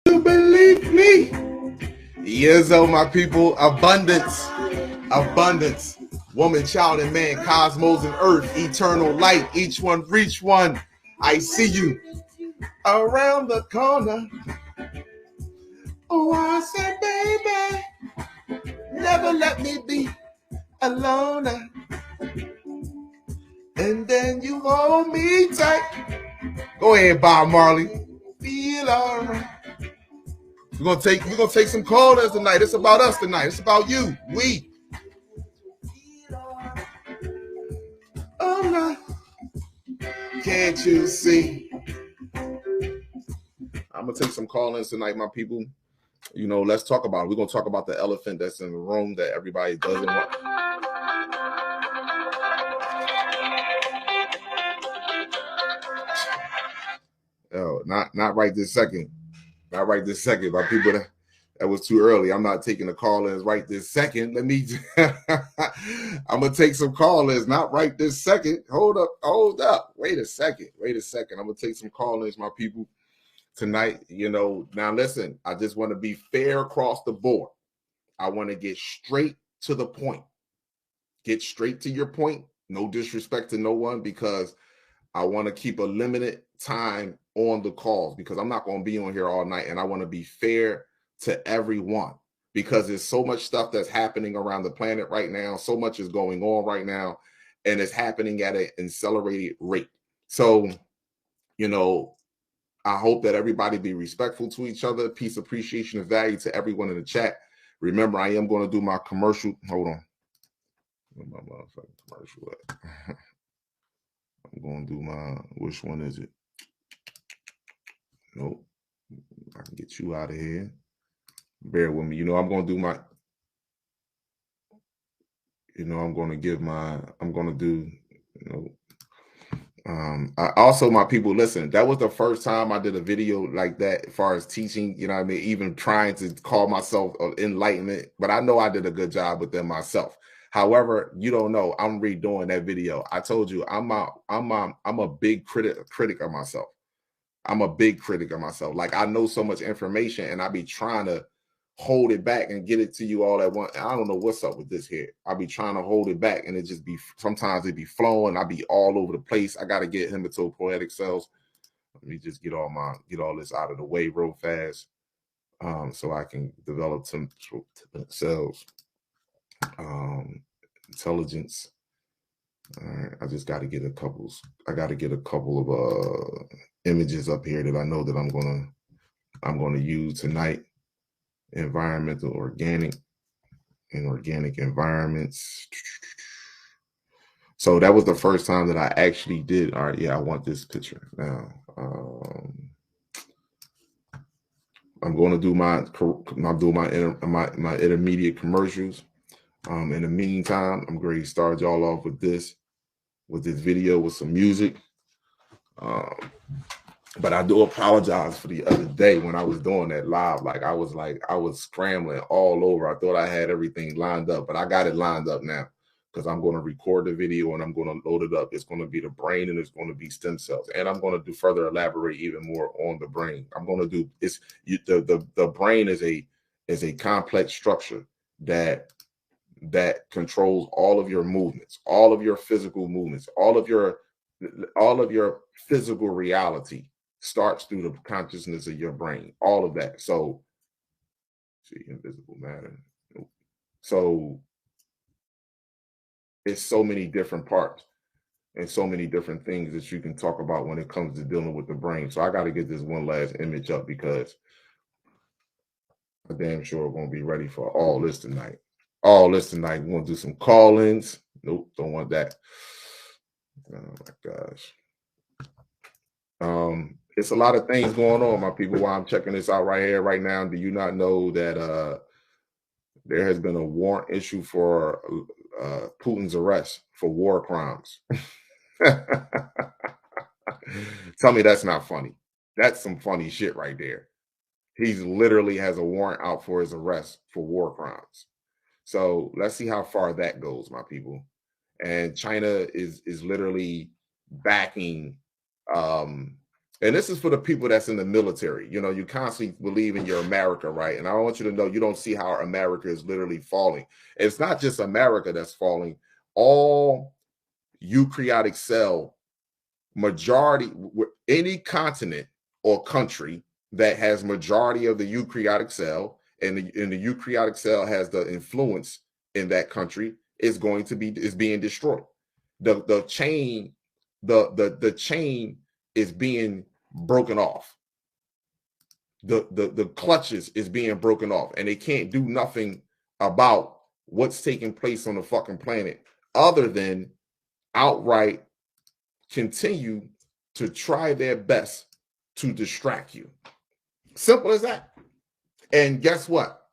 You believe me? Yes, oh my people, abundance, abundance. Woman, child, and man, cosmos and earth, eternal light. Each one reach one. I see you around the corner. Oh, I said, baby, never let me be alone. And then you hold me tight. Go ahead, Bob Marley. Feel alright. We're gonna take some callers tonight. It's about us tonight. It's about you. We. Oh no. Can't you see? I'm gonna take some call-ins tonight, my people. You know, let's talk about it. We're gonna talk about the elephant that's in the room that everybody doesn't want. Oh, not right this second. Not right this second. My people, that was too early. I'm not taking the call-ins right this second. Let me. I'm gonna take some call-ins. Not right this second. Hold up. Wait a second. I'm gonna take some call-ins, my people, tonight. You know, now listen. I just want to be fair across the board. I want to get straight to the point. Get straight to your point. No disrespect to no one, because I want to keep a limited time on the calls, because I'm not going to be on here all night, and I want to be fair to everyone, because there's so much stuff that's happening around the planet right now. So much is going on right now, and it's happening at an accelerated rate. So, you know, I hope that everybody be respectful to each other. Peace, appreciation, and value to everyone in the chat. Remember, I am going to do my commercial. Hold on. Where my motherfucking commercial at? I'm going to do my, which one is it? Nope. I can get you out of here. Bear with me. You know, I'm going to do my, you know, I'm going to give my, I'm going to do, you know, I also, my people, listen, that was the first time I did a video like that as far as teaching, you know what I mean, even trying to call myself enlightenment, but I know I did a good job with them myself. However, you don't know, I'm redoing that video. I told you, I'm a big critic of myself. I'm a big critic of myself. Like, I know so much information, and I be trying to hold it back and get it to you all at once. I don't know what's up with this here. I be trying to hold it back, and it just be, sometimes it be flowing. I be all over the place. I got to get him into poetic cells. Let me just get all this out of the way real fast, so I can develop some cells, intelligence. All right, I just got to get a couple. I got to get a couple of images up here that I know that I'm gonna use tonight. Environmental, organic, and organic environments. So that was the first time that I actually did. All right, yeah, I want this picture now. I'm going to do my intermediate commercials. In the meantime, I'm going to start y'all off with this video with some music. But I do apologize for the other day when I was doing that live. Like, I was scrambling all over. I thought I had everything lined up, but I got it lined up now, because I'm going to record the video and I'm going to load it up. It's going to be the brain, and it's going to be stem cells, and I'm going to do further elaborate even more on the brain. I'm going to do the brain is a complex structure that controls all of your movements, all of your physical movements, all of your physical reality starts through the consciousness of your brain, all of that. So, see, invisible matter. So it's so many different parts and so many different things that you can talk about when it comes to dealing with the brain. So I got to get this one last image up, because I'm damn sure we're going to be ready for all this tonight. We're going to do some call-ins. Nope, don't want that. Oh my gosh. It's a lot of things going on, my people, while I'm checking this out right here, right now. Do you not know that there has been a warrant issued for Putin's arrest for war crimes? Tell me that's not funny. That's some funny shit right there. He's literally has a warrant out for his arrest for war crimes. So let's see how far that goes, my people. And China is literally backing And this is for the people that's in the military. You know, you constantly believe in your America, right? And I want you to know you don't see how America is literally falling. It's not just America that's falling. All eukaryotic cell, majority, any continent or country that has majority of the eukaryotic cell, and the eukaryotic cell has the influence in that country, is being destroyed. The chain, the chain is being broken off. The clutches is being broken off, and they can't do nothing about what's taking place on the fucking planet other than outright continue to try their best to distract you. Simple as that. And guess what?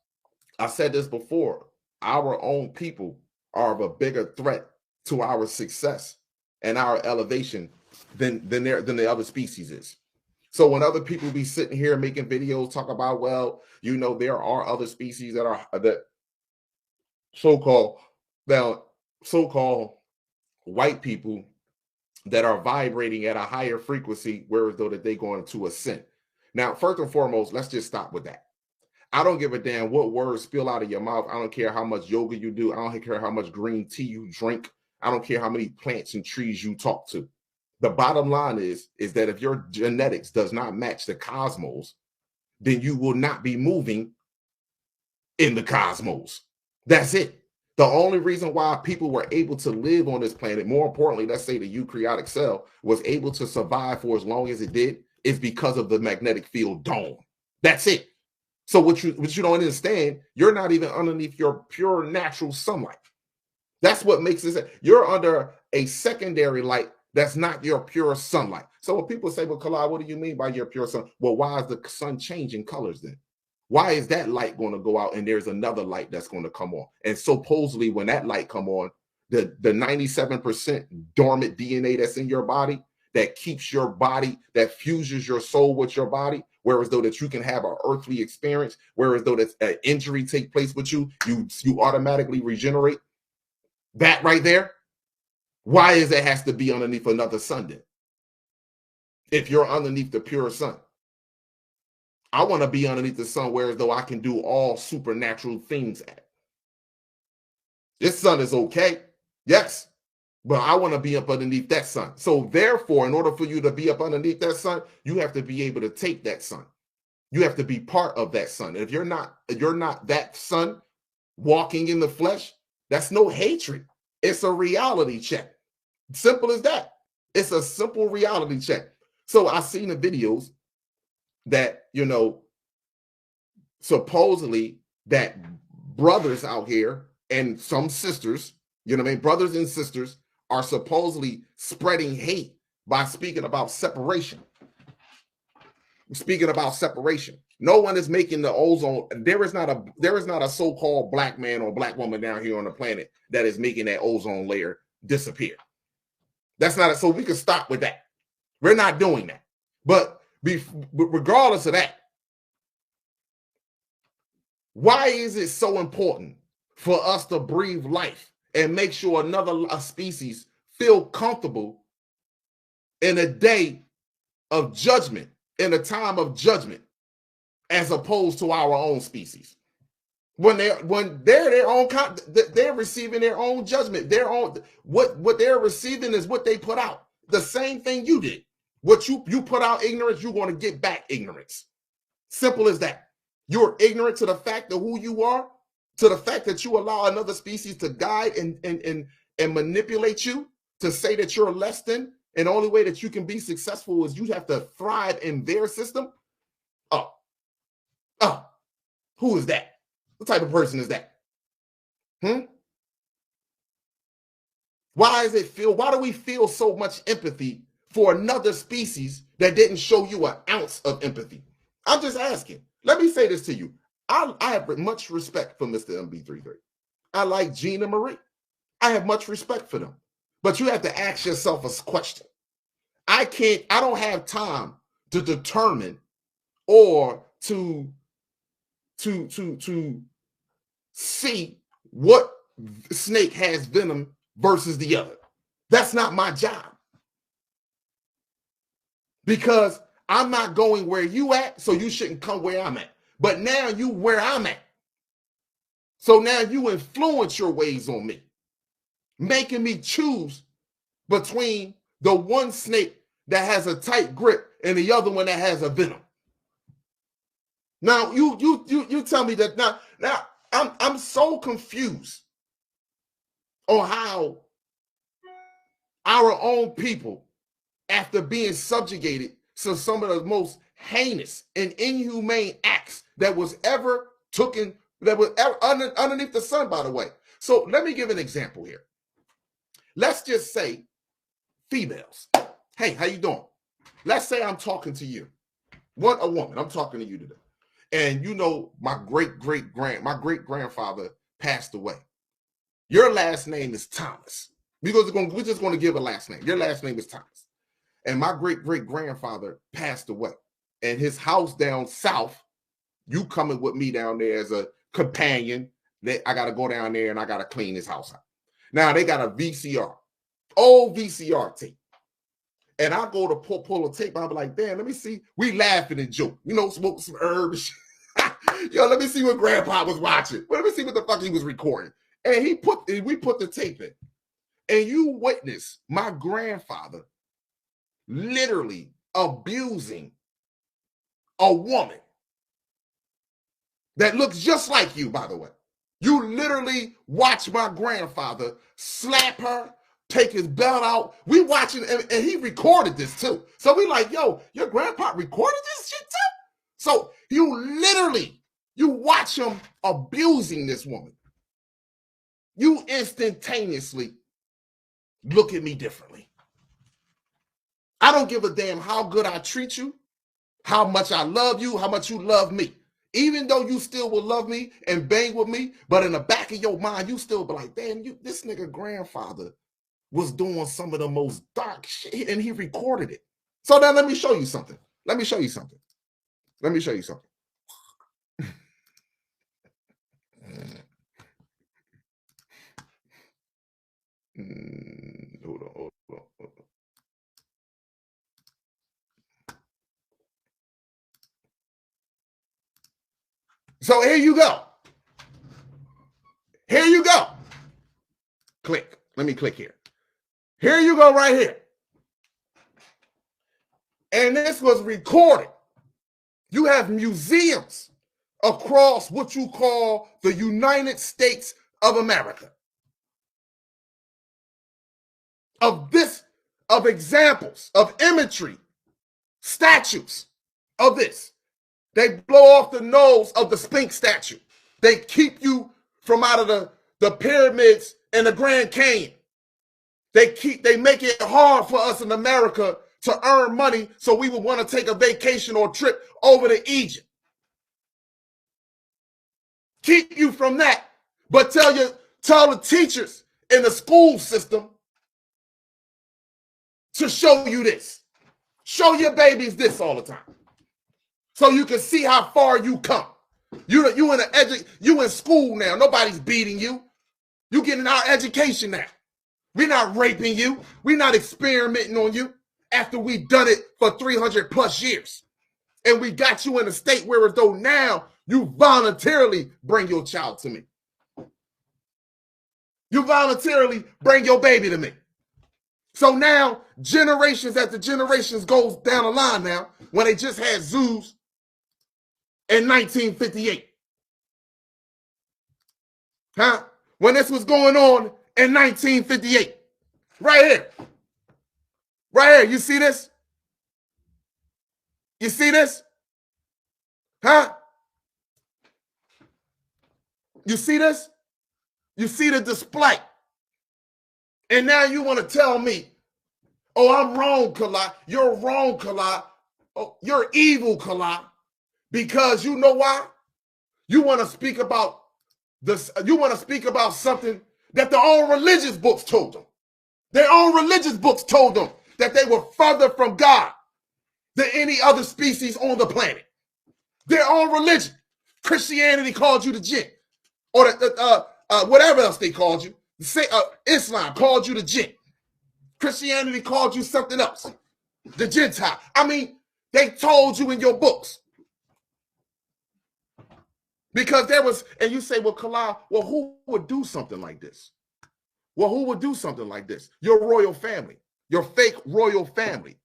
I said this before. Our own people are of a bigger threat to our success and our elevation than the other species is. So when other people be sitting here making videos talk about, well, you know, there are other species that so-called white people that are vibrating at a higher frequency, whereas though that they going to ascend. Now, first and foremost, let's just stop with that. I don't give a damn what words spill out of your mouth. I don't care how much yoga you do. I don't care how much green tea you drink. I don't care how many plants and trees you talk to. The bottom line is that if your genetics does not match the cosmos, then you will not be moving in the cosmos. That's it. The only reason why people were able to live on this planet, more importantly, let's say the eukaryotic cell, was able to survive for as long as it did, is because of the magnetic field dome. That's it. So what you don't understand, you're not even underneath your pure natural sunlight. That's what makes this. You're under a secondary light that's not your pure sunlight. So when people say, well, Kalai, what do you mean by your pure sun? Well, why is the sun changing colors then? Why is that light going to go out and there's another light that's going to come on? And supposedly when that light come on, the 97% dormant DNA that's in your body, that keeps your body, that fuses your soul with your body, whereas though that you can have an earthly experience, whereas though that an injury take place with you automatically regenerate. That right there, why is it has to be underneath another sun then? If you're underneath the pure sun. I want to be underneath the sun, whereas though I can do all supernatural things at. This sun is okay, yes, but I want to be up underneath that sun. So therefore, in order for you to be up underneath that sun, you have to be able to take that sun. You have to be part of that sun. If you're not that sun walking in the flesh, that's no hatred. It's a reality check. Simple as that. It's a simple reality check. So I've seen the videos that, you know, supposedly that brothers out here and some sisters, you know what I mean, brothers and sisters are supposedly spreading hate by speaking about separation. Speaking about separation. No one is making the ozone. There is not a so-called black man or black woman down here on the planet that is making that ozone layer disappear. That's not it. So we can stop with that. We're not doing that. But regardless of that, why is it so important for us to breathe life and make sure another species feel comfortable in a day of judgment, in a time of judgment, as opposed to our own species? When they're their own, they're receiving their own judgment. Their own what they're receiving is what they put out. The same thing you did. What you put out ignorance, you're going to get back ignorance. Simple as that. You're ignorant to the fact of who you are, to the fact that you allow another species to guide and manipulate you, to say that you're less than, and the only way that you can be successful is you have to thrive in their system. Who is that? What type of person is that? Why do we feel so much empathy for another species that didn't show you an ounce of empathy? I'm just asking. Let me say this to you. I have much respect for Mr. MB33. I like Gina Marie. I have much respect for them. But you have to ask yourself a question. I don't have time to determine or to see what snake has venom versus the other. That's not my job. Because I'm not going where you at, so you shouldn't come where I'm at. But now you where I'm at. So now you influence your ways on me, making me choose between the one snake that has a tight grip and the other one that has a venom. Now you tell me that now I'm so confused on how our own people, after being subjugated to some of the most heinous and inhumane acts that was ever taken, that was ever underneath the sun, by the way. So let me give an example here. Let's just say females. Hey, how you doing? Let's say I'm talking to you. A woman. I'm talking to you today. And you know, my great grandfather passed away. Your last name is Thomas. We're just going to give a last name. Your last name is Thomas. And my great grandfather passed away. And his house down south, you coming with me down there as a companion. I got to go down there and I got to clean his house out. Now they got a VCR, old VCR tape. And I go to pull a tape. I'll be like, damn, let me see. We laughing and joke. You know, smoking some herbs. Yo, let me see what grandpa was watching. Let me see what the fuck he was recording. And we put the tape in. And you witness my grandfather literally abusing a woman that looks just like you, by the way. You literally watch my grandfather slap her, take his belt out. We watching, and he recorded this too. So we like, yo, your grandpa recorded this shit too? So you watch him abusing this woman. You instantaneously look at me differently. I don't give a damn how good I treat you, how much I love you, how much you love me. Even though you still will love me and bang with me, but in the back of your mind, you still be like, damn, this nigga grandfather was doing some of the most dark shit, and he recorded it. So now let me show you something. Hold on. So here you go. Click. Let me click here. Here you go right here. And this was recorded. You have museums across what you call the United States of America of examples, of imagery, statues of this. They blow off the nose of the Sphinx statue. They keep you from out of the pyramids and the Grand Canyon. They make it hard for us in America to earn money, so we would want to take a vacation or trip over to Egypt. Keep you from that, but tell the teachers in the school system to show you this. Show your babies this all the time, so you can see how far you come. You in school now. Nobody's beating you. You getting our education now. We're not raping you. We're not experimenting on you after we've done it for 300 plus years. And we got you in a state where as though now you voluntarily bring your child to me. You voluntarily bring your baby to me. So now generations after generations goes down the line now, when they just had zoos in 1958. Huh? When this was going on in 1958. Right here. Right here. You see this? You see this? Huh? You see this? You see the display. And now you want to tell me, oh, I'm wrong, Kala. You're wrong, Kala. Oh, you're evil, Kala. Because you know why? You want to speak about this. You want to speak about something that their own religious books told them. Their own religious books told them that they were further from God than any other species on the planet. Their own religion. Christianity called you the jinn, or whatever else they called you. Islam called you the jinn. Christianity called you something else, the Gentile. I mean, They told you in your books. Because there was, and you say, well, Kalal, well, who would do something like this? Well, who would do something like this? Your royal family, your fake royal family.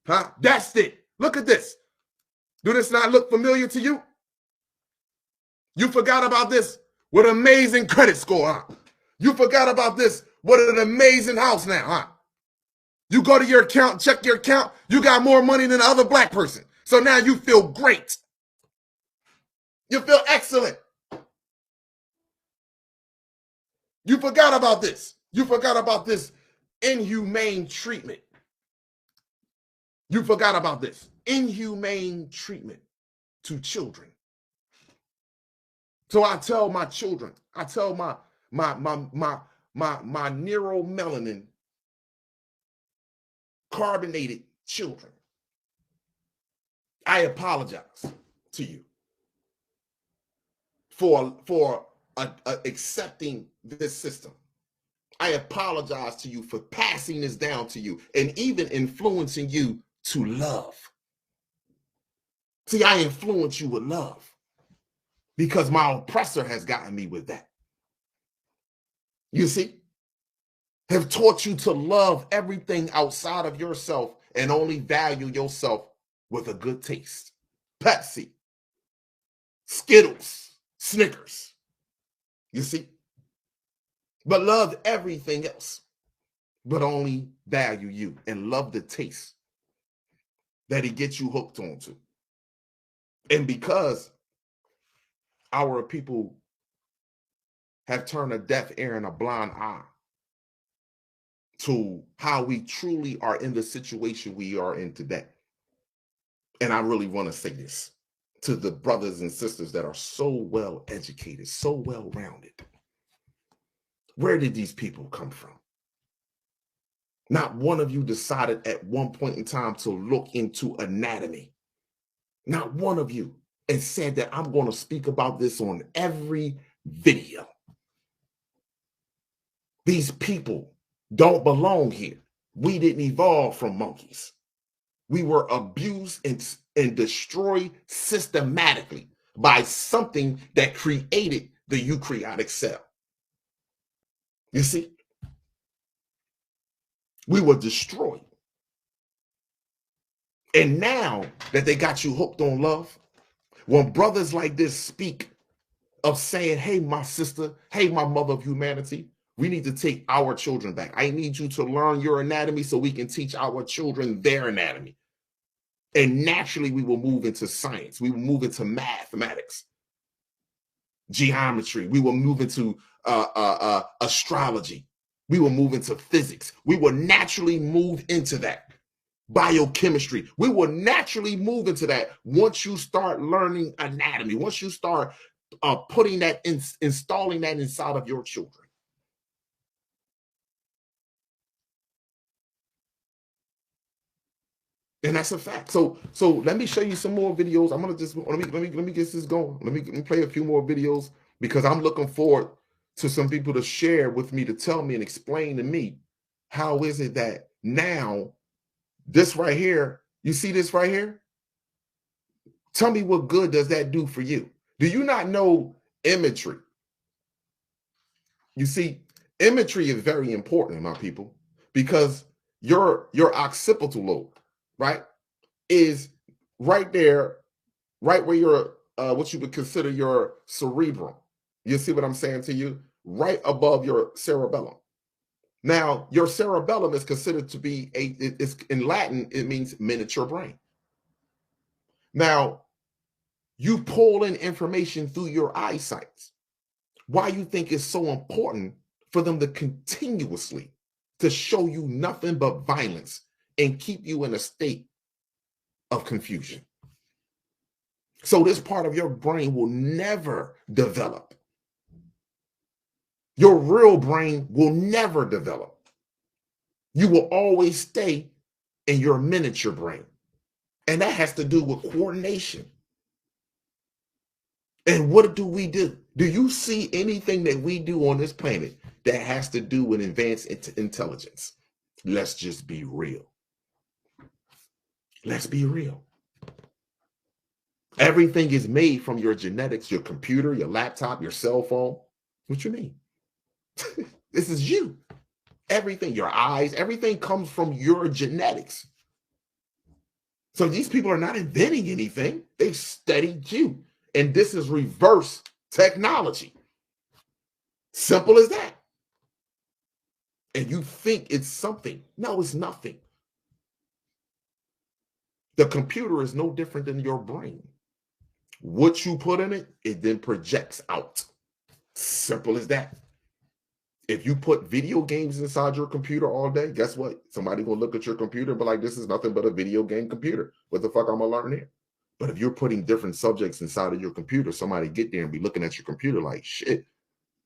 Huh? That's it. Look at this. Do this not look familiar to you? You forgot about this? What an amazing credit score, huh? You forgot about this? What an amazing house now, huh? You go to your account, check your account, you got more money than the other black person. So now you feel great. You feel excellent. You forgot about this. You forgot about this inhumane treatment. You forgot about this inhumane treatment to children. So I tell my children, I tell my neuromelanin carbonated children, I apologize to you for accepting this system. I apologize to you for passing this down to you and even influencing you to love. See, I influence you with love because my oppressor has gotten me with that. You see? Have taught you to love everything outside of yourself and only value yourself with a good taste. Pepsi, Skittles, Snickers. You see? But love everything else, but only value you and love the taste that he gets you hooked onto. And because our people have turned a deaf ear and a blind eye to how we truly are in the situation we are in today. And I really want to say this to the brothers and sisters that are so well educated, so well rounded. Where did these people come from? Not one of you decided at one point in time to look into anatomy. Not one of you. And said that I'm going to speak about this on every video. These people don't belong here. We didn't evolve from monkeys. We were abused and destroyed systematically by something that created the eukaryotic cell. You see? We were destroyed. And now that they got you hooked on love, when brothers like this speak of saying, hey, my sister, hey, my mother of humanity, we need to take our children back. I need you to learn your anatomy so we can teach our children their anatomy. And naturally, we will move into science. We will move into mathematics, geometry. We will move into astrology. We will move into physics. We will naturally move into that. Biochemistry. We will naturally move into that once you start learning anatomy, once you start putting that installing that inside of your children. And that's a fact. So let me show you some more videos. I'm gonna just let me get this going. Let me play a few more videos because I'm looking forward to some people to share with me, to tell me and explain to me how is it that now this right here, you see this right here? Tell me what good does that do for you? Do you not know imagery? You see, imagery is very important, my people, because your occipital lobe, right, is right there, right where your what you would consider your cerebrum. You see what I'm saying to you? Right above your cerebellum. Now, your cerebellum is considered to be it's in Latin, it means miniature brain. Now, you pull in information through your eyesight. Why you think it's so important for them to continuously to show you nothing but violence and keep you in a state of confusion. So this part of your brain will never develop. Your real brain will never develop. You will always stay in your miniature brain. And that has to do with coordination. And what do we do? Do you see anything that we do on this planet that has to do with advanced intelligence? Let's just be real. Let's be real. Everything is made from your genetics, your computer, your laptop, your cell phone. What you mean? This is you. Everything, your eyes, everything comes from your genetics. So these people are not inventing anything. They studied you. And this is reverse technology. Simple as that. And you think it's something. No, it's nothing. The computer is no different than your brain. What you put in it, it then projects out. Simple as that. If you put video games inside your computer all day, guess what? Somebody gonna look at your computer and be like, this is nothing but a video game computer. What the fuck I'm gonna learn here? But if you're putting different subjects inside of your computer, somebody get there and be looking at your computer like, shit,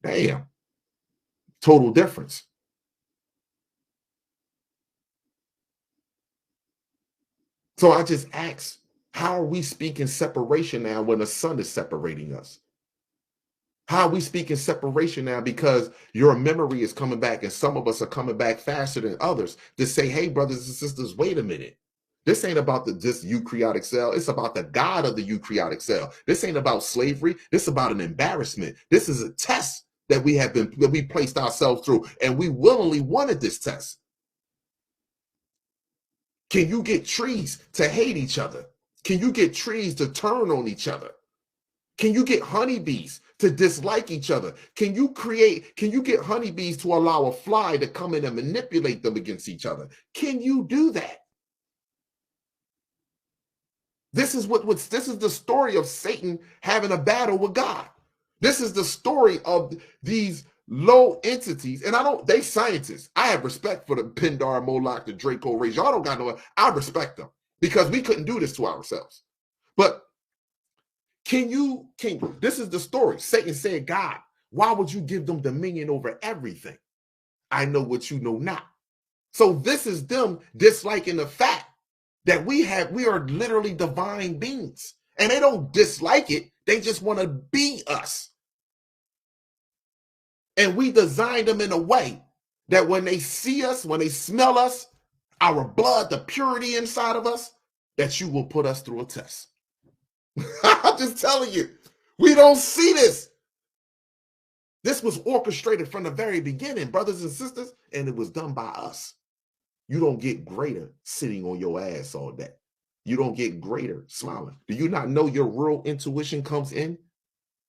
damn, total difference. So I just ask, how are we speaking separation now when the sun is separating us? How are we speaking separation now because your memory is coming back and some of us are coming back faster than others to say, hey, brothers and sisters, wait a minute. This ain't about this eukaryotic cell. It's about the God of the eukaryotic cell. This ain't about slavery. This is about an embarrassment. This is a test that we placed ourselves through, and we willingly wanted this test. Can you get trees to hate each other? Can you get trees to turn on each other? Can you get honeybees to dislike each other? Can you get honeybees to allow a fly to come in and manipulate them against each other? Can you do that? This is the story of Satan having a battle with God. This is the story of these low entities. And they scientists. I have respect for the Pindar, Moloch, the Draco race. Y'all don't got no, I respect them because we couldn't do this to ourselves. But this is the story. Satan said, God, why would you give them dominion over everything? I know what you know not. So this is them disliking the fact that we are literally divine beings. And they don't dislike it. They just want to be us. And we designed them in a way that when they see us, when they smell us, our blood, the purity inside of us, that you will put us through a test. I'm just telling you, we don't see this. This was orchestrated from the very beginning, brothers and sisters, and it was done by us. You don't get greater sitting on your ass all day. You don't get greater smiling. Do you not know your real intuition comes in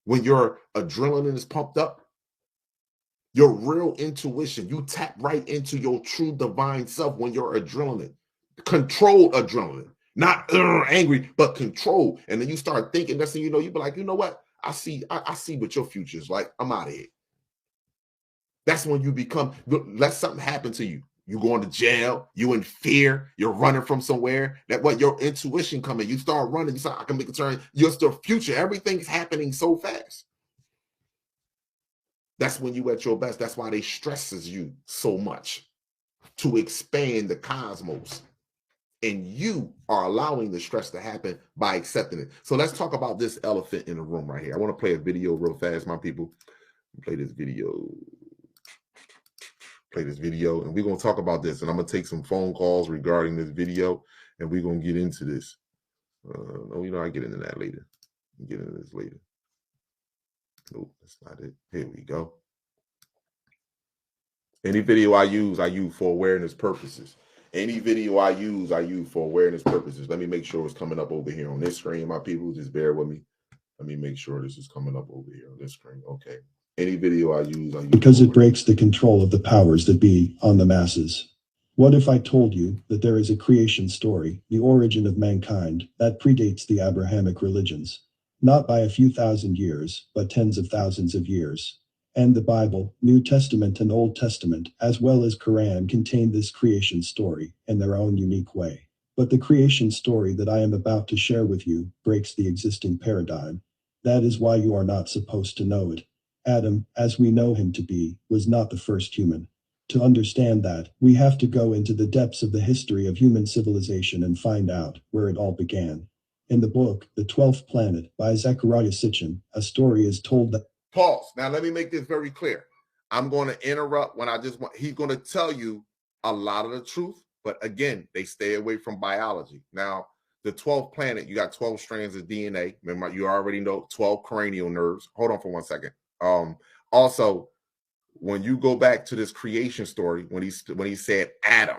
when your adrenaline is pumped up? Your real intuition, you tap right into your true divine self when your adrenaline, controlled adrenaline, not angry, but controlled. And then you start thinking, that's when you know, you be like, you know what? I see what your future is like. I'm out of here. That's when you become, let something happen to you. You going to jail, you in fear, you're running from somewhere. That what your intuition coming, you start running, you start, I can make a turn, just the future, everything's happening so fast. That's when you at your best. That's why they stresses you so much to expand the cosmos. And you are allowing the stress to happen by accepting it. So let's talk about this elephant in the room right here. I want to play a video real fast, my people. Play this video. And we're going to talk about this. And I'm going to take some phone calls regarding this video. And we're going to get into this. No, I get into that later. Get into this later. Nope, that's not it. Here we go. Any video I use for awareness purposes. Any video I use for awareness purposes. Let me make sure it's coming up over here on this screen, my people. Just bear with me. Let me make sure this is coming up over here on this screen. Okay. Any video I use because it breaks the control of the powers that be on the masses. What if I told you that there is a creation story, the origin of mankind, that predates the Abrahamic religions? Not by a few thousand years, but tens of thousands of years. And the Bible, New Testament and Old Testament, as well as Quran, contain this creation story in their own unique way. But the creation story that I am about to share with you breaks the existing paradigm. That is why you are not supposed to know it. Adam, as we know him to be, was not the first human. To understand that, we have to go into the depths of the history of human civilization and find out where it all began. In the book, The 12th Planet, by Zecharia Sitchin, a story is told that... Pause. Now, let me make this very clear. I'm going to interrupt when he's going to tell you a lot of the truth, But again, they stay away from biology. Now, the 12th planet, you got 12 strands of DNA. Remember, you already know 12 cranial nerves. Hold on for 1 second. Also, when you go back to this creation story, when he said Adam,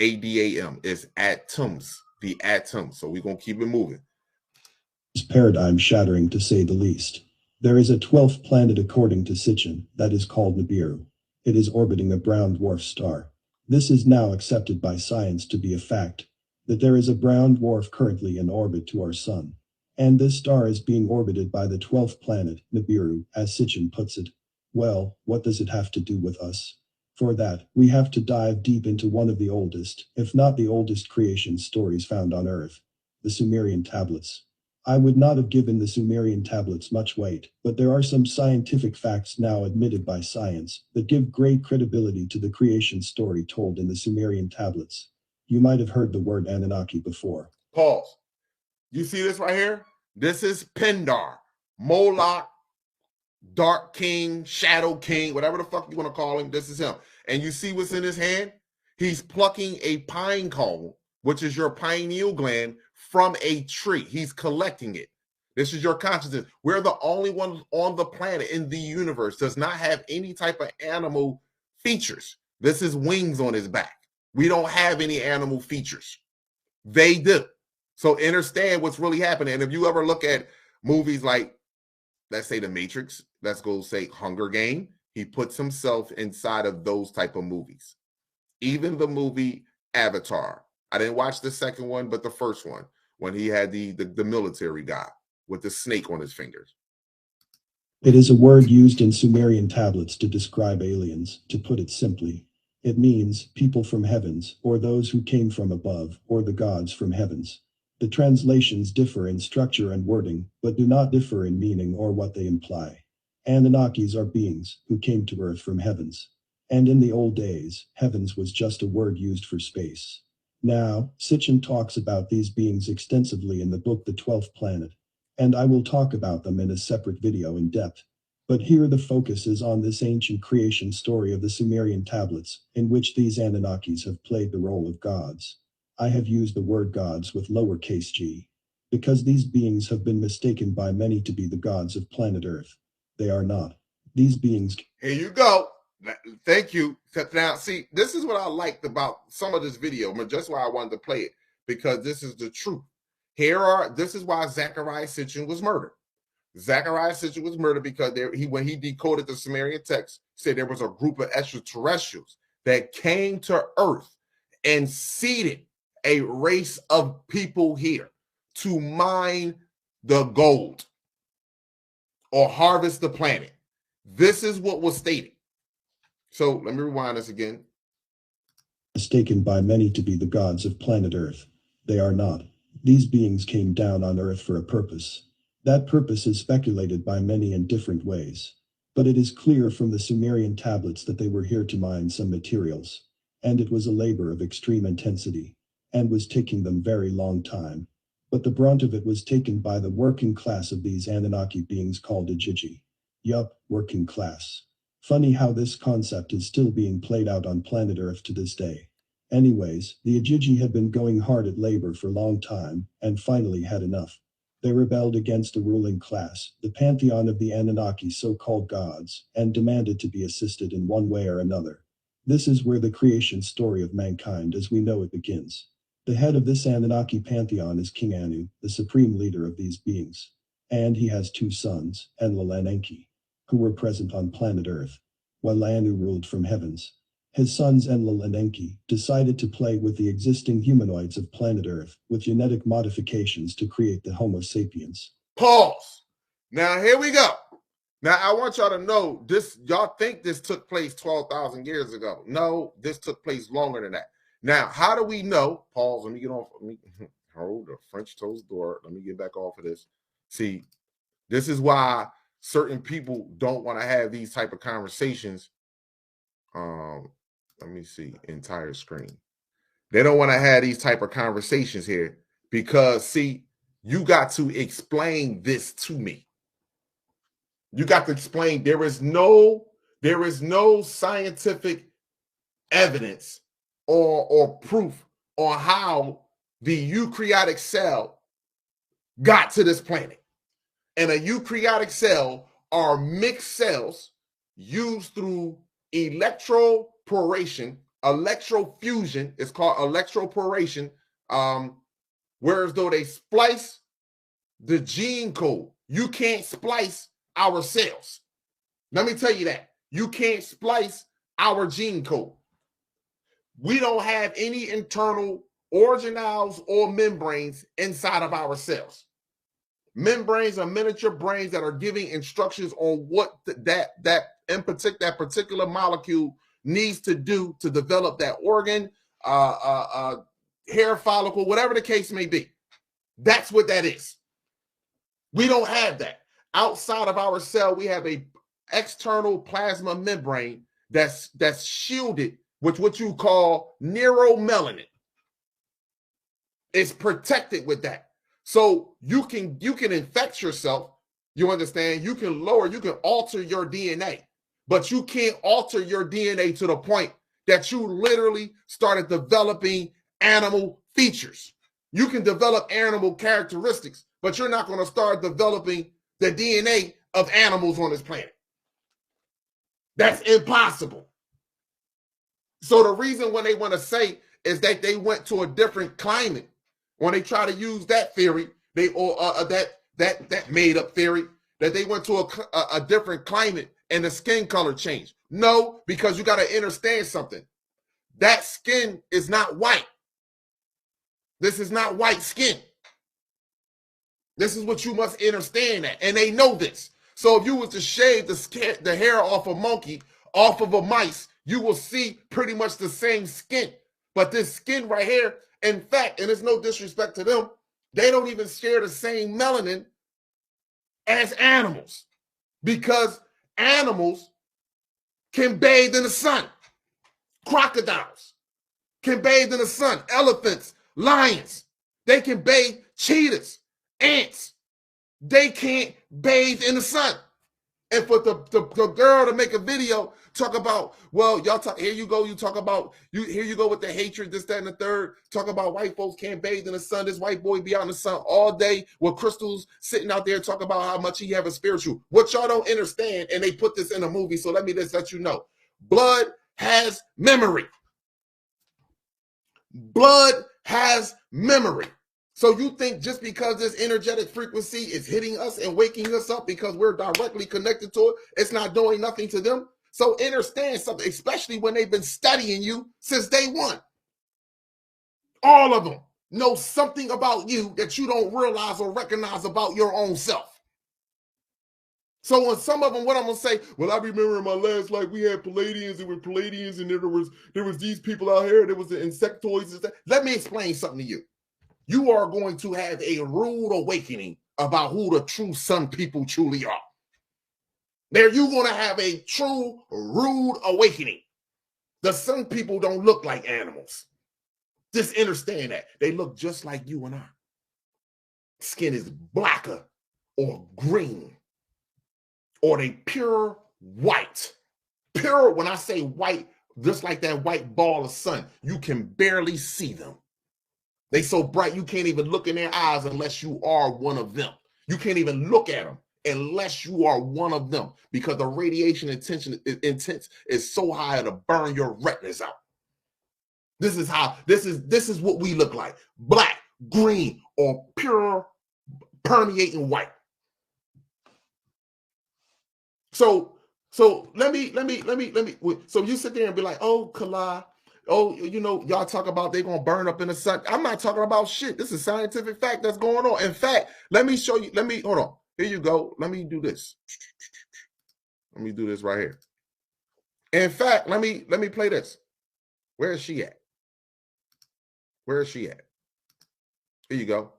ADAM, is atoms, the atoms. So we're gonna keep it moving. It's paradigm shattering to say the least. There is a 12th planet according to Sitchin that is called Nibiru. It is orbiting a brown dwarf star. This is now accepted by science to be a fact, that there is a brown dwarf currently in orbit to our sun. And this star is being orbited by the 12th planet, Nibiru, as Sitchin puts it. Well, what does it have to do with us? For that, we have to dive deep into one of the oldest, if not the oldest creation stories found on Earth, the Sumerian tablets. I would not have given the Sumerian tablets much weight, but there are some scientific facts now admitted by science that give great credibility to the creation story told in the Sumerian tablets. You might have heard the word Anunnaki before. Pause. You see this right here? This is Pindar, Moloch, Dark King, Shadow King, whatever the fuck you want to call him. This is him. And you see what's in his hand? He's plucking a pine cone, which is your pineal gland, from a tree. He's collecting it. This is your consciousness. We're the only one on the planet in the universe does not have any type of animal features. This is wings on his back. We don't have any animal features. They do. So understand what's really happening. And if you ever look at movies like, let's say The Matrix, let's go say Hunger Game, he puts himself inside of those type of movies. Even the movie Avatar. I didn't watch the second one, but the first one, when he had the military guy with the snake on his fingers. It is a word used in Sumerian tablets to describe aliens, to put it simply. It means people from heavens, or those who came from above, or the gods from heavens. The translations differ in structure and wording, but do not differ in meaning or what they imply. Anunnakis are beings who came to Earth from heavens. And in the old days, heavens was just a word used for space. Now, Sitchin talks about these beings extensively in the book The 12th Planet, and I will talk about them in a separate video in depth. But here the focus is on this ancient creation story of the Sumerian tablets, in which these Anunnakis have played the role of gods. I have used the word gods with lowercase g, because these beings have been mistaken by many to be the gods of planet Earth. They are not. These beings... Here you go. Thank you. Now, see, this is what I liked about some of this video, but just why I wanted to play it, because this is the truth. This is why Zecharia Sitchin was murdered. Zecharia Sitchin was murdered because when he decoded the Sumerian text, said there was a group of extraterrestrials that came to Earth and seeded a race of people here to mine the gold or harvest the planet. This is what was stated. So let me rewind this again. Mistaken by many to be the gods of planet Earth. They are not. These beings came down on Earth for a purpose. That purpose is speculated by many in different ways. But it is clear from the Sumerian tablets that they were here to mine some materials. And it was a labor of extreme intensity, and was taking them very long time. But the brunt of it was taken by the working class of these Anunnaki beings called Igigi. Yup, working class. Funny how this concept is still being played out on planet Earth to this day. Anyways, the Igigi had been going hard at labor for a long time, and finally had enough. They rebelled against the ruling class, the pantheon of the Anunnaki so-called gods, and demanded to be assisted in one way or another. This is where the creation story of mankind as we know it begins. The head of this Anunnaki pantheon is King Anu, the supreme leader of these beings. And he has two sons, Enlil and Enki, who were present on planet Earth, while Anu ruled from heavens. His sons Enlil and Enki decided to play with the existing humanoids of planet Earth with genetic modifications to create the Homo sapiens. Pause. Now here we go. Now I want y'all to know this. Y'all think this took place 12,000 years ago? No, this took place longer than that. Now, how do we know? Pause. Let me get off. Let me hold the French toast door. Let me get back off of this. See, this is why certain people don't want to have these type of conversations. Let me see, entire screen. They don't want to have these type of conversations here because, see, you got to explain this to me. You got to explain there is no scientific evidence or proof on how the eukaryotic cell got to this planet. And a eukaryotic cell are mixed cells used through electroporation, electrofusion. It's called electroporation, whereas though they splice the gene code. You can't splice our cells. Let me tell you that. You can't splice our gene code. We don't have any internal organelles or membranes inside of our cells. Membranes are miniature brains that are giving instructions on what that particular molecule needs to do to develop that organ, hair follicle, whatever the case may be. That's what that is. We don't have that. Outside of our cell, we have a external plasma membrane that's shielded with what you call neuromelanin. It's protected with that. So you can infect yourself, you understand? You can alter your DNA, but you can't alter your DNA to the point that you literally started developing animal features. You can develop animal characteristics, but you're not going to start developing the DNA of animals on this planet. That's impossible. So the reason when they want to say is that they went to a different climate, when they try to use that theory, they that made up theory that they went to a different climate and the skin color changed. No, because you got to understand something. That skin is not white. This is not white skin. This is what you must understand that, and they know this. So if you was to shave the hair off a monkey, off of a mice, you will see pretty much the same skin. But this skin right here, in fact, and it's no disrespect to them, they don't even share the same melanin as animals, because animals can bathe in the sun. Crocodiles can bathe in the sun. Elephants, lions, they can bathe. Cheetahs, ants, they can't bathe in the sun. And for the girl to make a video talk about, well, y'all talk, here you go, you talk about, here you go with the hatred, this, that, and the third, talk about white folks can't bathe in the sun, this white boy be out in the sun all day with crystals sitting out there, talk about how much he have a spiritual. What y'all don't understand, and they put this in a movie, so let me just let you know. Blood has memory. Blood has memory. So you think just because this energetic frequency is hitting us and waking us up because we're directly connected to it, it's not doing nothing to them? So understand something, especially when they've been studying you since day one. All of them know something about you that you don't realize or recognize about your own self. So when some of them, what I'm going to say, well, I remember in my last life, we had Palladians, and with Palladians, and there was these people out here, there was the insectoids and stuff. Let me explain something to you. You are going to have a rude awakening about who the true sun people truly are. There, you're going to have a true rude awakening. The sun people don't look like animals. Just understand that. They look just like you and I. Skin is blacker or green, or they pure white. Pure, when I say white, just like that white ball of sun, you can barely see them. They so bright you can't even look in their eyes unless you are one of them. You can't even look at them unless you are one of them, because the radiation intense is so high to burn your retinas out. This is what we look like: black, green, or pure permeating white. So let me. So you sit there and be like, oh, Kala, oh, you know, y'all talk about they're going to burn up in the sun. I'm not talking about shit. This is scientific fact that's going on. In fact, let me show you. Hold on. Here you go. Let me do this. Let me do this right here. In fact, let me play this. Where is she at? Where is she at? Here you go.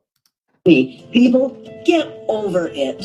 People, get over it.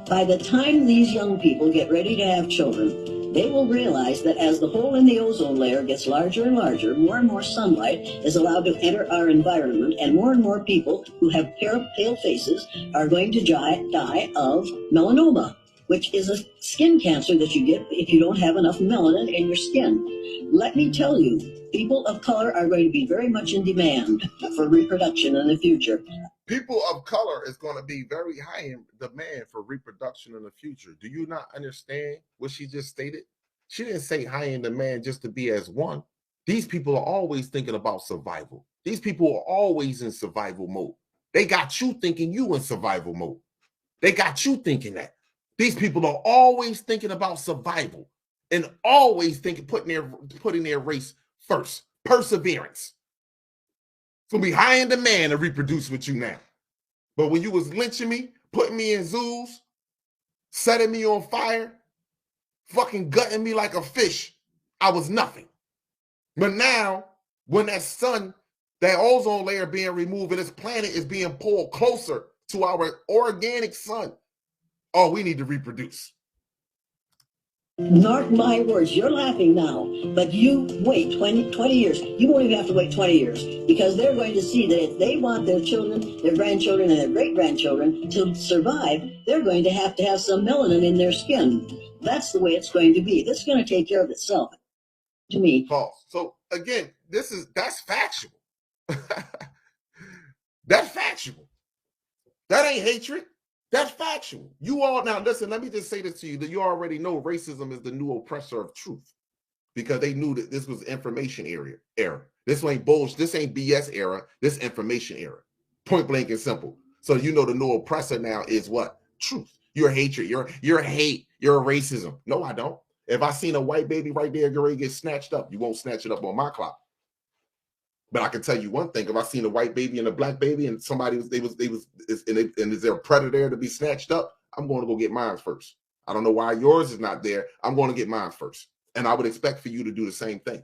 By the time these young people get ready to have children, they will realize that as the hole in the ozone layer gets larger and larger, more and more sunlight is allowed to enter our environment, and more people who have pale faces are going to die of melanoma. which is a skin cancer that you get if you don't have enough melanin in your skin. Let me tell you, people of color are going to be very much in demand for reproduction in the future. People of color is going to be very high in demand for reproduction in the future. Do you not understand what she just stated? She didn't say high in demand just to be as one. These people are always thinking about survival. These people are always in survival mode. They got you thinking you in survival mode. They got you thinking that. These people are always thinking about survival and always thinking putting their race first. Perseverance. It's gonna be high in demand to reproduce with you now. But when you was lynching me, putting me in zoos, setting me on fire, fucking gutting me like a fish, I was nothing. But now, when that sun, that ozone layer being removed and this planet is being pulled closer to our organic sun, oh, we need to reproduce. Mark my words, you're laughing now, but you wait 20 years. You won't even have to wait 20 years because they're going to see that if they want their children, their grandchildren, and their great-grandchildren to survive, they're going to have some melanin in their skin. That's the way it's going to be. This is going to take care of itself, to me. False. So again, that's factual. That's factual. That ain't hatred. That's factual. You all, now listen, let me just say this to you, that you already know racism is the new oppressor of truth because they knew that this was information era. This ain't bullshit. This ain't BS era. This information era. Point blank and simple. So you know the new oppressor now is what? Truth. Your hatred. Your hate. Your racism. No, I don't. If I seen a white baby right there get snatched up, you won't snatch it up on my clock. But I can tell you one thing: if I seen a white baby and a black baby, and somebody is there a predator to be snatched up, I'm going to go get mine first. I don't know why yours is not there. I'm going to get mine first, and I would expect for you to do the same thing.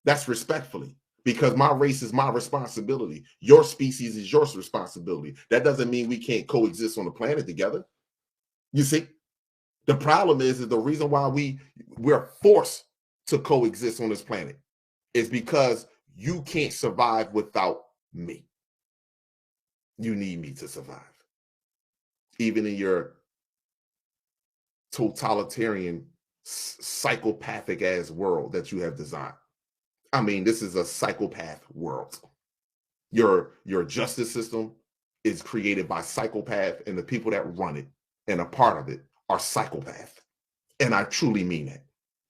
That's respectfully, because my race is my responsibility. Your species is your responsibility. That doesn't mean we can't coexist on the planet together. You see, the problem is the reason why we're forced to coexist on this planet is because you can't survive without me. You need me to survive. Even in your totalitarian, psychopathic ass world that you have designed. I mean, this is a psychopath world. Your justice system is created by psychopath, and the people that run it and a part of it are psychopath. And I truly mean that.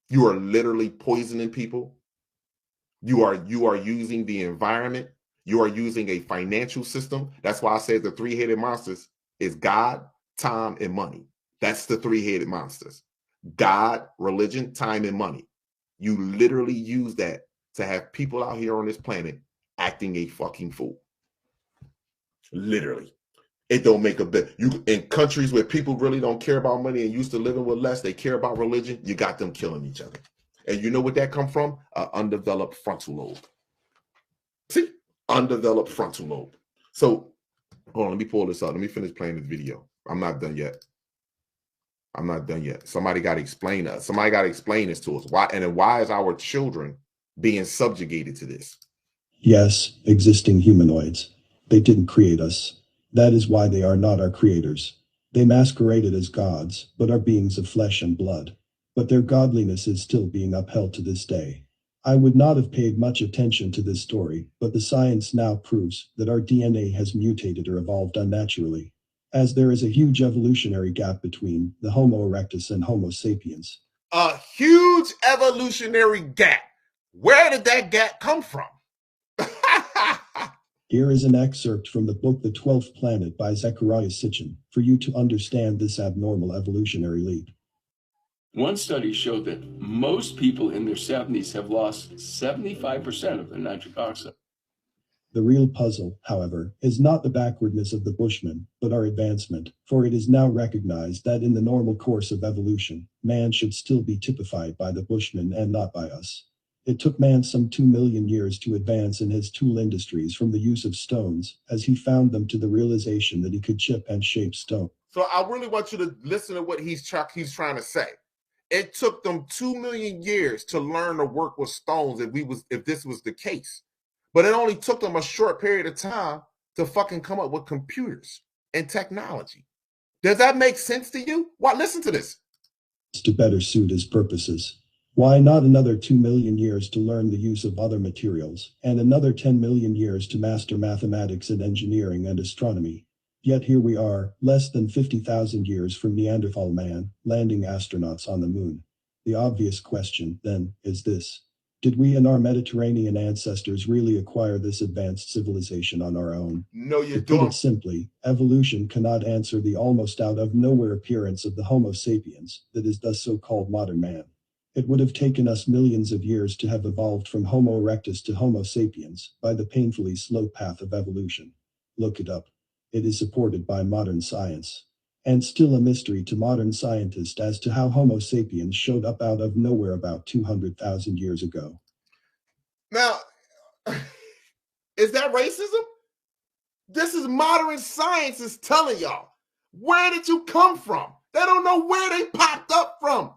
You are literally poisoning people. You are using the environment. You are using a financial system. That's why I said the three-headed monsters is God, time, and money. That's the three-headed monsters. God, religion, time, and money. You literally use that to have people out here on this planet acting a fucking fool. Literally. It don't make a bit. You in countries where people really don't care about money and used to living with less, they care about religion, you got them killing each other. And you know what that come from? An undeveloped frontal lobe. See? Undeveloped frontal lobe. So, hold on, let me pull this up. Let me finish playing this video. I'm not done yet. I'm not done yet. Somebody got to explain us. Somebody got to explain this to us. Why? And then why is our children being subjugated to this? Yes, existing humanoids. They didn't create us. That is why they are not our creators. They masqueraded as gods, but are beings of flesh and blood. But their godliness is still being upheld to this day. I would not have paid much attention to this story, but the science now proves that our DNA has mutated or evolved unnaturally, as there is a huge evolutionary gap between the Homo erectus and Homo sapiens. A huge evolutionary gap. Where did that gap come from? Here is an excerpt from the book The 12th Planet by Zecharia Sitchin for you to understand this abnormal evolutionary leap. One study showed that most people in their 70s have lost 75% of their nitric oxide. The real puzzle, however, is not the backwardness of the Bushmen, but our advancement, for it is now recognized that in the normal course of evolution, man should still be typified by the Bushmen and not by us. It took man some 2 million years to advance in his tool industries from the use of stones, as he found them, to the realization that he could chip and shape stone. So I really want you to listen to what he's trying to say. It took them 2 million years to learn to work with stones if this was the case. But it only took them a short period of time to fucking come up with computers and technology. Does that make sense to you? Well, listen to this. To better suit his purposes. Why not another 2 million years to learn the use of other materials, and another 10 million years to master mathematics and engineering and astronomy? Yet here we are, less than 50,000 years from Neanderthal man, landing astronauts on the moon. The obvious question, then, is this. Did we and our Mediterranean ancestors really acquire this advanced civilization on our own? No, you To put don't. it simply, evolution cannot answer the almost out of nowhere appearance of the Homo sapiens, that is thus so-called modern man. It would have taken us millions of years to have evolved from Homo erectus to Homo sapiens by the painfully slow path of evolution. Look it up. It is supported by modern science. And still a mystery to modern scientists as to how Homo sapiens showed up out of nowhere about 200,000 years ago. Now, is that racism? This is modern science is telling y'all. Where did you come from? They don't know where they popped up from.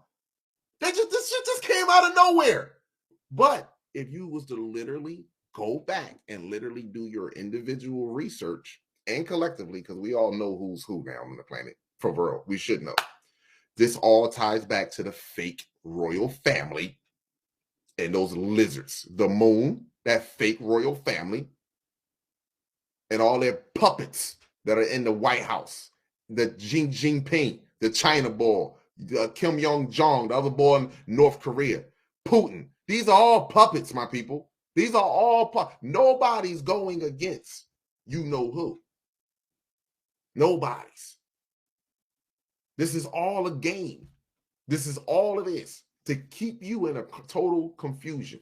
This shit just came out of nowhere. But if you was to literally go back and literally do your individual research and collectively, because we all know who's who now on the planet, for real, we should know. This all ties back to the fake royal family and those lizards. The moon, that fake royal family, and all their puppets that are in the White House. The Xi Jinping, the China boy, Kim Jong-jong, the other boy in North Korea, Putin. These are all puppets, my people. These are all puppets. Nobody's going against you know who. Nobody's. This is all a game. This is all it is, to keep you in a total confusion,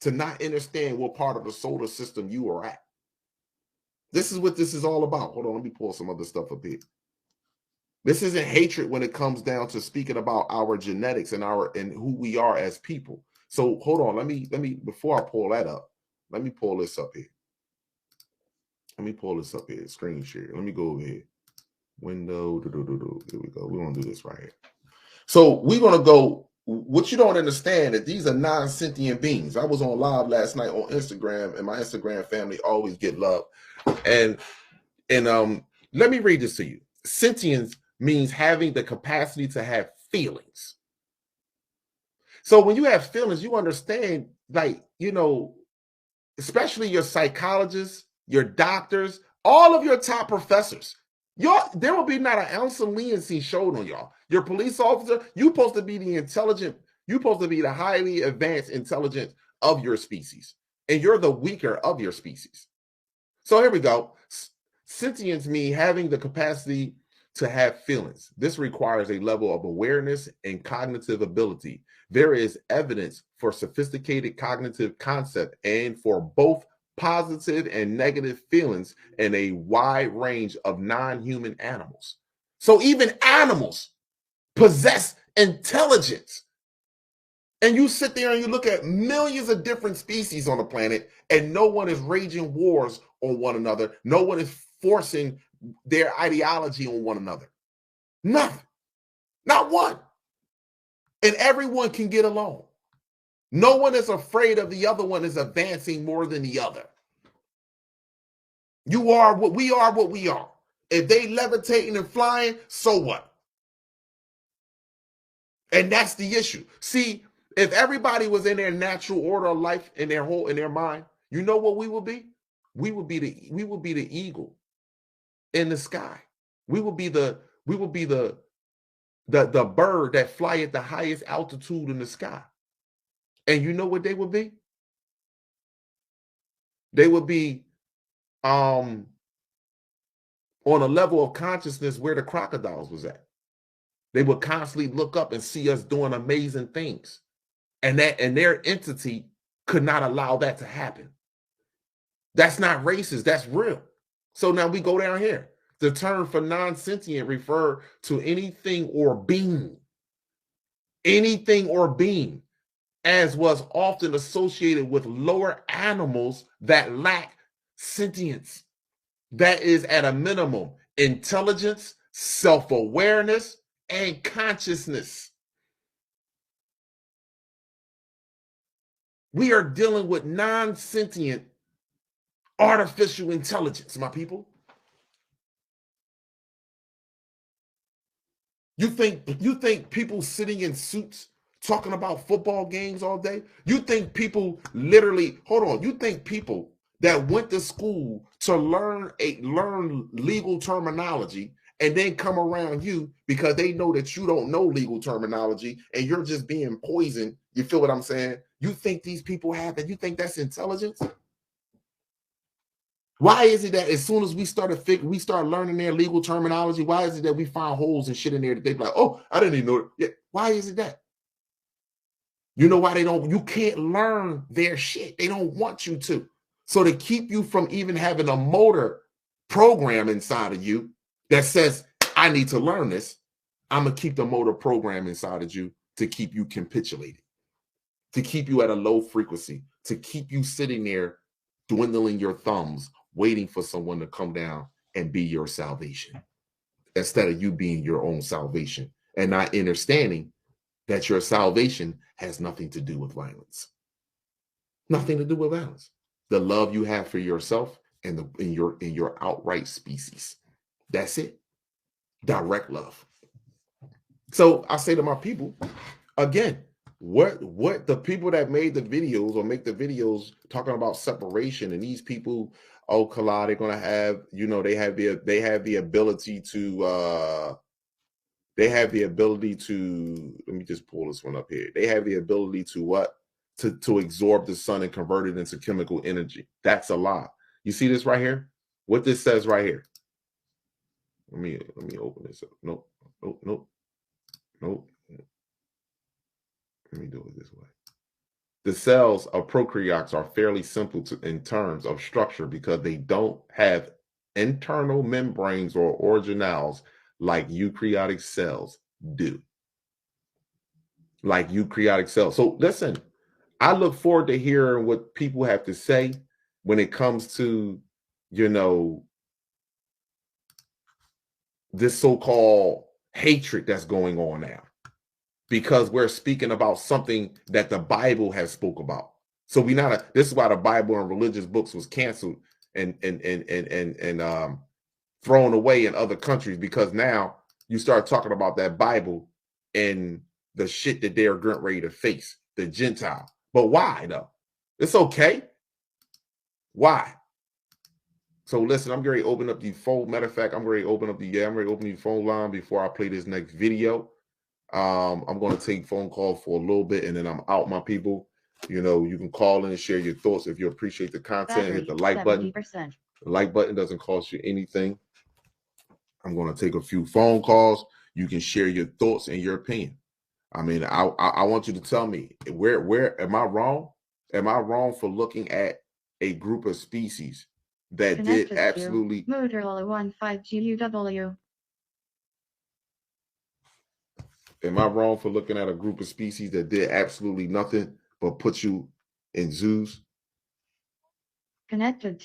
to not understand what part of the solar system you are at. This is what this is all about. Hold on, let me pull some other stuff up here. This isn't hatred when it comes down to speaking about our genetics and who we are as people. So hold on, let me before I pull that up, let me pull this up here. Let me pull this up here. Screen share. Let me go over here. Window. Here we go. We're gonna do this right here. So we're gonna go. What you don't understand that these are non-sentient beings. I was on live last night on Instagram, and my Instagram family always get love. And let me read this to you. Sentience means having the capacity to have feelings. So when you have feelings, you understand, like, you know, especially your psychologists, your doctors, all of your top professors. There will be not an ounce of leniency showed on y'all. Your police officer, you're supposed to be the intelligent, you're supposed to be the highly advanced intelligence of your species. And you're the weaker of your species. So here we go. Sentience means having the capacity to have feelings. This requires a level of awareness and cognitive ability. There is evidence for sophisticated cognitive concept and for both positive and negative feelings in a wide range of non-human animals. So even animals possess intelligence. And you sit there and you look at millions of different species on the planet, and no one is raging wars on one another. No one is forcing their ideology on one another. Nothing. Not one. And everyone can get along. No one is afraid of the other one is advancing more than the other. You are what we are, what we are. If they levitating and flying, so what? And that's the issue. See, if everybody was in their natural order of life, in their mind, you know what we would be? We would be the eagle in the sky. We would be the bird that fly at the highest altitude in the sky. And you know what they would be? They would be on a level of consciousness where the crocodiles was at. They would constantly look up and see us doing amazing things. And their entity could not allow that to happen. That's not racist, that's real. So now we go down here. The term for non-sentient refer to anything or being, as was often associated with lower animals that lack sentience. That is, at a minimum, intelligence, self-awareness, and consciousness. We are dealing with non-sentient artificial intelligence, my people. You think people sitting in suits talking about football games all day? You think people literally, hold on, you think people that went to school to learn legal terminology and then come around you because they know that you don't know legal terminology and you're just being poisoned? You feel what I'm saying? You think these people have that? You think that's intelligence? Why is it that as soon as we start learning their legal terminology, why is it that we find holes and shit in there that they be like, oh, I didn't even know it. Yeah. Why is it that? You know why you can't learn their shit. They don't want you to. So to keep you from even having a motor program inside of you that says, I need to learn this, I'm going to keep the motor program inside of you to keep you capitulated, to keep you at a low frequency, to keep you sitting there dwindling your thumbs, waiting for someone to come down and be your salvation instead of you being your own salvation and not understanding that your salvation has nothing to do with violence. Nothing to do with violence. The love you have for yourself and in your outright species. That's it. Direct love. So I say to my people, again, what the people that made the videos or make the videos talking about separation, and these people, oh, Kala, they're gonna have, they have the ability to let me just pull this one up here. They have the ability to what? To absorb the sun and convert it into chemical energy. That's a lie. You see this right here? What this says right here. Let me open this up. Nope. Let me do it this way. The cells of prokaryotes are fairly simple in terms of structure because they don't have internal membranes or organelles like eukaryotic cells do. Like eukaryotic cells. So listen, I look forward to hearing what people have to say when it comes to, this so-called hatred that's going on now, because we're speaking about something that the Bible has spoke about. So this is why the Bible and religious books was canceled and thrown away in other countries, because now you start talking about that Bible and the shit that they're ready to face, the Gentile. But why though? It's okay. Why? So listen, I'm going to open up the phone. Matter of fact, I'm going to open the phone line before I play this next video. I'm going to take phone calls for a little bit and then I'm out, my people. You can call in and share your thoughts. If you appreciate the content, hit the like button. The like button doesn't cost you anything. I'm going to take a few phone calls. You can share your thoughts and your opinion. I mean, I want you to tell me, where am I wrong? Am I wrong for looking at a group of species that Connected did absolutely Motorola 15GUW. Am I wrong for looking at a group of species that did absolutely nothing but put you in zoos? Connected.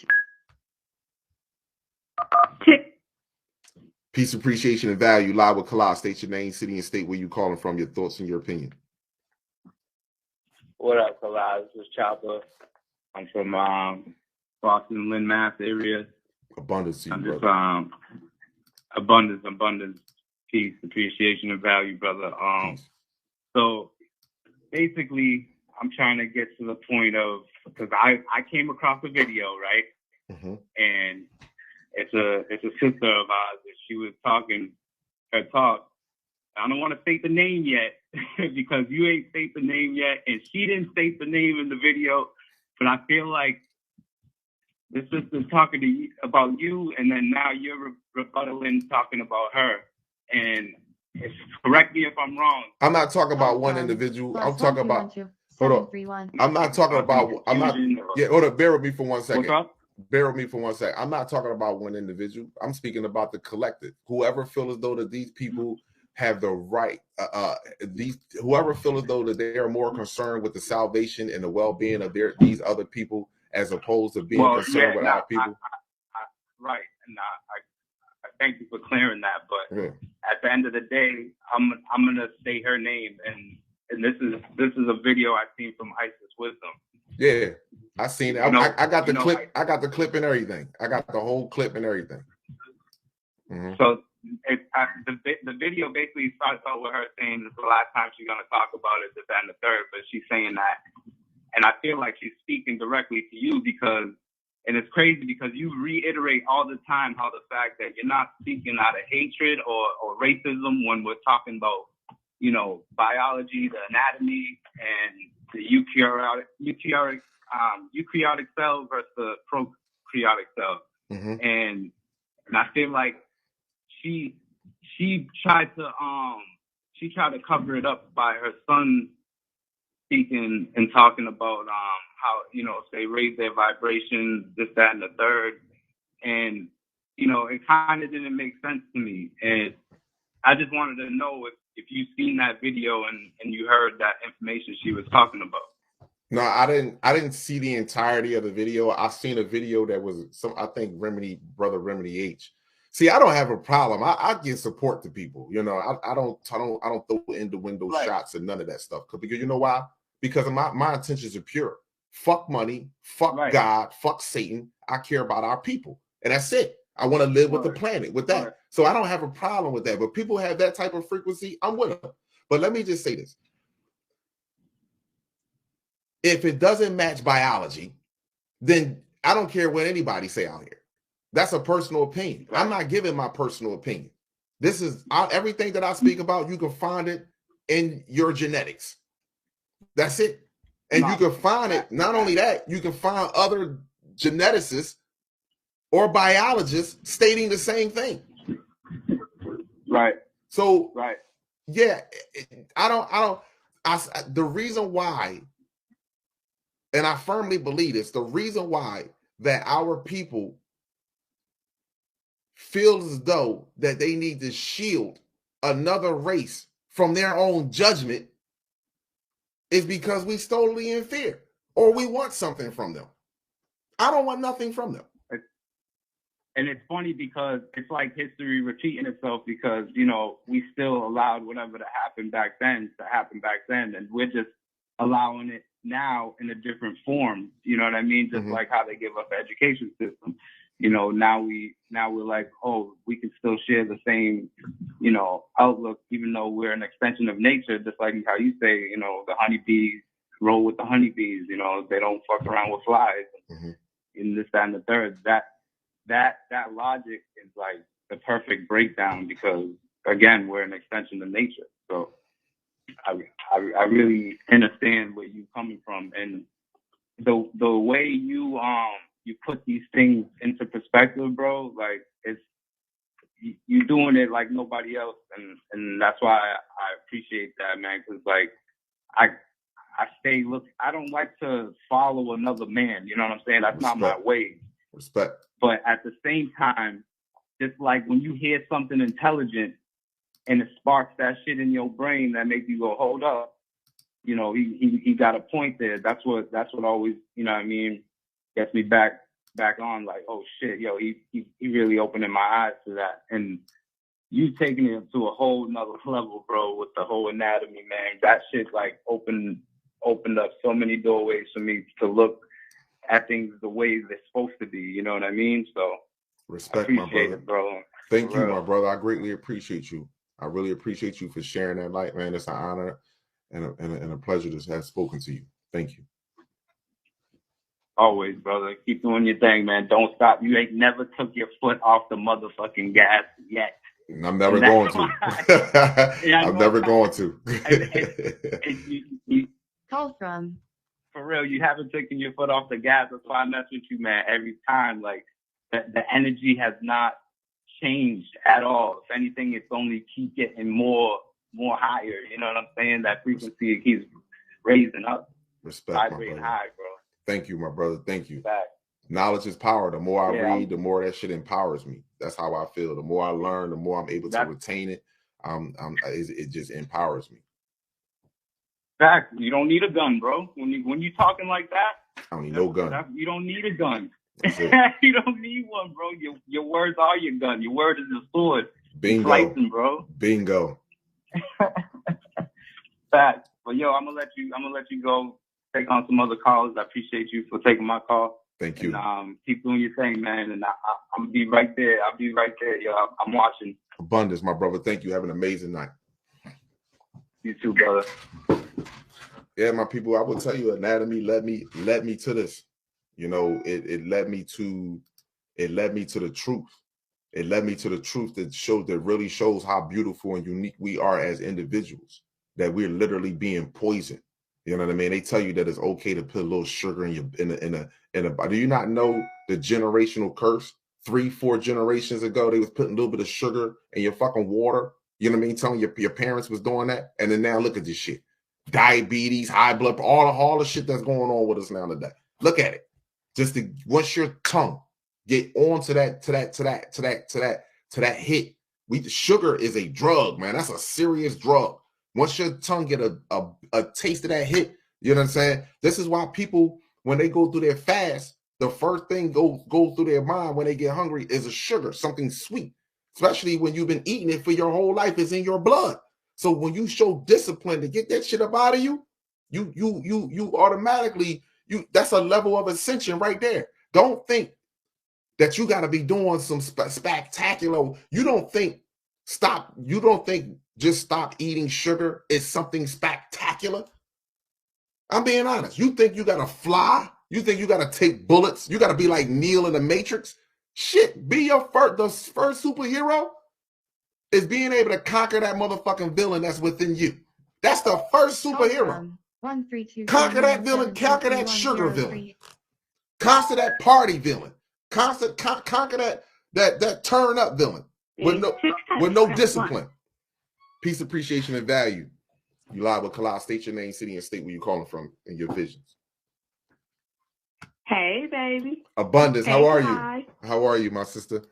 Peace, appreciation, and value. Live with Kala. State your name, city, and state where you calling from. Your thoughts and your opinion. What up, Kala? This is Chopper. I'm from Boston, Lynn, Mass area. Abundance to you, I'm just brother. Abundance, peace, appreciation, and value, brother. So basically, I'm trying to get to the point of, because I came across a video, right? Mm-hmm. And it's a sister of ours that she was talking her talk. I don't want to state the name yet because you ain't state the name yet, and she didn't state the name in the video. But I feel like this sister's talking to you about you, and then now you're rebuttaling talking about her. And correct me if I'm wrong. I'm not talking about one individual. I'm talking about. Hold on. I'm not talking about. I'm not. Yeah, hold on. Bear with me for 1 second. What's up? Bear with me for 1 second. I'm not talking about one individual. I'm speaking about the collective. Whoever feels as though that these people have the right, whoever feels as though that they are more concerned with the salvation and the well-being of these other people as opposed to being concerned with our people. Right, and I thank you for clearing that. But at the end of the day, I'm gonna say her name, and this is a video I seen from Isis Wisdom. Yeah, I seen it. I got the clip. I got the clip and everything. I got the whole clip and everything. Mm-hmm. So the video basically starts out with her saying this is the last time she's gonna talk about it, this, that, and the third. But she's saying that, and I feel like she's speaking directly to you because, and it's crazy because you reiterate all the time how the fact that you're not speaking out of hatred or racism when we're talking about, you know, biology, the anatomy, and the eukaryotic cell versus the prokaryotic cell. Mm-hmm. And I feel like she tried to cover it up by her son speaking and talking about how, you know, they raise their vibrations, this, that, and the third. And, you know, it kind of didn't make sense to me. And I just wanted to know if you've seen that video and you heard that information she was talking about. No, I didn't see the entirety of the video. I seen a video that was I think brother Remedy H. See, I don't have a problem. I give support to people. You know, I don't throw in the window shots and none of that stuff. Because you know why? Because my intentions are pure. Fuck money, fuck God, fuck Satan. I care about our people. And that's it. I want to live with the planet with that. So I don't have a problem with that. But people have that type of frequency, I'm with them. But let me just say this. If it doesn't match biology, then I don't care what anybody say out here. That's a personal opinion. I'm not giving my personal opinion. This is everything that I speak about. You can find it in your genetics. That's it. And you can find it. Not only that, you can find other geneticists or biologists stating the same thing. Right. So, yeah, the reason why, and I firmly believe this, the reason why that our people feel as though that they need to shield another race from their own judgment is because we totally in fear or we want something from them. I don't want nothing from them. And it's funny because it's like history repeating itself because, you know, we still allowed whatever to happen back then, and we're just allowing it now in a different form. You know what I mean? Just like how they give us the education system. You know, now we're like, oh, we can still share the same, you know, outlook, even though we're an extension of nature, just like how you say, you know, the honeybees roll with the honeybees, you know, they don't fuck around with flies and this, that, and the third. That logic is like the perfect breakdown because, again, we're an extension of nature. So I really understand where you're coming from, and the way you put these things into perspective, bro. Like you doing it like nobody else, and that's why I appreciate that, man. Because like I don't like to follow another man. You know what I'm saying? That's not my way. Respect. But at the same time, just like when you hear something intelligent and it sparks that shit in your brain that makes you go, hold up, you know, he got a point there. That's what always, you know what I mean, gets me back on like, oh shit, yo, he really opening my eyes to that. And you taking it to a whole nother level, bro, with the whole anatomy, man. That shit like opened up so many doorways for me to look at things the way they're supposed to be, you know what I mean? So respect, my brother. Bro. Thank you, my brother. I greatly appreciate you. I really appreciate you for sharing that light, man. It's an honor and a pleasure to have spoken to you. Thank you. Always, brother. Keep doing your thing, man. Don't stop. You ain't never took your foot off the motherfucking gas yet. I'm never going to. I'm never going to. Call from. For real, you haven't taken your foot off the gas. That's why I mess with you, man. Every time, like the energy has not changed at all. If anything, it's only keep getting more higher. You know what I'm saying? That frequency keeps raising up. Respect, vibrating high, bro. Thank you, my brother. Thank you. Fact. Knowledge is power. The more I read, the more that shit empowers me. That's how I feel. The more I learn, the more I'm able to retain it. It just empowers me. Fact. You don't need a gun, bro. When you talking like that, I don't need no gun. You don't need a gun. You don't need one, bro. Your words are your gun. Your word is your sword. Bingo, slicing, bro. Bingo. Fact. But yo, I'm gonna let you go take on some other calls. I appreciate you for taking my call. Thank you. And, keep doing your thing, man. And I'm gonna be right there. I'll be right there, yo. I'm watching. Abundance, my brother. Thank you. Have an amazing night. You too, brother. Yeah, my people. I will tell you, anatomy led me to this. You know, it led me to the truth. It led me to the truth that really shows how beautiful and unique we are as individuals. That we're literally being poisoned. You know what I mean? They tell you that it's okay to put a little sugar in a. Do you not know the generational curse? 3-4 generations ago, they was putting a little bit of sugar in your fucking water. You know what I mean? Telling your parents was doing that, and then now look at this shit: diabetes, high blood, all the shit that's going on with us now today. Look at it. Just once your tongue get on to that hit. Sugar is a drug, man. That's a serious drug. Once your tongue get a taste of that hit, you know what I'm saying? This is why people, when they go through their fast, the first thing go through their mind when they get hungry is a sugar, something sweet. Especially when you've been eating it for your whole life, it's in your blood. So when you show discipline to get that shit up out of you, you automatically, that's a level of ascension right there. Don't think that you got to be doing some spectacular. You don't think just stop eating sugar is something spectacular. I'm being honest. You think you got to fly? You think you got to take bullets? You got to be like Neo in the Matrix? Shit, be the first superhero is being able to conquer that motherfucking villain that's within you. That's the first superhero. 132. Conquer that villain, conquer that sugar villain. Conquer that party villain. Conquer that turn up villain with no discipline. Peace, appreciation, and value. You live with Kala. State your name, city, and state where you're calling from and your visions. Hey, baby. Abundance, how are hi. You? How are you, my sister?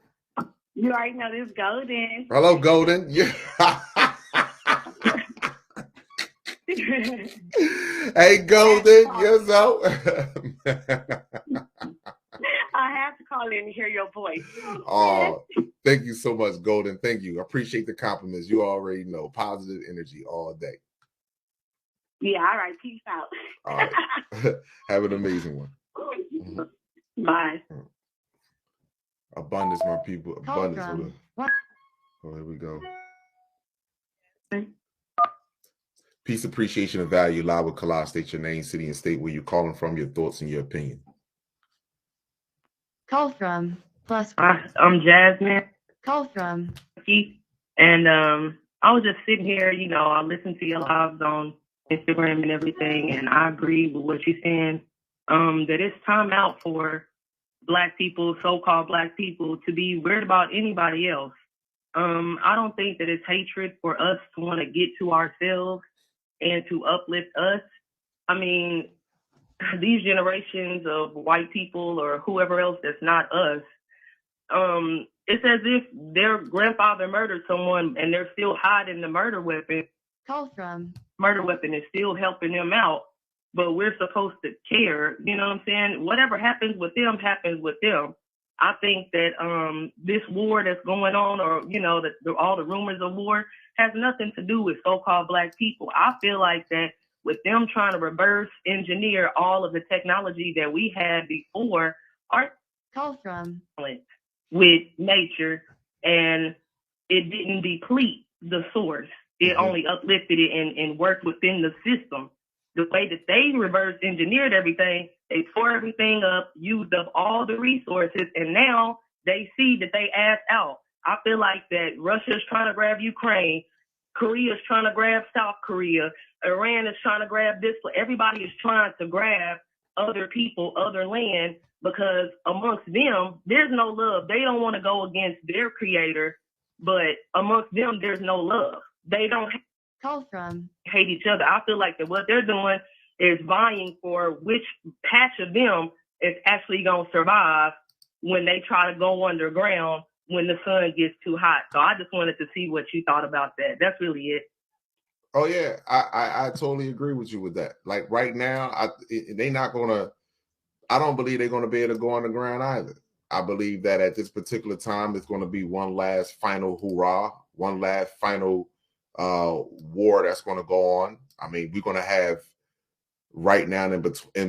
You already know this Golden. Hello, Golden. Yeah. Hey, Golden. Yes, so. I have to call in and hear your voice. Oh, thank you so much, Golden. Thank you. I appreciate the compliments. You already know. Positive energy all day. Yeah, all right. Peace out. All right. Have an amazing one. Bye. Abundance, my people. Abundance. Oh, here we go. Peace, appreciation, and value. Live with Kala. State your name, city, and state where you're calling from, your thoughts, and your opinion. Call from plus. I'm Jasmine. Call from. And I was just sitting here, you know, I listened to your lives on Instagram and everything, and I agree with what you're saying, that it's time out for Black people, so-called Black people, to be worried about anybody else. I don't think that it's hatred for us to want to get to ourselves and to uplift us. I mean, these generations of white people or whoever else that's not us, it's as if their grandfather murdered someone and they're still hiding the murder weapon. Call from. Murder weapon is still helping them out, but we're supposed to care. You know what I'm saying? Whatever happens with them happens with them. I think that this war that's going on, or, you know, all the rumors of war, has nothing to do with so-called Black people. I feel like that with them trying to reverse engineer all of the technology that we had before, our call from with nature, and it didn't deplete the source. It only uplifted it and worked within the system. The way that they reverse engineered everything, they tore everything up, used up all the resources, and now they see that they ass out. I feel like that Russia's trying to grab Ukraine, Korea's trying to grab South Korea, Iran is trying to grab this. Everybody is trying to grab other people, other land, because amongst them, there's no love. They don't want to go against their creator, but amongst them, there's no love. They don't call from hate each other. I feel like that what they're doing is vying for which patch of them is actually going to survive when they try to go underground when the sun gets too hot. So I just wanted to see what you thought about that. That's really it. Oh yeah, I totally agree with you with that. Like right now, they're not gonna. I don't believe they're gonna be able to go underground either. I believe that at this particular time, it's going to be one last final hurrah, one last final war that's going to go on. I mean, we're going to have right now in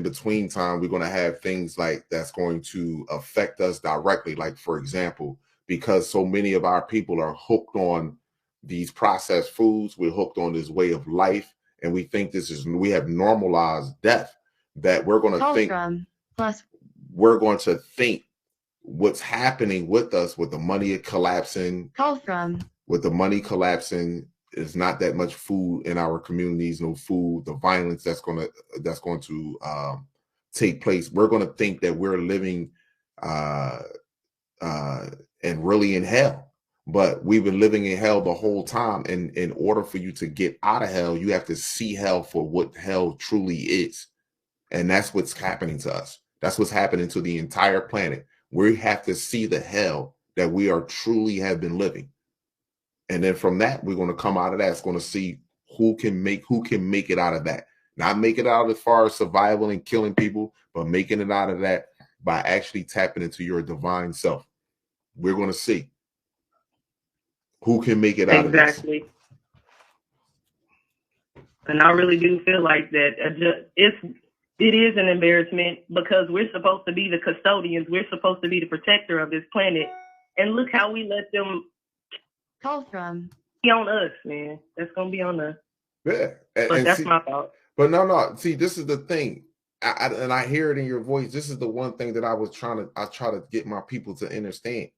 between time, we're going to have things like that's going to affect us directly. Like, for example, because so many of our people are hooked on these processed foods, we're hooked on this way of life, and we think we have normalized death, that we're going to think we're going to think what's happening with us, with the money collapsing, with the money collapsing, is not that much food in our communities, no food, the violence that's going to take place. We're going to think that we're living and really in hell, but we've been living in hell the whole time. And in order for you to get out of hell, you have to see hell for what hell truly is. And that's what's happening to us. That's what's happening to the entire planet. We have to see the hell that we are truly have been living. And then from that, we're going to come out of that. It's going to see who can make it out of that. Not make it out as far as survival and killing people, but making it out of that by actually tapping into your divine self. We're going to see who can make it out of this. Exactly. And I really do feel like that it is an embarrassment, because we're supposed to be the custodians. We're supposed to be the protector of this planet. And look how we let them be on us, man. That's going to be on us. Yeah. But that's my thought. But no. See, this is the thing. And I hear it in your voice. This is the one thing that I try to get my people to understand.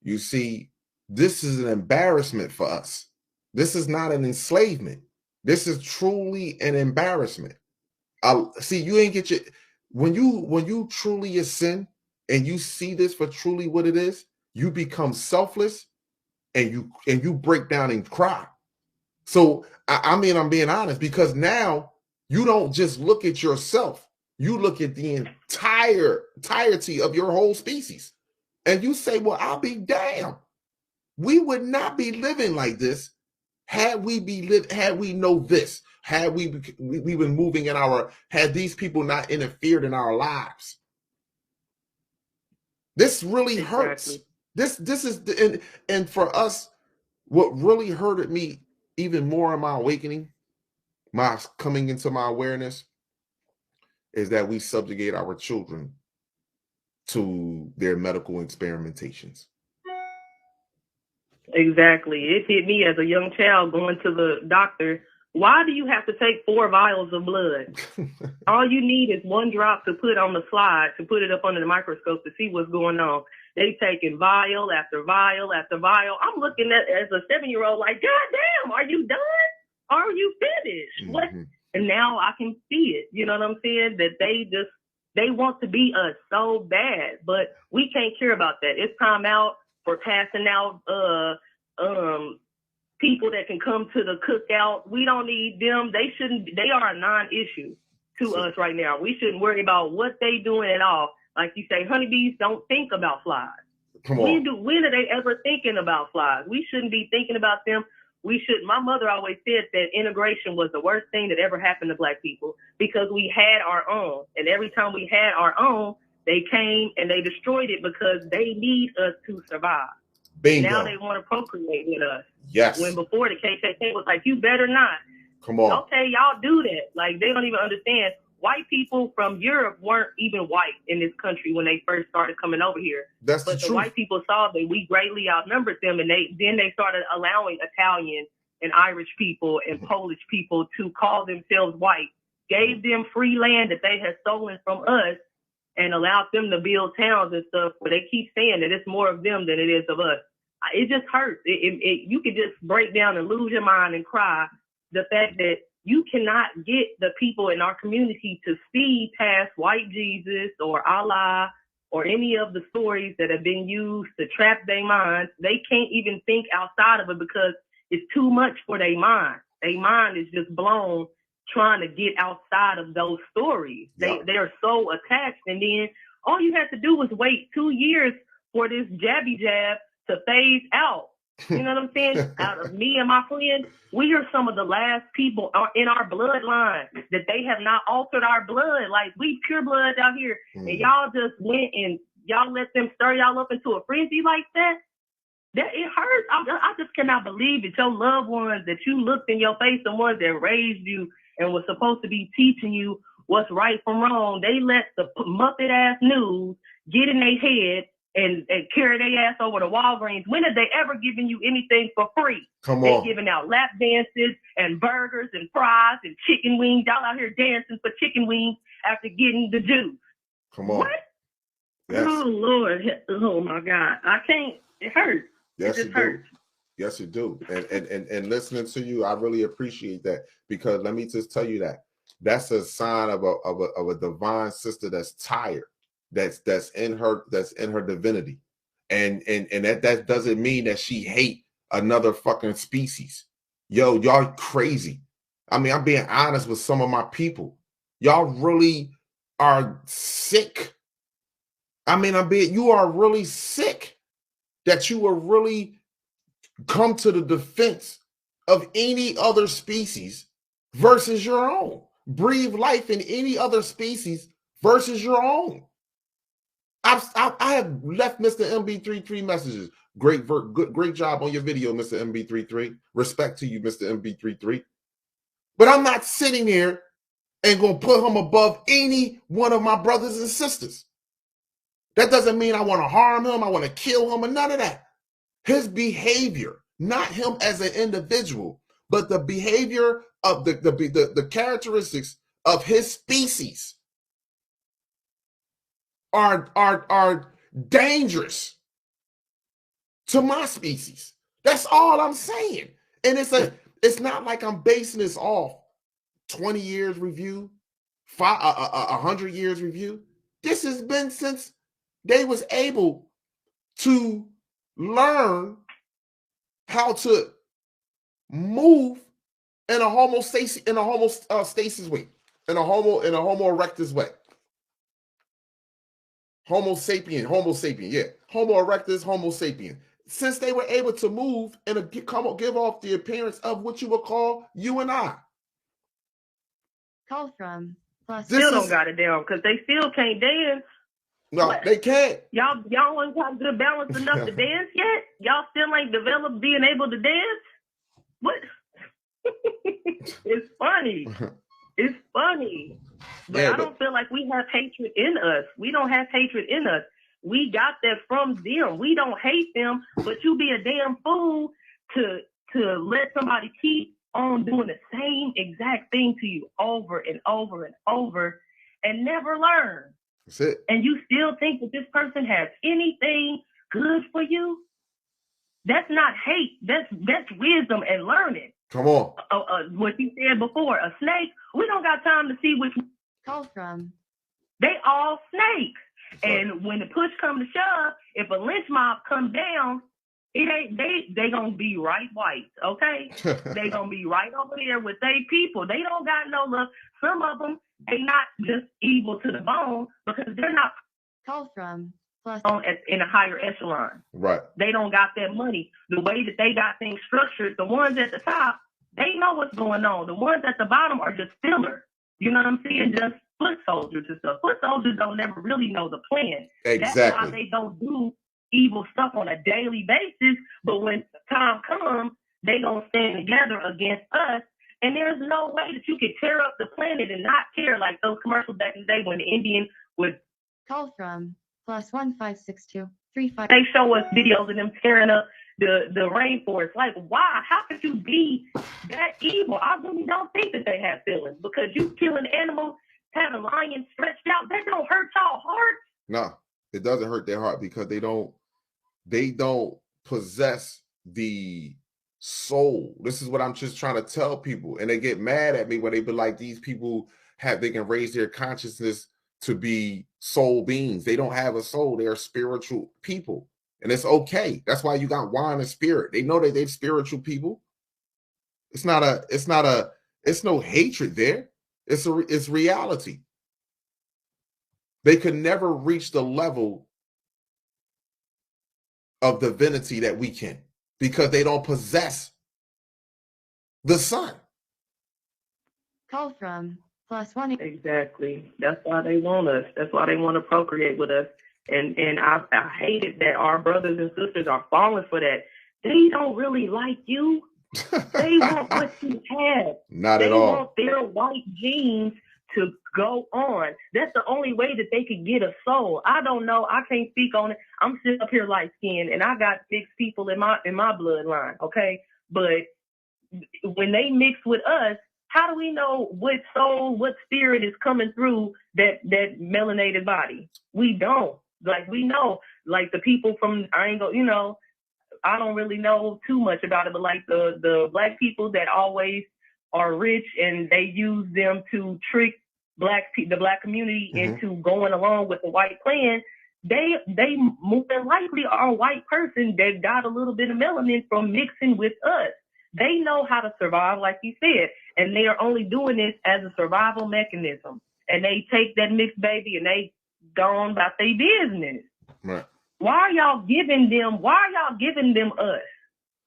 You see, this is an embarrassment for us. This is not an enslavement. This is truly an embarrassment. See, you ain't get your, when you truly ascend and you see this for truly what it is, you become selfless and you break down and cry. So I mean, I'm being honest, because now you don't just look at yourself, you look at the entirety of your whole species, and you say, well, I'll be damned. We would not be living like this had we know this, had we been moving had these people not interfered in our lives. This really hurts. This is and for us, what really hurted me even more in my awakening, my coming into my awareness, is that we subjugate our children to their medical experimentations. Exactly. It hit me as a young child going to the doctor. Why do you have to take 4 vials of blood? All you need is 1 drop to put on the slide, to put it up under the microscope to see what's going on. They taking vial after vial after vial. I'm looking at as a 7-year-old like, God damn, are you done? Are you finished? Mm-hmm. What? And now I can see it. You know what I'm saying? That they want to be us so bad, but we can't care about that. It's time out for passing out people that can come to the cookout. We don't need them. They are a non-issue to us right now. We shouldn't worry about what they doing at all. Like you say, honeybees don't think about flies. Come on. When are they ever thinking about flies? We shouldn't be thinking about them. My mother always said that integration was the worst thing that ever happened to Black people, because we had our own. And every time we had our own, they came and they destroyed it because they need us to survive. Bingo. Now they want to procreate with us. Yes. When before the KKK was like, you better not. Come on. Okay, y'all do that. Like, they don't even understand. White people from Europe weren't even white in this country when they first started coming over here. But the white people saw that we greatly outnumbered them, and then they started allowing Italian and Irish people and Polish people to call themselves white, gave them free land that they had stolen from us, and allowed them to build towns and stuff where they keep saying that it's more of them than it is of us. It just hurts. You could just break down and lose your mind and cry. The fact that you cannot get the people in our community to see past white Jesus or Allah or any of the stories that have been used to trap their minds. They can't even think outside of it because it's too much for their mind. Their mind is just blown trying to get outside of those stories. They are so attached. And then all you have to do was wait 2 years for this jabby jab to phase out. You know what I'm saying? Out of me and my friends, we are some of the last people in our bloodline that they have not altered our blood. Like, we pure blood out here. And y'all just went and y'all let them stir y'all up into a frenzy like that. That it hurts. I just cannot believe it. Your loved ones that you looked in your face, the ones that raised you and was supposed to be teaching you what's right from wrong. They let the Muppet ass news get in their head and carry their ass over to Walgreens. When have they ever given you anything for free? Come They on. giving out lap dances and burgers and fries and chicken wings. Y'all out here dancing for chicken wings after getting the juice. Come on. What? Yes. Oh Lord. Oh my God. I can't. It hurts. Yes, it just it do. hurts. Yes, it do. And listening to you, I really appreciate that, because let me just tell you that's a sign of a divine sister that's tired, that's in her divinity, and that doesn't mean that she hate another fucking species. Yo, y'all crazy. I mean, I'm being honest with some of my people. Y'all really are sick. I mean, you are really sick that you will really come to the defense of any other species versus your own. Breathe life in any other species versus your own. I have left Mr. MB33 messages. Great job on your video, Mr. MB33. Respect to you, Mr. MB33. But I'm not sitting here and going to put him above any one of my brothers and sisters. That doesn't mean I want to harm him, I want to kill him, or none of that. His behavior, not him as an individual, but the behavior of the characteristics of his species are dangerous to my species. That's all I'm saying. And it's not like I'm basing this off 20 years review, 100 years review. This has been since they was able to learn how to move in a homostasis way, in a homo erectus way. Homo sapien, yeah. Homo erectus, Homo sapien. Since they were able to move and give off the appearance of what you would call you and I. Call from plus. Still don't got it down because they still can't dance. No, what? They can't. Y'all ain't got good balance enough to dance yet? Y'all still ain't developed being able to dance? What? It's funny. It's funny. But I don't feel like we have hatred in us. We don't have hatred in us. We got that from them. We don't hate them, but you be a damn fool to let somebody keep on doing the same exact thing to you over and over and over and never learn. That's it. And you still think that this person has anything good for you? That's not hate. That's wisdom and learning. Come on. What you said before, a snake, we don't got time to see which call from. They all snakes. And when the push comes to shove, if a lynch mob comes down, it ain't they gonna be right white, okay? They gonna be right over there with they people. They don't got no love. Some of them, they not just evil to the bone because they're not call from plus in a higher echelon. Right. They don't got that money. The way that they got things structured, the ones at the top, they know what's going on. The ones at the bottom are just filler. You know what I'm saying? Just foot soldiers and stuff. Foot soldiers don't never really know the plan. Exactly. That's why they don't do evil stuff on a daily basis. But when time comes, they gonna stand together against us. And there's no way that you could tear up the planet and not care, like those commercials back in the day when the Indian would call from plus 156235. They show us videos of them tearing up the rainforest. Like, why? How could you be that evil? I really don't think that they have feelings because you killing animals, having lions stretched out, that don't hurt y'all heart. No, it doesn't hurt their heart because they don't possess the soul. This is what I'm just trying to tell people. And they get mad at me when they be like, these people they can raise their consciousness to be soul beings. They don't have a soul. They are spiritual people. And it's okay. That's why you got wine and spirit. They know that they're spiritual people. It's no hatred there. It's reality. They could never reach the level of divinity that we can because they don't possess the sun. Call from plus one. Exactly. That's why they want us. That's why they want to procreate with us. And I hate it that our brothers and sisters are falling for that. They don't really like you. They want what you have. Not at all. They want their white genes to go on. That's the only way that they could get a soul. I don't know. I can't speak on it. I'm sitting up here light skinned and I got 6 people in my bloodline. Okay. But when they mix with us, how do we know what soul, what spirit is coming through that melanated body? We don't. Like, we know, like the people from, I don't really know too much about it, but like the black people that always are rich and they use them to trick the black community into going along with the white plan, they more than likely are a white person that got a little bit of melanin from mixing with us. They know how to survive, like you said, and they are only doing this as a survival mechanism. And they take that mixed baby and they go on about their business. Right. Why are y'all giving them us?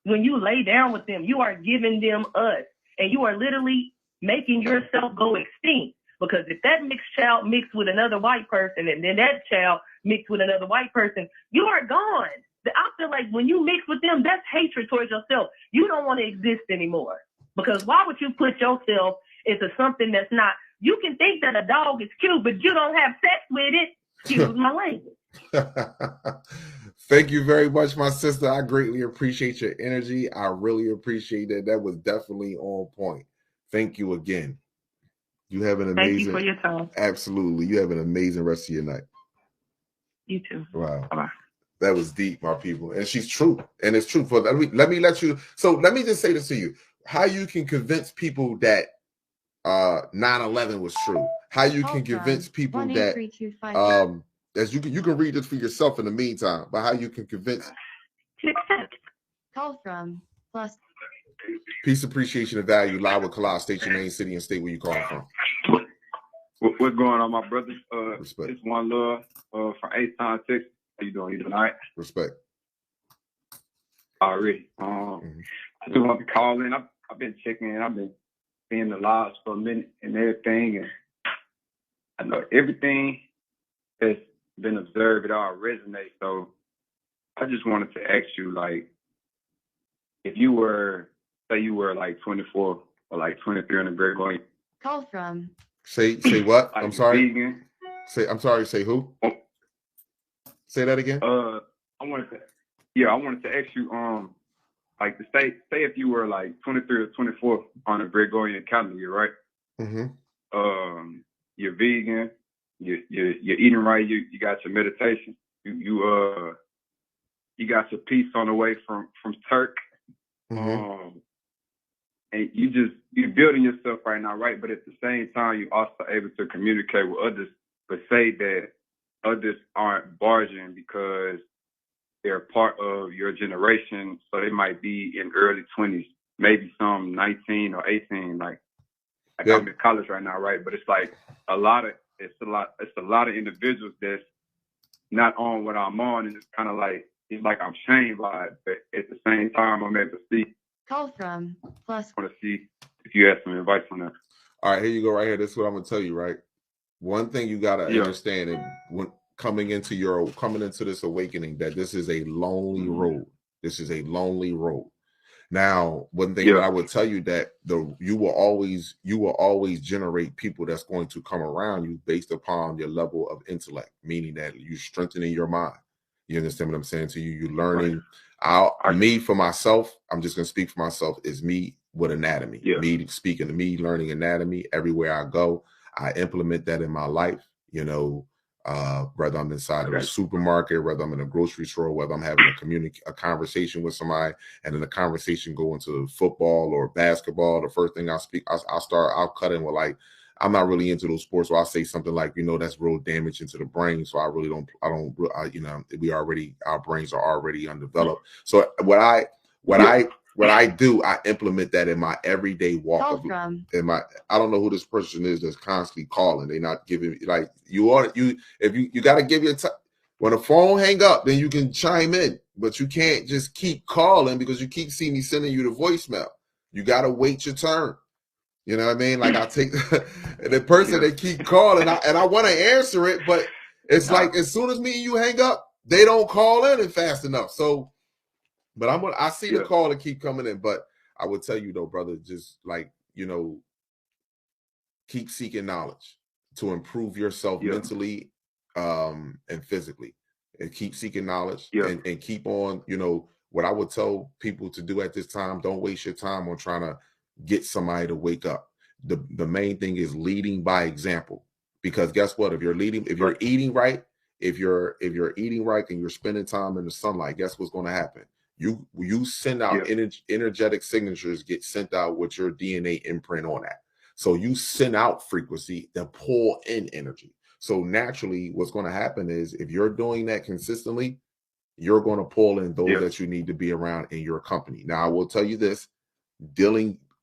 When you lay down with them, you are giving them us. And you are literally making yourself go extinct. Because if that mixed child mixed with another white person and then that child mixed with another white person, you are gone. I feel like when you mix with them, that's hatred towards yourself. You don't want to exist anymore. Because why would you put yourself into something that's not? You can think that a dog is cute, but you don't have sex with it. Excuse my language. Thank you very much, my sister. I greatly appreciate your energy. I really appreciate that. That was definitely on point. Thank you again. You have an amazing. Thank you for your time. Absolutely. You have an amazing rest of your night. You too. Wow. Bye-bye. That was deep, my people. And she's true. And it's true. Let me let you. So let me just say this to you. How you can convince people that 9/11 was true. How you can convince people that as you can read this for yourself in the meantime, but how you can convince. Call from plus. Peace, appreciation, and value. Live with Collage. State your name, city, and state where you calling from. What's going on, my brothers? Respect. It's One Love from A-Town, Texas. How you doing? You doing all right? Respect. Already. I just want to call in. I've been checking in. I've been seeing the lives for a minute and everything, and I know everything that's been observed, it all resonates. So I just wanted to ask you, like, if you were, say you were like 24 or like 23 on the Gregorian. Call from. Say what? Like I'm sorry. Vegan. I'm sorry. Say who? Say that again. I wanted to ask you, like, to say if you were like 23 or 24 on a Gregorian calendar year, right? Mm-hmm. You're vegan. You're eating right. You got your meditation. You got your peace on the way from Turk. Mm-hmm. And you're building yourself right now, right? But at the same time, you're also able to communicate with others, but say that others aren't barging because they're part of your generation. So they might be in early 20s, maybe some 19 or 18. Like yeah. I'm in college right now, right? But it's like a lot of individuals that's not on what I'm on, and it's kind of like it's like I'm shamed by it, but at the same time, I'm able to see. Call from plus. I want to see if you have some advice on that. All right, here you go. Right here. This is what I'm gonna tell you. Right, one thing you gotta understand, and when coming into this awakening, that this is a lonely road. This is a lonely road. Now, one thing that I would tell you that you will always generate people that's going to come around you based upon your level of intellect, meaning that you're strengthening your mind. You understand what I'm saying to you? You're learning. Me for myself, I'm just gonna speak for myself, is me with anatomy. Me speaking to me, learning anatomy everywhere I go. I implement that in my life, whether I'm inside of a supermarket, whether I'm in a grocery store, whether I'm having a conversation with somebody, and then the conversation go into football or basketball. The first thing I'll cut in with, like, I'm not really into those sports, so I'll say something like, that's real damage into the brain. So I really don't, our brains are already undeveloped. So what I do, I implement that in my everyday walk. I don't know who this person is that's constantly calling. They're not giving, like, if you got to give your time. When the phone hang up, then you can chime in, but you can't just keep calling because you keep seeing me sending you the voicemail. You got to wait your turn. You know what I mean? Like, I take the person that keep calling, and I want to answer it, but it's like as soon as me and you hang up, they don't call in fast enough. So, but I see the call to keep coming in. But I would tell you though, brother, just like, keep seeking knowledge to improve yourself mentally and physically, and keep seeking knowledge and keep on, you know, what I would tell people to do at this time: don't waste your time on trying to get somebody to wake up. The main thing is leading by example, because guess what? If you're leading, if you're eating right, if you're eating right and you're spending time in the sunlight, guess what's going to happen? You send out energetic signatures get sent out with your DNA imprint on that. So you send out frequency that pull in energy. So naturally, what's going to happen is, if you're doing that consistently, you're going to pull in those that you need to be around in your company. Now, I will tell you this: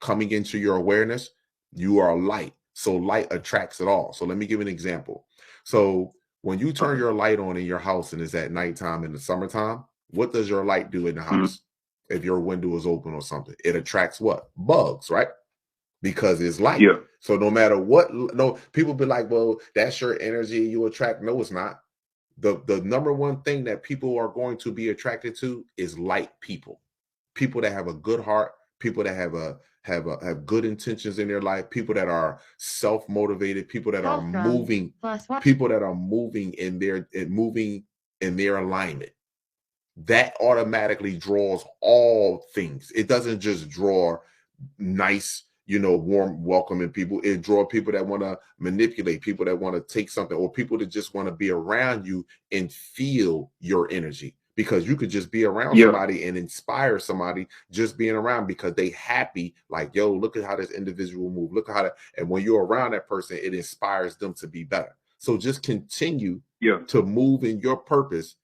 coming into your awareness, you are light. So light attracts it all. So let me give an example. So when you turn your light on in your house and it's at nighttime in the summertime, what does your light do in the house? If your window is open or something, it attracts what? Bugs, right? Because it's light. So no matter what, no, people be like, well, that's your energy you attract. No, it's not. The number one thing that people are going to be attracted to is light people. People that have a good heart, people that have good intentions in their life, people that are self-motivated, people that are moving, people that are moving in their alignment. That automatically draws all things. It doesn't just draw nice, you know, warm, welcoming people. It draws people that want to manipulate, people that want to take something, or people that just want to be around you and feel your energy. Because you could just be around somebody and inspire somebody just being around, because they happy, like, yo, look at how this individual move. Look at how that, and when you're around that person, it inspires them to be better. So just continue to move in your purpose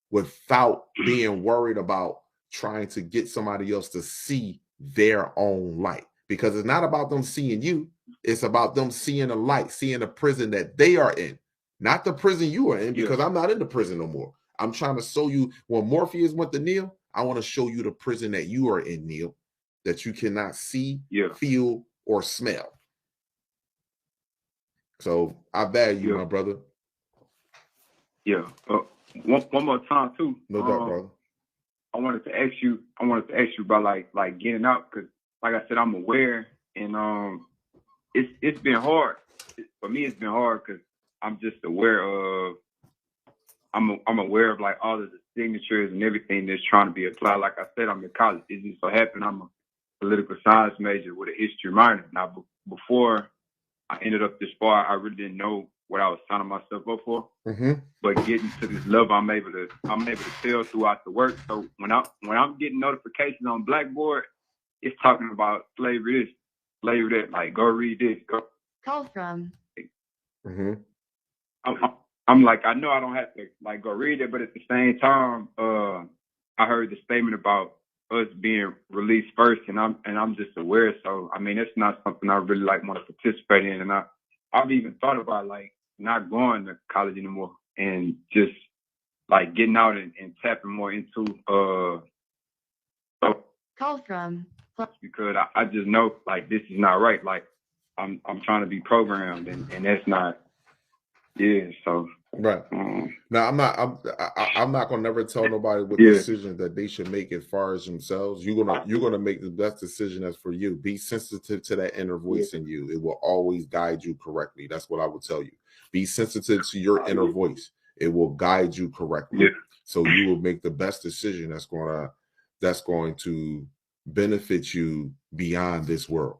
without being worried about trying to get somebody else to see their own light. Because it's not about them seeing you. It's about them seeing the light, seeing the prison that they are in, not the prison you are in, because I'm not in the prison no more. I'm trying to show you, when Morpheus went to Neil, I want to show you the prison that you are in, Neil, that you cannot see, feel, or smell. So I value you, my brother. One more time too. No doubt, brother. I wanted to ask you about like getting out, because like I said, I'm aware, and it's been hard for me. It's been hard because I'm just aware of I'm aware of like all of the signatures and everything that's trying to be applied. Like I said, I'm in college. It just so happened I'm a political science major with a history minor. Now, before I ended up this far, I really didn't know what I was signing myself up for. But getting to this level, I'm able to tell throughout the work. So when I'm getting notifications on Blackboard, it's talking about slavery this, slavery that. Like, go read this. Go. Call from. I'm like, I know I don't have to like go read it, but at the same time, I heard the statement about us being released first, and I'm just aware. So I mean, it's not something I really like want to participate in, and I've even thought about like not going to college anymore and just like getting out and tapping more into call from, because I just know like this is not right. Like I'm trying to be programmed, and that's not. So right. Now I'm not gonna never tell nobody what decision that they should make as far as themselves. You're gonna make the best decision that's for you. Be sensitive to that inner voice in you. It will always guide you correctly. That's what I will tell you. Be sensitive to your inner voice. It will guide you correctly. So you will make the best decision that's going to benefit you beyond this world.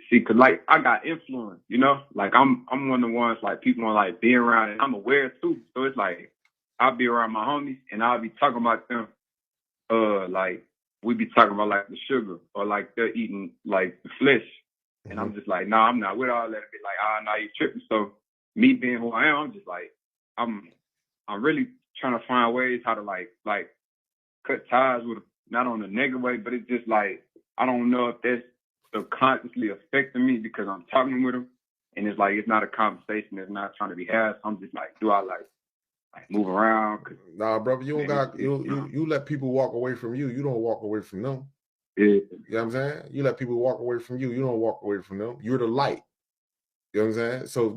Because like I got influence, you know, like I'm one of the ones like people want like being around, and I'm aware too. So it's like I'll be around my homies and I'll be talking about them. Like we be talking about like the sugar, or like they're eating like the flesh, and I'm just like, nah, I'm not with all that. Be like, nah, you tripping. So me being who I am, I'm just like, I'm really trying to find ways how to like cut ties with them, not on a negative way, but it's just like I don't know if that's subconsciously affecting me because I'm talking with them, and it's like it's not a conversation. It's not trying to be had. I'm just like, do I like move around? Nah, brother, you don't got you let people walk away from you. You don't walk away from them. You know what I'm saying? You let people walk away from you. You don't walk away from them. You're the light. You know what I'm saying? So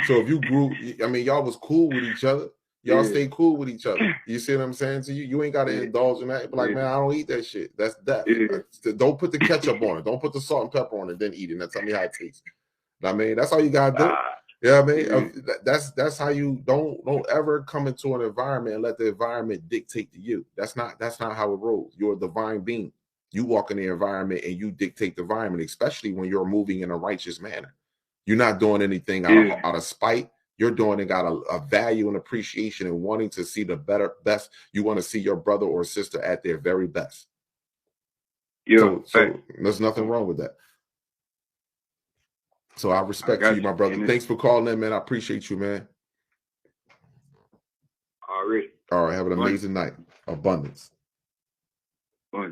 so if you grew, I mean, y'all was cool with each other. Y'all stay cool with each other. You see what I'm saying to you? You ain't got to indulge in that. But like, man, I don't eat that shit. That's death. Don't put the ketchup on it. Don't put the salt and pepper on it. Then eat it. Now tell me how it tastes. I mean, that's all you gotta do. You know what I mean? That's how you don't ever come into an environment and let the environment dictate to you. That's not how it rolls. You're a divine being. You walk in the environment and you dictate the environment, especially when you're moving in a righteous manner. You're not doing anything out of spite. You're doing it out of a value and appreciation and wanting to see the best. You want to see your brother or sister at their very best. So there's nothing wrong with that. So I respect you, my brother. Thanks for calling in, man. I appreciate you, man. All right. Have an amazing night. Abundance. All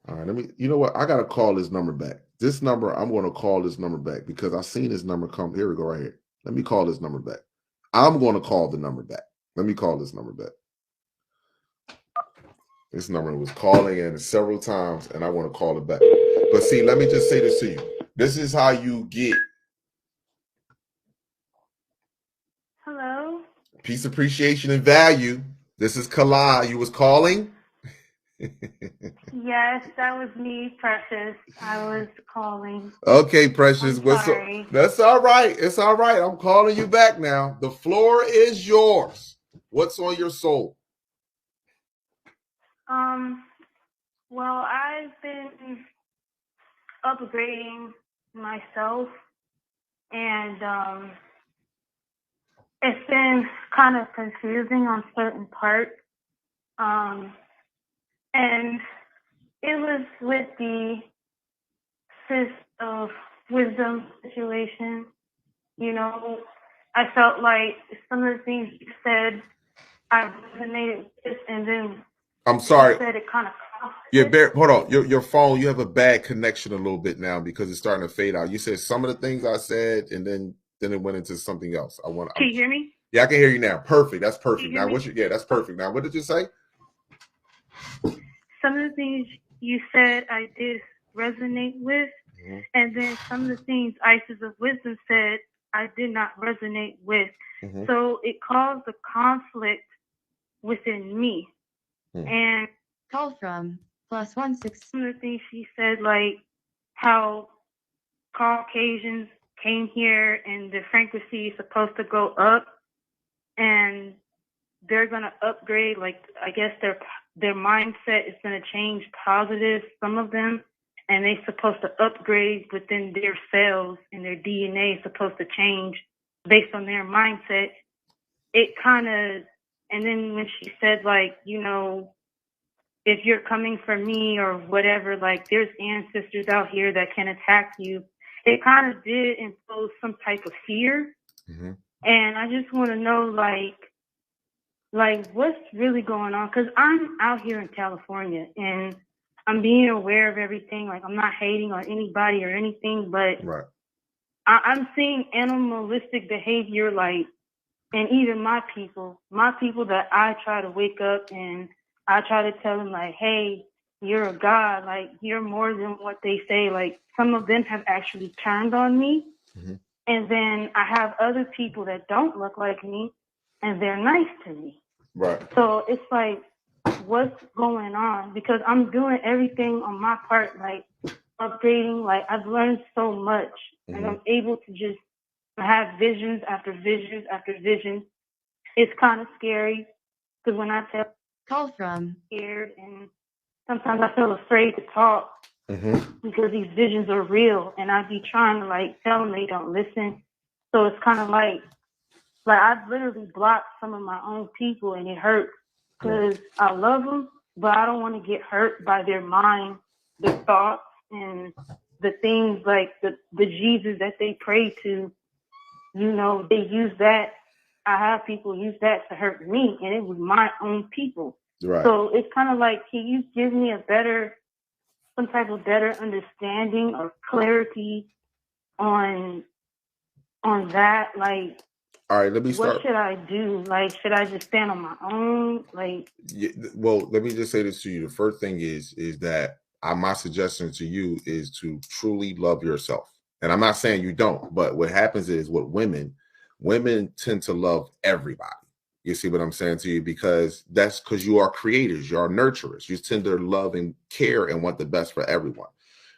right. You know what? I got to call this number back. This number, I'm going to call this number back because I seen this number come. Here we go right here. Let me call this number back. I'm going to call the number back. Let me call this number back. This number was calling in several times, and I want to call it back. But see, let me just say this to you. This is how you get Hello. Peace, appreciation, and value. This is Kala. You was calling? Yes, that was me, Precious. I was calling. Okay, Precious. Sorry. That's all right. It's all right. I'm calling you back now. The floor is yours. What's on your soul? Well, I've been upgrading myself, and it's been kind of confusing on certain parts. And it was with the Sis of Wisdom situation. You know, I felt like some of the things you said, I resonated with, and then I'm sorry. you said it kind of. Hold on. Your phone, you have a bad connection a little bit now because it's starting to fade out. You said some of the things I said, and then it went into something else. Can you hear me? Yeah, I can hear you now. Perfect. That's perfect. Now, that's perfect. Now, what did you say? Some of the things you said I did resonate with, and then some of the things Isis of Wisdom said I did not resonate with. So it caused a conflict within me. And call from +16. Some of the things she said, like how Caucasians came here and the frequency is supposed to go up, and they're gonna upgrade. Like, I guess their mindset is gonna change positive, some of them, and they're supposed to upgrade within their cells, and their DNA is supposed to change based on their mindset. It kind of, and then when she said, like, you know, if you're coming for me or whatever, like, there's ancestors out here that can attack you. It kind of did impose some type of fear. And I just want to know, like what's really going on? Because I'm out here in California, and I'm being aware of everything. Like, I'm not hating on anybody or anything, but I'm seeing animalistic behavior, like, and even my people that I try to wake up and I try to tell them, like, hey, you're a God, like, you're more than what they say. Like, some of them have actually turned on me. And then I have other people that don't look like me, and they're nice to me. So it's like, what's going on? Because I'm doing everything on my part, like upgrading. Like, I've learned so much, and I'm able to just have visions after visions after visions. It's kind of scary because when I call from scared, and sometimes I feel afraid to talk because these visions are real, and I'd be trying to, like, tell them, they don't listen. So it's kind of like I've literally blocked some of my own people, and it hurts because I love them, but I don't want to get hurt by their mind, their thoughts, and the things like the Jesus that they pray to. You know, they use that. I have people use that to hurt me, and it was my own people. So it's kind of like, can you give me some type of better understanding or clarity on that? Like, all right, let me start. What should I do? Like, should I just stand on my own? Like, well, let me just say this to you. The first thing is that my suggestion to you is to truly love yourself. And I'm not saying you don't, but what happens is with women tend to love everybody. You see what I'm saying to you? Because that's because you are creators, you are nurturers. You tend to love and care and want the best for everyone.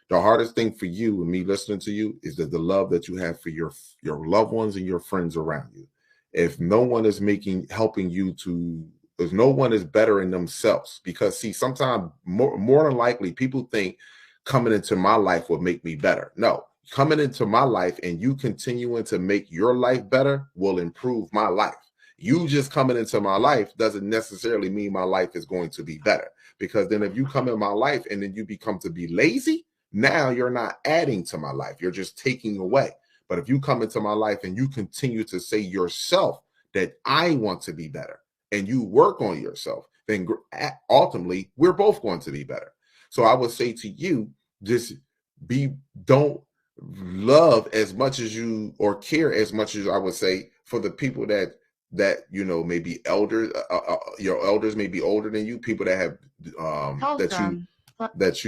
The hardest thing for you and me listening to you is that the love that you have for your loved ones and your friends around you. If no one is helping you to, if no one is better in themselves, because see, sometimes more than likely people think coming into my life will make me better. No, coming into my life and you continuing to make your life better will improve my life. You just coming into my life doesn't necessarily mean my life is going to be better, because then if you come in my life and then you become to be lazy, now you're not adding to my life, you're just taking away. But if you come into my life and you continue to say yourself that I want to be better and you work on yourself, then ultimately we're both going to be better. So I would say to you, just don't love as much as you, or care as much as I would say for the people that you know, maybe elders, your elders may be older than you, people that have that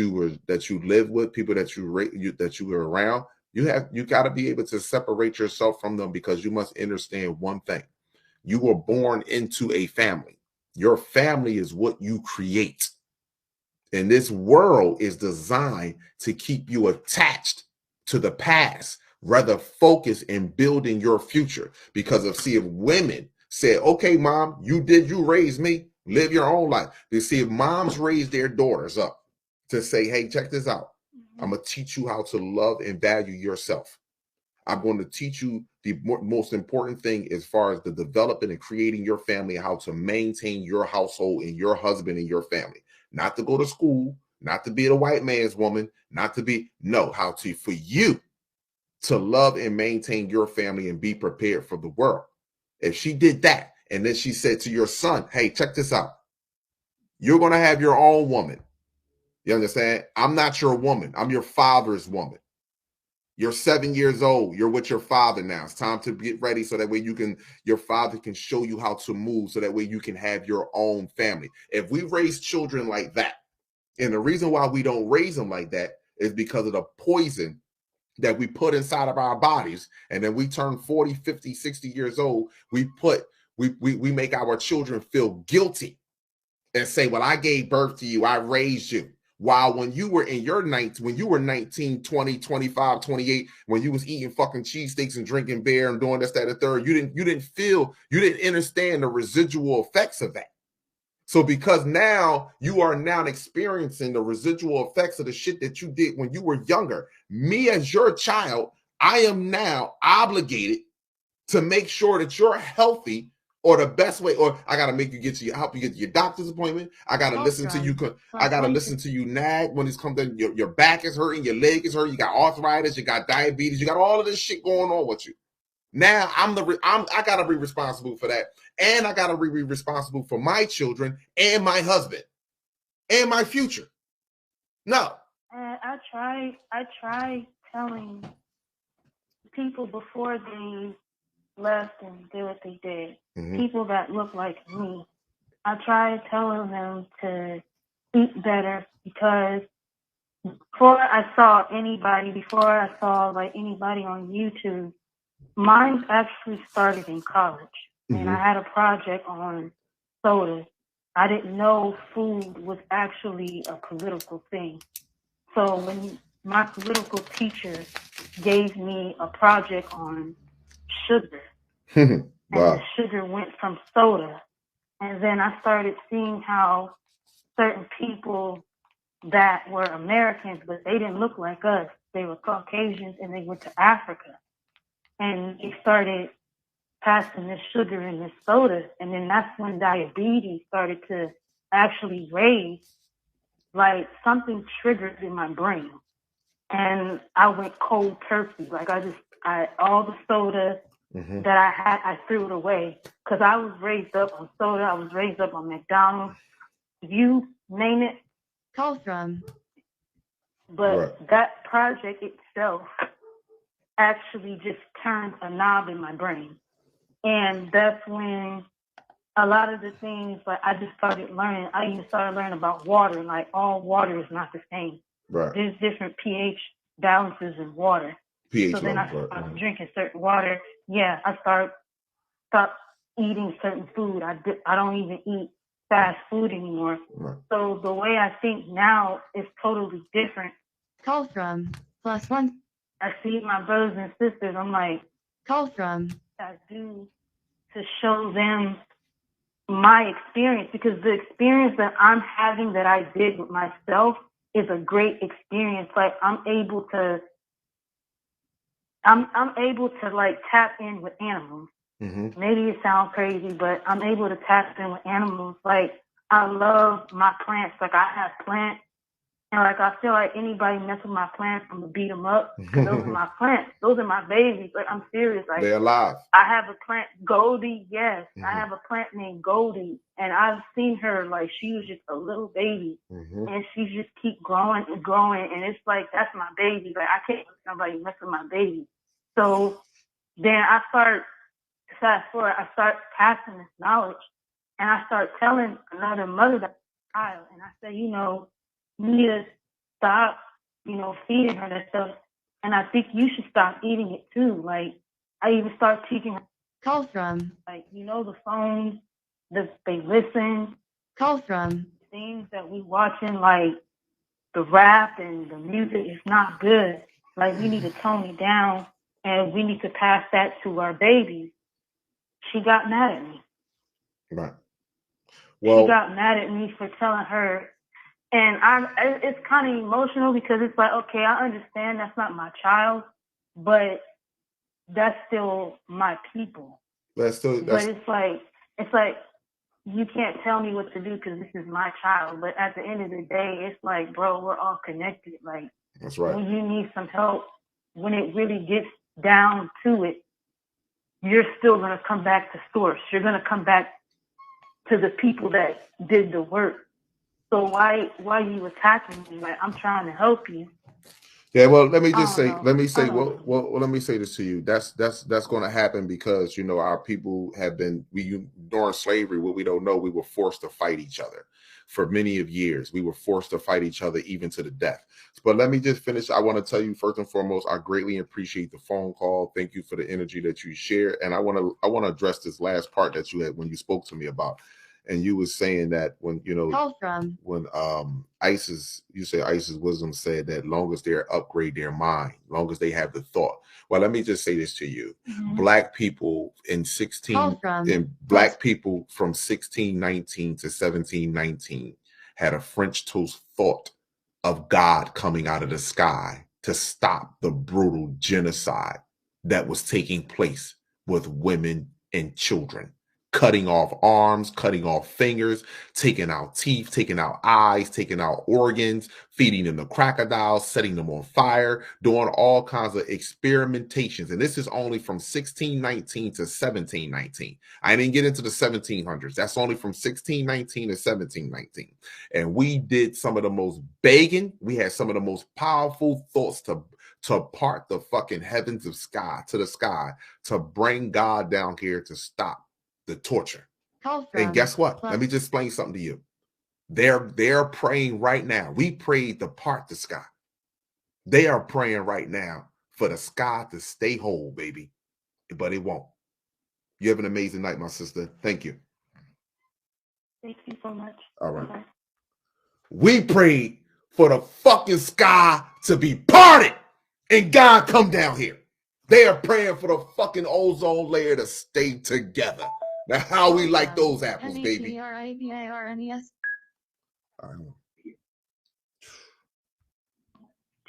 you live with, people that you were around. You got to be able to separate yourself from them, because you must understand one thing: you were born into a family. Your family is what you create, and this world is designed to keep you attached to the past, rather focus in building your future. Because of, see, if women said, okay, mom, you raised me, live your own life. You see, if moms raise their daughters up to say, hey, check this out, I'm going to teach you how to love and value yourself. I'm going to teach you the most important thing as far as the development and creating your family, how to maintain your household and your husband and your family. Not to go to school, not to be a white man's woman, not to be, no, how to, for you to love and maintain your family and be prepared for the world. If she did that, and then she said to your son, hey, check this out, you're going to have your own woman. You understand? I'm not your woman. I'm your father's woman. You're 7 years old. You're with your father now. It's time to get ready so that way your father can show you how to move, so that way you can have your own family. If we raise children like that, and the reason why we don't raise them like that is because of the poison that we put inside of our bodies. And then we turn 40, 50, 60 years old, we make our children feel guilty and say, well, I gave birth to you, I raised you. While when you were in your 19, when you were 19, 20, 25, 28, when you was eating fucking cheesesteaks and drinking beer and doing this, that, and the third, you didn't understand the residual effects of that. So because now you are now experiencing the residual effects of the shit that you did when you were younger, me as your child, I am now obligated to make sure that you're healthy, or the best way, or I gotta make you help you get to your doctor's appointment. I gotta listen to you. I gotta listen to you nag when it's come to your back is hurting, your leg is hurting, you got arthritis, you got diabetes, you got all of this shit going on with you. Now I gotta be responsible for that, and I gotta be responsible for my children and my husband and my future. No. I tried telling people before they left and did what they did, people that look like me, I tried telling them to eat better, because before I saw anybody on YouTube, mine actually started in college, and I had a project on soda. I didn't know food was actually a political thing. So when my political teacher gave me a project on sugar, and the sugar went from soda, and then I started seeing how certain people that were Americans, but they didn't look like us, they were Caucasians, and they went to Africa, and they started passing this sugar in this soda, and then that's when diabetes started to actually raise. Like, something triggered in my brain, and I went cold turkey. Like, all the soda that I had, I threw it away, because I was raised up on soda. I was raised up on McDonald's. You name it. Call from. But that project itself actually just turned a knob in my brain. And that's when a lot of the things, like, I just started learning. I even started learning about water. Like, all water is not the same. Right. There's different pH balances in water. pH so then I level, started drinking certain water. Yeah, I stopped eating certain food. I don't even eat fast food anymore. Right. So the way I think now is totally different. Call from +1. I see my brothers and sisters. I'm like, Call from. I do to show them my experience, because the experience that I'm having that I did with myself is a great experience. Like I'm able to like tap in with animals. Mm-hmm. Maybe it sounds crazy, but I'm able to tap in with animals. Like I love my plants. Like I have plants, and like I feel like anybody mess with my plants, I'm gonna beat them up. Because those are my plants. Those are my babies. Like I'm serious. Like they're alive. I have a plant, Goldie. Yes, I have a plant named Goldie, and I've seen her like she was just a little baby, and she just keep growing and growing, and it's like that's my baby. Like I can't let somebody mess with my baby. So then I start passing this knowledge, and I start telling another mother that child, and I say, you need to stop, feeding her that stuff, and I think you should stop eating it too. Like I even start teaching her. Call from. Like the phones, they listen. Call from. Things that we watching, like the rap and the music, is not good. Like we need to tone it down, and we need to pass that to our babies. She got mad at me. Right. Well, she got mad at me for telling her, and it's kind of emotional because it's like, okay, I understand that's not my child, but that's still my people. But it's like you can't tell me what to do because this is my child. But at the end of the day, it's like, bro, we're all connected. Like that's right. When you need some help, when it really gets down to it, you're still going to come back to source. You're going to come back to the people that did the work. So why you attacking me? Like I'm trying to help you. Yeah, well, let me say this to you. That's going to happen because our people have been during slavery. What we don't know, we were forced to fight each other for many of years. We were forced to fight each other even to the death. But let me just finish. I want to tell you first and foremost, I greatly appreciate the phone call. Thank you for the energy that you share, and I want to address this last part that you had when you spoke to me about. And you were saying that when ISIS, you say ISIS wisdom said that long as they upgrade their mind, long as they have the thought. Well, let me just say this to you: Black people Black people from 1619 to 1719 had a French toast thought of God coming out of the sky to stop the brutal genocide that was taking place with women and children. Cutting off arms, cutting off fingers, taking out teeth, taking out eyes, taking out organs, feeding them to crocodiles, setting them on fire, doing all kinds of experimentations. And this is only from 1619 to 1719. I didn't get into the 1700s. That's only from 1619 to 1719. And we did some of the most begging. We had some of the most powerful thoughts to part the fucking heavens of sky to the sky to bring God down here to stop the torture. And guess what? Let me just explain something to you. They're praying right now. We prayed to part the sky. They are praying right now for the sky to stay whole, baby. But it won't. You have an amazing night, my sister. Thank you. Thank you so much. All right. Okay. We prayed for the fucking sky to be parted and God come down here. They are praying for the fucking ozone layer to stay together. Now, how we like those apples, baby. To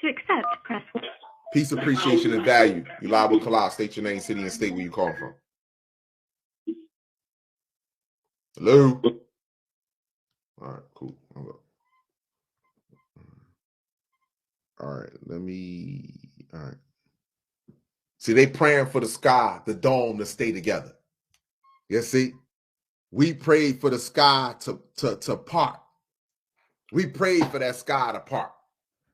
accept, press 1. Peace, appreciation, and value. You live with Kala. State your name, city, and state where you calling from. Hello. All right, cool. All right, all right. See, they praying for the sky, the dome to stay together. You see, we prayed for the sky to part. We prayed for that sky to part.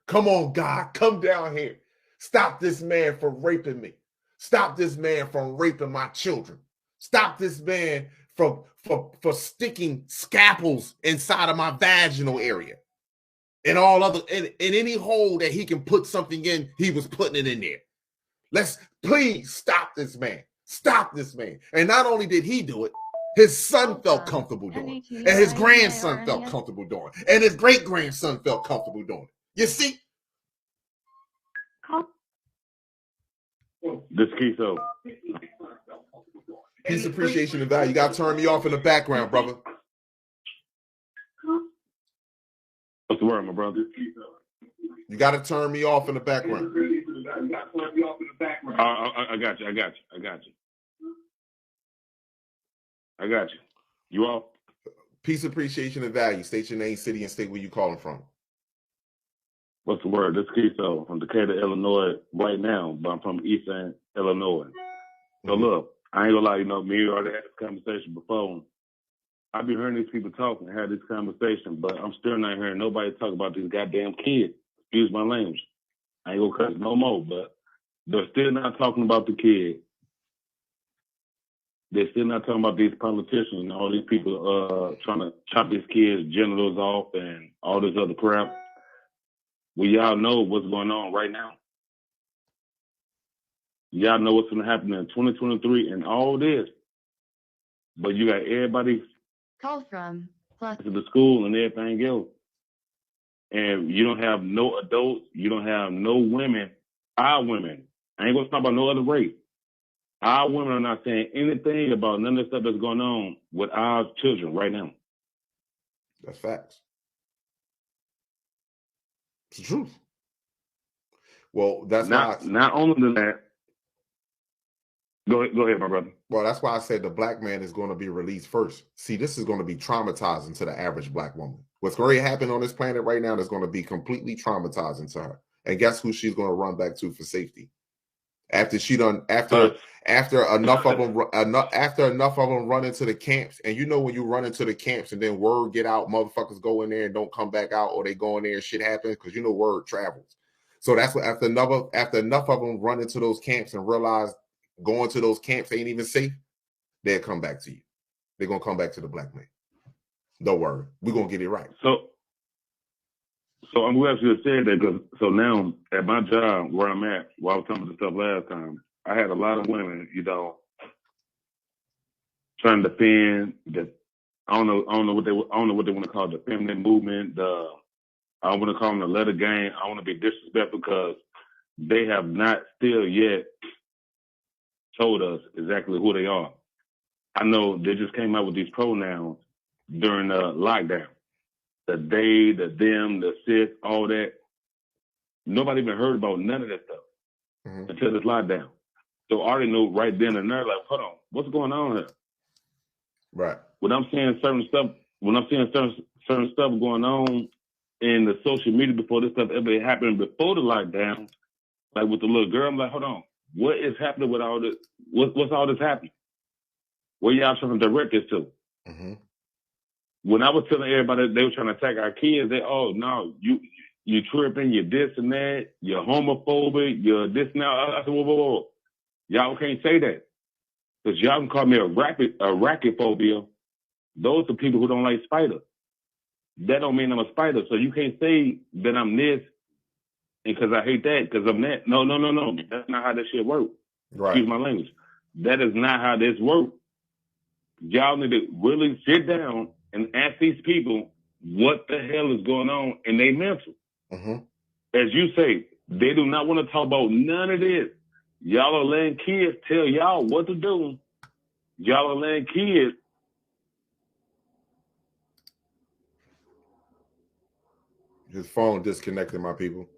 Come on, God, come down here. Stop this man from raping me. Stop this man from raping my children. Stop this man from sticking scalpels inside of my vaginal area. And all other in any hole that he can put something in, he was putting it in there. Let's please stop this man. Stop this man. And not only did he do it, his son felt comfortable doing it. And his grandson felt comfortable doing it. And his great-grandson felt comfortable doing it. You see? This Keith-O. Peace, appreciation, and value. You got to turn me off in the background, brother. What's the word, my brother? You got to turn me off in the background. I got you. You off? Peace, appreciation, and value. State your name, city, and state where you calling from. What's the word? This Keith-O from Decatur, Illinois right now, but I'm from Eastern Illinois. So look, I ain't gonna lie, me and you already had this conversation before. I've been hearing these people talk and have this conversation, but I'm still not hearing nobody talk about these goddamn kids. Excuse my language. I ain't gonna cuss no more, but they're still not talking about the kids. They're still not talking about these politicians and all these people trying to chop these kids' genitals off and all this other crap. Well, y'all know what's going on right now. Y'all know what's going to happen in 2023 and all this. But you got everybody call from plus to the school and everything else. And you don't have no adults. You don't have no women. Our women. I ain't going to talk about no other race. Our women are not saying anything about none of the stuff that's going on with our children right now. That's facts. It's the truth. Well, that's not only than that. Go ahead, my brother. Well, that's why I said the black man is going to be released first. See, this is going to be traumatizing to the average black woman. What's going to happen on this planet right now is going to be completely traumatizing to her. And guess who she's going to run back to for safety? After enough of them run into the camps, and when you run into the camps and then word get out, motherfuckers go in there and don't come back out, or they go in there and shit happens because word travels. So that's what after enough of them run into those camps and realize going to those camps ain't even safe, they'll come back to you. They're gonna come back to the black man. Don't worry, we're gonna get it right. So I'm glad you said that, because so now at my job where I'm at, while I was talking about this stuff last time, I had a lot of women, trying to defend the I don't know what they want to call it, the feminine movement. I want to call them the letter gang. I want to be disrespectful because they have not still yet told us exactly who they are. I know they just came out with these pronouns during the lockdown. The they, the them, the sis, all that. Nobody even heard about none of that stuff until this lockdown. So I already know right then and there, like, hold on, what's going on here? Right. When I'm seeing certain stuff going on in the social media before this stuff ever happened, before the lockdown, like with the little girl, I'm like, hold on, what is happening with all this? What's all this happening? Where y'all trying to direct this to? Mm-hmm. When I was telling everybody they were trying to attack our kids, they, oh, no, you tripping, you're this and that, you're homophobic, you're this and that. I said, whoa. Y'all can't say that. Because y'all can call me a rackophobia. Those are people who don't like spiders. That don't mean I'm a spider. So you can't say that I'm this and because I hate that, because I'm that. No. That's not how this shit works. Right. Excuse my language. That is not how this works. Y'all need to really sit down and ask these people what the hell is going on in their mental. Mm-hmm. As you say, they do not want to talk about none of this. Y'all are letting kids tell y'all what to do. Y'all are letting kids. His phone disconnected, my people.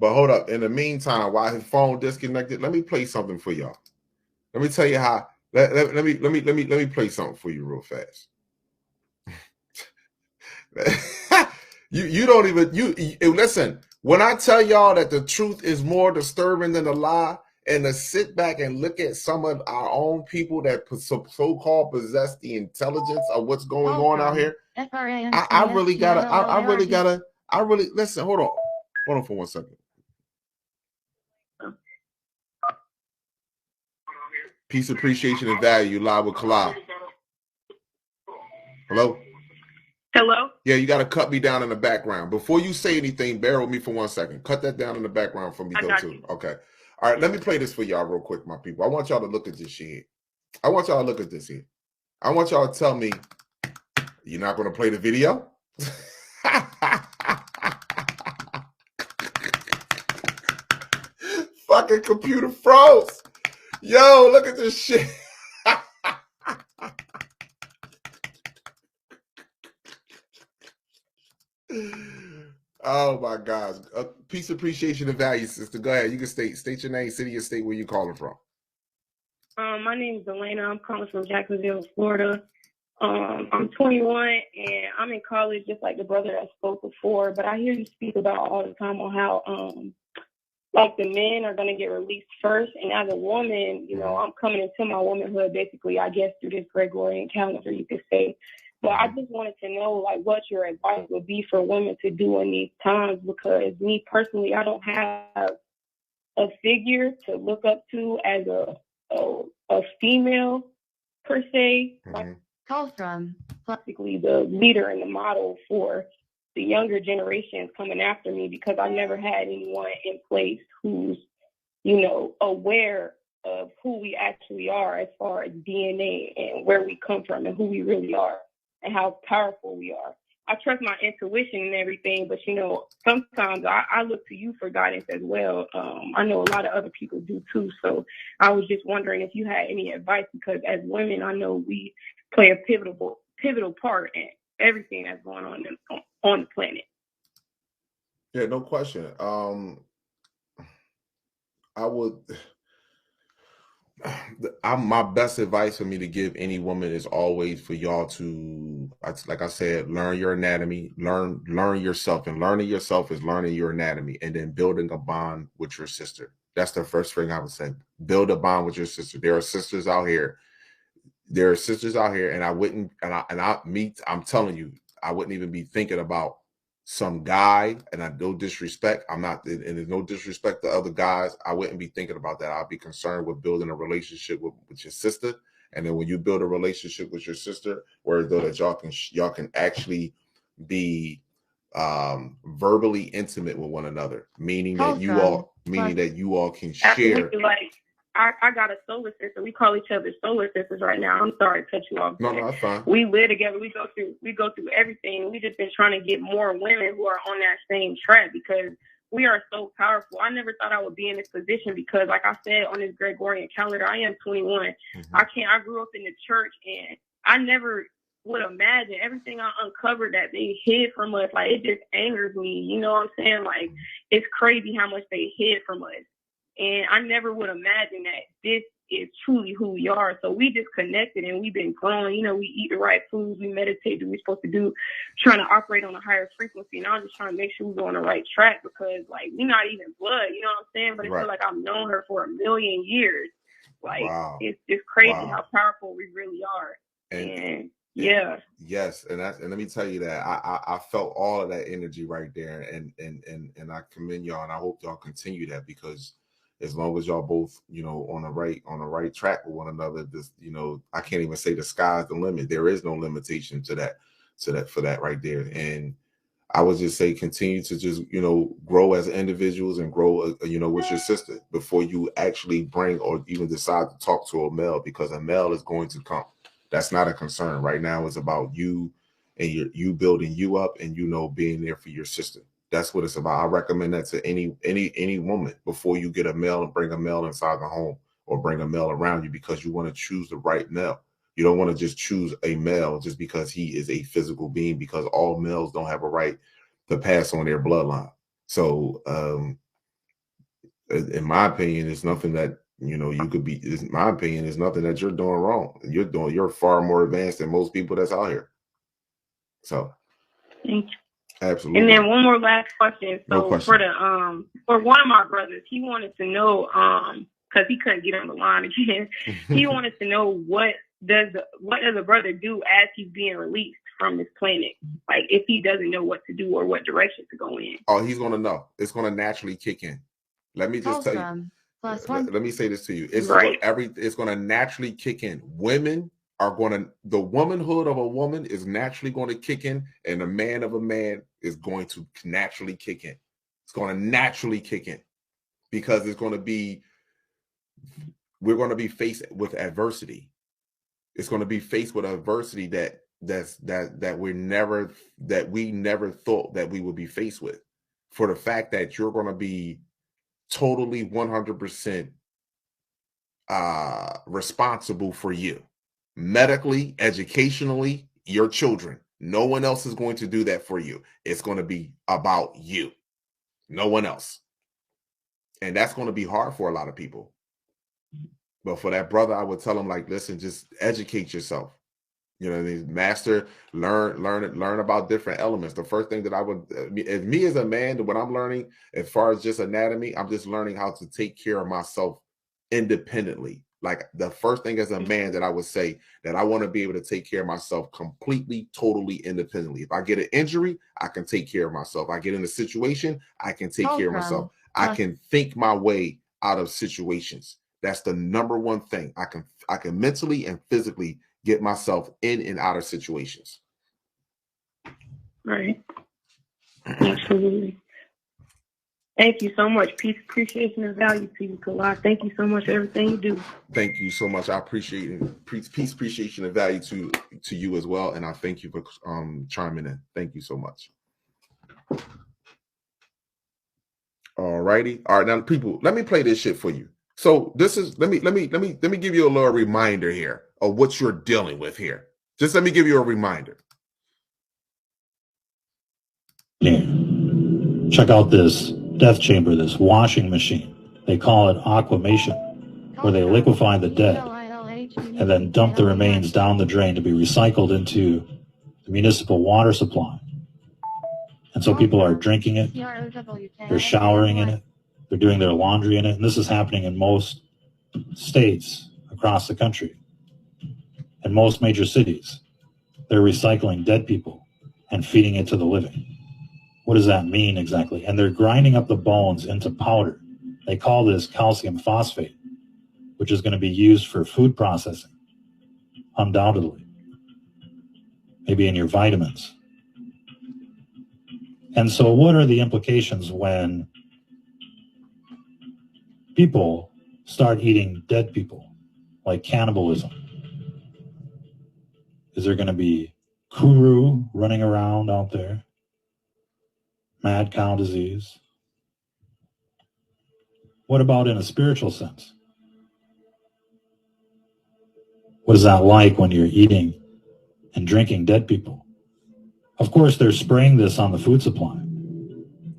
But hold up. In the meantime, while his phone disconnected, let me play something for y'all. Let me tell you how. Let me play something for you real fast. you don't even listen. When I tell y'all that the truth is more disturbing than a lie, and to sit back and look at some of our own people that so-called possess the intelligence of what's going on out here, I really gotta listen. Hold on for 1 second. Peace, appreciation, and value live with Kalal. Hello? Yeah, you got to cut me down in the background. Before you say anything, bear with me for 1 second. Cut that down in the background for me, though, too. Okay. All right, let me play this for y'all real quick, my people. I want y'all to look at this shit. I want y'all to look at this here. I want y'all to tell me you're not going to play the video. Fucking computer froze. Yo, look at this shit. Oh my gosh. Peace, appreciation, and value, sister. Go ahead. You can state your name, city, and state where you're calling from. My name is Elena. I'm calling from Jacksonville, Florida. I'm 21 and I'm in college, just like the brother that spoke before. But I hear you speak about all the time on how like the men are gonna get released first. And as a woman, you know, I'm coming into my womanhood basically, I guess, through this Gregorian calendar, you could say. But I just wanted to know, like, what your advice would be for women to do in these times, because me personally, I don't have a figure to look up to as a female per se. Like, Call from basically the leader and the model for the younger generations coming after me, because I never had anyone in place who's, you know, aware of who we actually are as far as DNA and where we come from and who we really are and how powerful we are. I trust my intuition and everything, but, you know, sometimes I look to you for guidance as well. I know a lot of other people do too. So I was just wondering if you had any advice, because as women, I know we play a pivotal part in everything that's going on the planet. Yeah, no question. My best advice for me to give any woman is always for y'all to, like I said, learn your anatomy, learn yourself, and learning yourself is learning your anatomy, and then building a bond with your sister. That's the first thing I would say. Build a bond with your sister. There are sisters out here. And I wouldn't, I'm telling you, I wouldn't even be thinking about some guy, and I no disrespect. I'm not, and there's no disrespect to other guys. I wouldn't be thinking about that. I'll be concerned with building a relationship with your sister. And then when you build a relationship with your sister, where though that y'all can actually be verbally intimate with one another, meaning that you all can share. Like, I got a solar sister. We call each other solar sisters right now. I'm sorry to cut you off. No, that's fine. We live together. We go through everything. We just been trying to get more women who are on that same track, because we are so powerful. I never thought I would be in this position, because, like I said, on this Gregorian calendar, I am 21. I grew up in the church, and I never would imagine everything I uncovered that they hid from us. Like, it just angers me. You know what I'm saying? Like, it's crazy how much they hid from us. And I never would imagine that this is truly who we are. So we just connected and we've been growing. You know, we eat the right foods, we meditate, do what we're supposed to do, trying to operate on a higher frequency. And I'm just trying to make sure we're on the right track, because, like, we're not even blood, you know what I'm saying? But it feels like I've known her for a million years. Like, it's just crazy how powerful we really are. And yeah. Yes, and let me tell you that I felt all of that energy right there, and I commend y'all, and I hope y'all continue that, because as long as y'all both, you know, on the right track with one another, this, you know, I can't even say the sky's the limit. There is no limitation to that for that right there. And I would just say continue to just, you know, grow as individuals and grow, you know, with your sister before you actually bring or even decide to talk to a male, because a male is going to come. That's not a concern right now. It's about you and you building you up, and, you know, being there for your sister. That's what it's about. I recommend that to any woman before you get a male and bring a male inside the home or bring a male around you, because you want to choose the right male. You don't want to just choose a male just because he is a physical being, because all males don't have a right to pass on their bloodline. So, in my opinion, it's nothing that, you know, you could be, in my opinion, it's nothing that you're doing wrong. You're far more advanced than most people that's out here. So, thank you. Absolutely. And then one more last question. So no question. For one of my brothers, he wanted to know, because he couldn't get on the line again. He wanted to know what does a brother do as he's being released from this planet? Like, if he doesn't know what to do or what direction to go in. Oh, he's gonna know. It's gonna naturally kick in. Let me just tell you. Let me say this to you. It's it's gonna naturally kick in. Women are the womanhood of a woman is naturally going to kick in, and the man of a man is going to naturally kick in. It's going to naturally kick in, because we're going to be faced with adversity. It's going to be faced with adversity that we never thought that we would be faced with, for the fact that you're going to be totally 100% responsible for you, medically, educationally, your children. No one else is going to do that for you. It's going to be about you, no one else. And that's going to be hard for a lot of people. But for that brother, I would tell him, like, listen, just educate yourself. You know, master, learn about different elements. The first thing that I would, me as a man, when I'm learning, as far as just anatomy, I'm just learning how to take care of myself independently. Like, the first thing as a man that I would say, that I want to be able to take care of myself completely, totally independently. If I get an injury, I can take care of myself. I get in a situation, I can take care of myself. I can think my way out of situations. That's the number one thing. I can mentally and physically get myself in and out of situations. Right. Absolutely. Thank you so much. Peace, appreciation, and value to you, Kalai. Thank you so much for everything you do. Thank you so much. I appreciate it. Peace, appreciation, and value to you as well. And I thank you for chiming in. Thank you so much. All righty. All right, now people, let me play this shit for you. So this is let me give you a little reminder here of what you're dealing with here. Just let me give you a reminder. Check out this death chamber, this washing machine. They call it aquamation, where they liquefy the dead and then dump the remains down the drain to be recycled into the municipal water supply. And so people are drinking it, they're showering in it, they're doing their laundry in it, and this is happening in most states across the country. In most major cities, they're recycling dead people and feeding it to the living. What does that mean exactly? And they're grinding up the bones into powder. They call this calcium phosphate, which is going to be used for food processing, undoubtedly. Maybe in your vitamins. And so what are the implications when people start eating dead people, like cannibalism? Is there going to be kuru running around out there? Mad cow disease? What about in a spiritual sense? What is that like when you're eating and drinking dead people? Of course, they're spraying this on the food supply.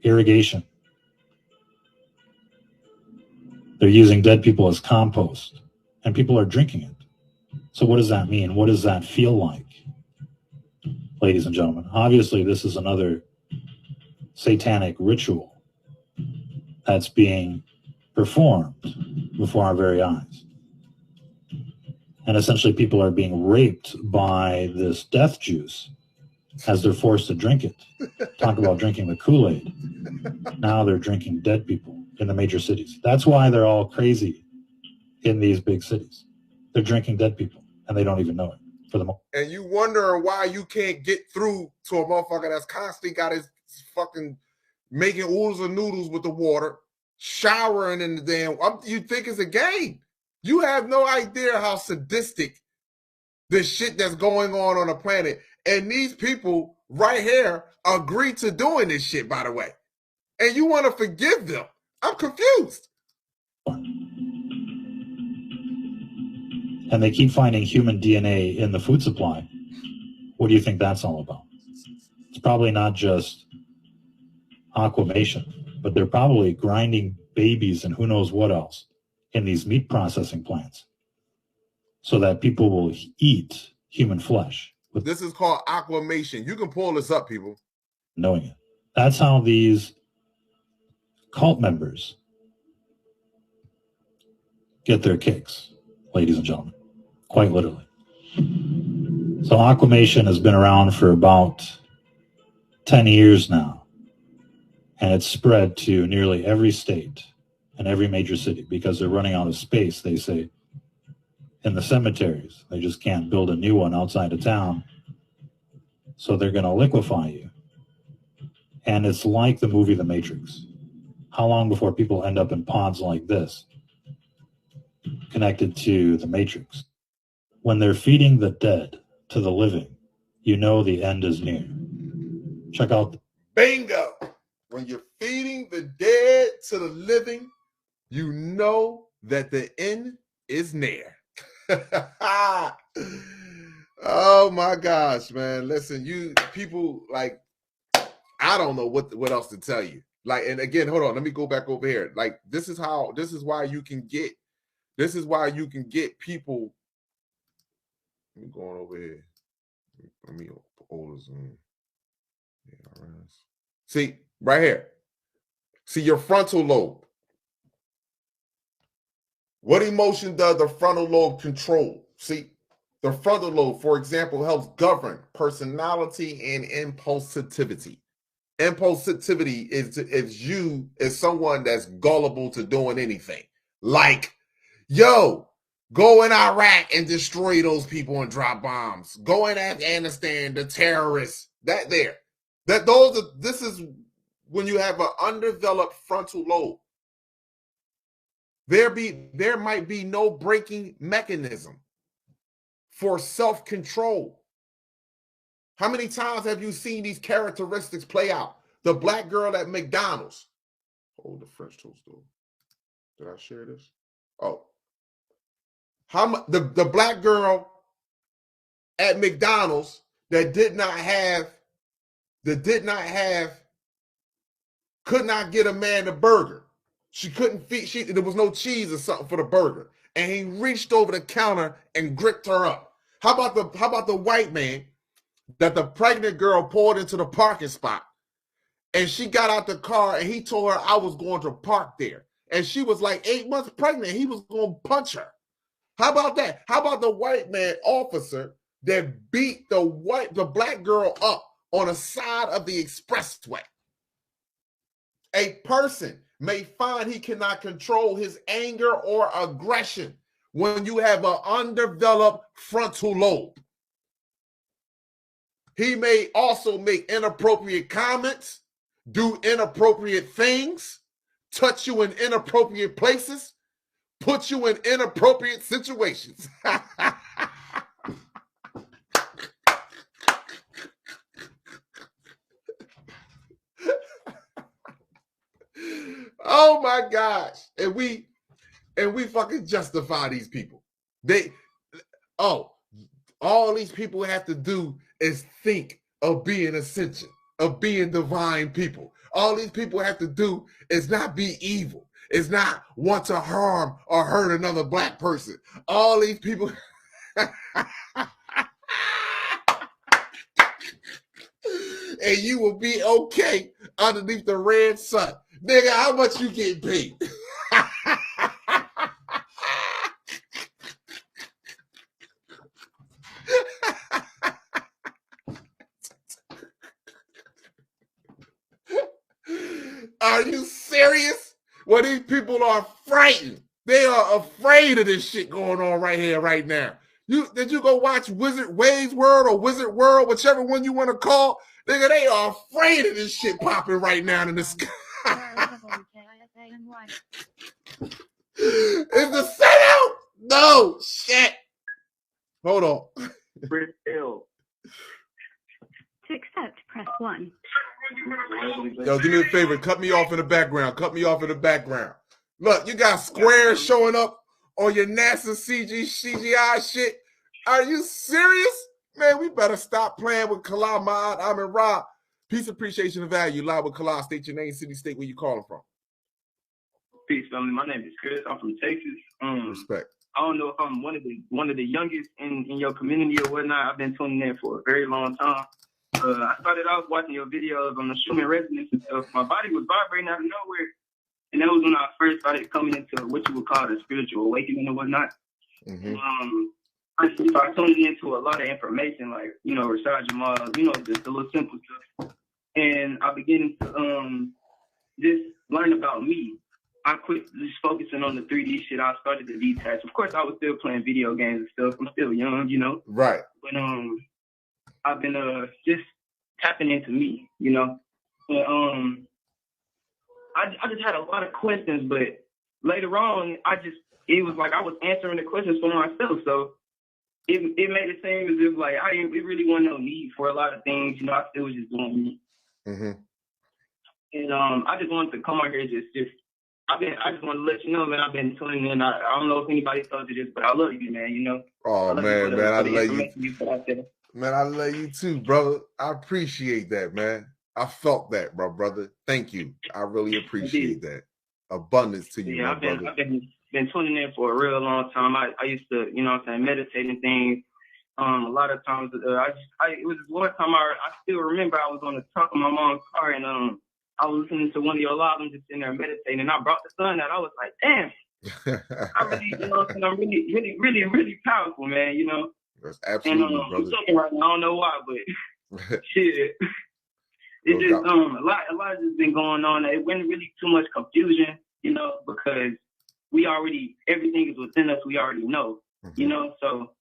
Irrigation. They're using dead people as compost, and people are drinking it. So what does that mean? What does that feel like? Ladies and gentlemen, obviously this is another satanic ritual that's being performed before our very eyes. And essentially people are being raped by this death juice as they're forced to drink it. Talk about drinking the Kool-Aid. Now they're drinking dead people in the major cities. That's why they're all crazy in these big cities. They're drinking dead people, and they don't even know it for the moment. And you wonder why you can't get through to a motherfucker that's constantly got his fucking making oodles and noodles with the water, showering in the damn. You think it's a game. You have no idea how sadistic the shit that's going on the planet. And these people right here agree to doing this shit, by the way. And you want to forgive them. I'm confused. And they keep finding human DNA in the food supply. What do you think that's all about? It's probably not just aquamation, but they're probably grinding babies and who knows what else in these meat processing plants so that people will eat human flesh. This is called aquamation. You can pull this up, people. Knowing it. That's how these cult members get their kicks, ladies and gentlemen, quite literally. So aquamation has been around for about 10 years now, and it's spread to nearly every state and every major city because they're running out of space, they say, in the cemeteries. They just can't build a new one outside of town, so they're going to liquefy you. And it's like the movie The Matrix. How long before people end up in ponds like this, connected to the Matrix? When they're feeding the dead to the living, you know the end is near. Check out. Bingo! When you're feeding the dead to the living, you know that the end is near. Oh my gosh, man. Listen, you people, like, I don't know what else to tell you. Like, and again, hold on, let me go back over here. Like, this is why you can get people. Let me go on over here. Let me hold Zoom. Yeah, see, right here. See your frontal lobe. What emotion does the frontal lobe control? See, the frontal lobe, for example, helps govern personality and impulsivity. Impulsivity is you as someone that's gullible to doing anything. Like, yo, go in Iraq and destroy those people and drop bombs. Go in Afghanistan, the terrorists. This is when you have an undeveloped frontal lobe. There might be no braking mechanism for self-control. How many times have you seen these characteristics play out? The black girl at McDonald's. Hold the French toast door. Did I share this? Oh. The black girl at McDonald's that could not get a man a burger. She couldn't feed, there was no cheese or something for the burger. And he reached over the counter and gripped her up. How about the white man that the pregnant girl pulled into the parking spot, and she got out the car and he told her, I was going to park there. And she was like 8 months pregnant. He was going to punch her. How about that? How about the white man officer that beat the black girl up on the side of the expressway? A person may find he cannot control his anger or aggression when you have an undeveloped frontal lobe. He may also make inappropriate comments, do inappropriate things, touch you in inappropriate places, put you in inappropriate situations. Oh my gosh. And we fucking justify these people. All these people have to do is think of being ascension, of being divine people. All these people have to do is not be evil, is not want to harm or hurt another black person. All these people. And you will be okay underneath the red sun. Nigga, how much you get paid? Are you serious? Well, these people are frightened. They are afraid of this shit going on right here, right now. Did you go watch Wade's World or Wizard World, whichever one you want to call? Nigga, they are afraid of this shit popping right now in the sky. Is the set out? No, shit. Hold on. To accept, press 1. Yo, do me a favor. Cut me off in the background. Look, you got squares showing up on your NASA CGI shit. Are you serious? Man, we better stop playing with Kala, Maat, Amunra. Peace, appreciation, and value. Live with Kala. State your name, city, state, where you calling from. Peace, family. My name is Chris. I'm from Texas. Respect. I don't know if I'm one of the youngest in your community or whatnot. I've been tuning in for a very long time. I started off watching your videos on the human resonance and stuff. My body was vibrating out of nowhere. And that was when I first started coming into what you would call the spiritual awakening and whatnot. Mm-hmm. I started tuning into a lot of information, like, Rashad Jamal, just the little simple stuff. And I began to just learn about me. I quit just focusing on the 3D shit. I started to detach. Of course, I was still playing video games and stuff. I'm still young, Right. But I've been just tapping into me, And I just had a lot of questions, but later on, it was like I was answering the questions for myself. So it made it seem as if like it really wasn't no need for a lot of things. You know, I still was just doing me. Mm-hmm. And I just wanted to come out here I just want to let you know, man, I've been tuning in. I don't know if anybody told you this, but I love you, man, you know. Oh, man, I love you. Man, I love you too, brother. I appreciate that, man. I felt that, my brother. Thank you. I really appreciate that. Abundance to you, my brother. I've been tuning in for a real long time. I used to, you know what I'm saying, meditate and things. A lot of times, it was one time I still remember I was on the trunk of my mom's car and I was listening to one of your lives and just in there meditating, and I brought the sun out. I was like, damn, I really, you know, and I'm really, really, really powerful, man. You know. That's absolutely, and, brother. I'm talking right now. I don't know why, but shit, it's just a lot has just been going on. It wasn't really too much confusion, you know, because everything is within us. We already know, you know. So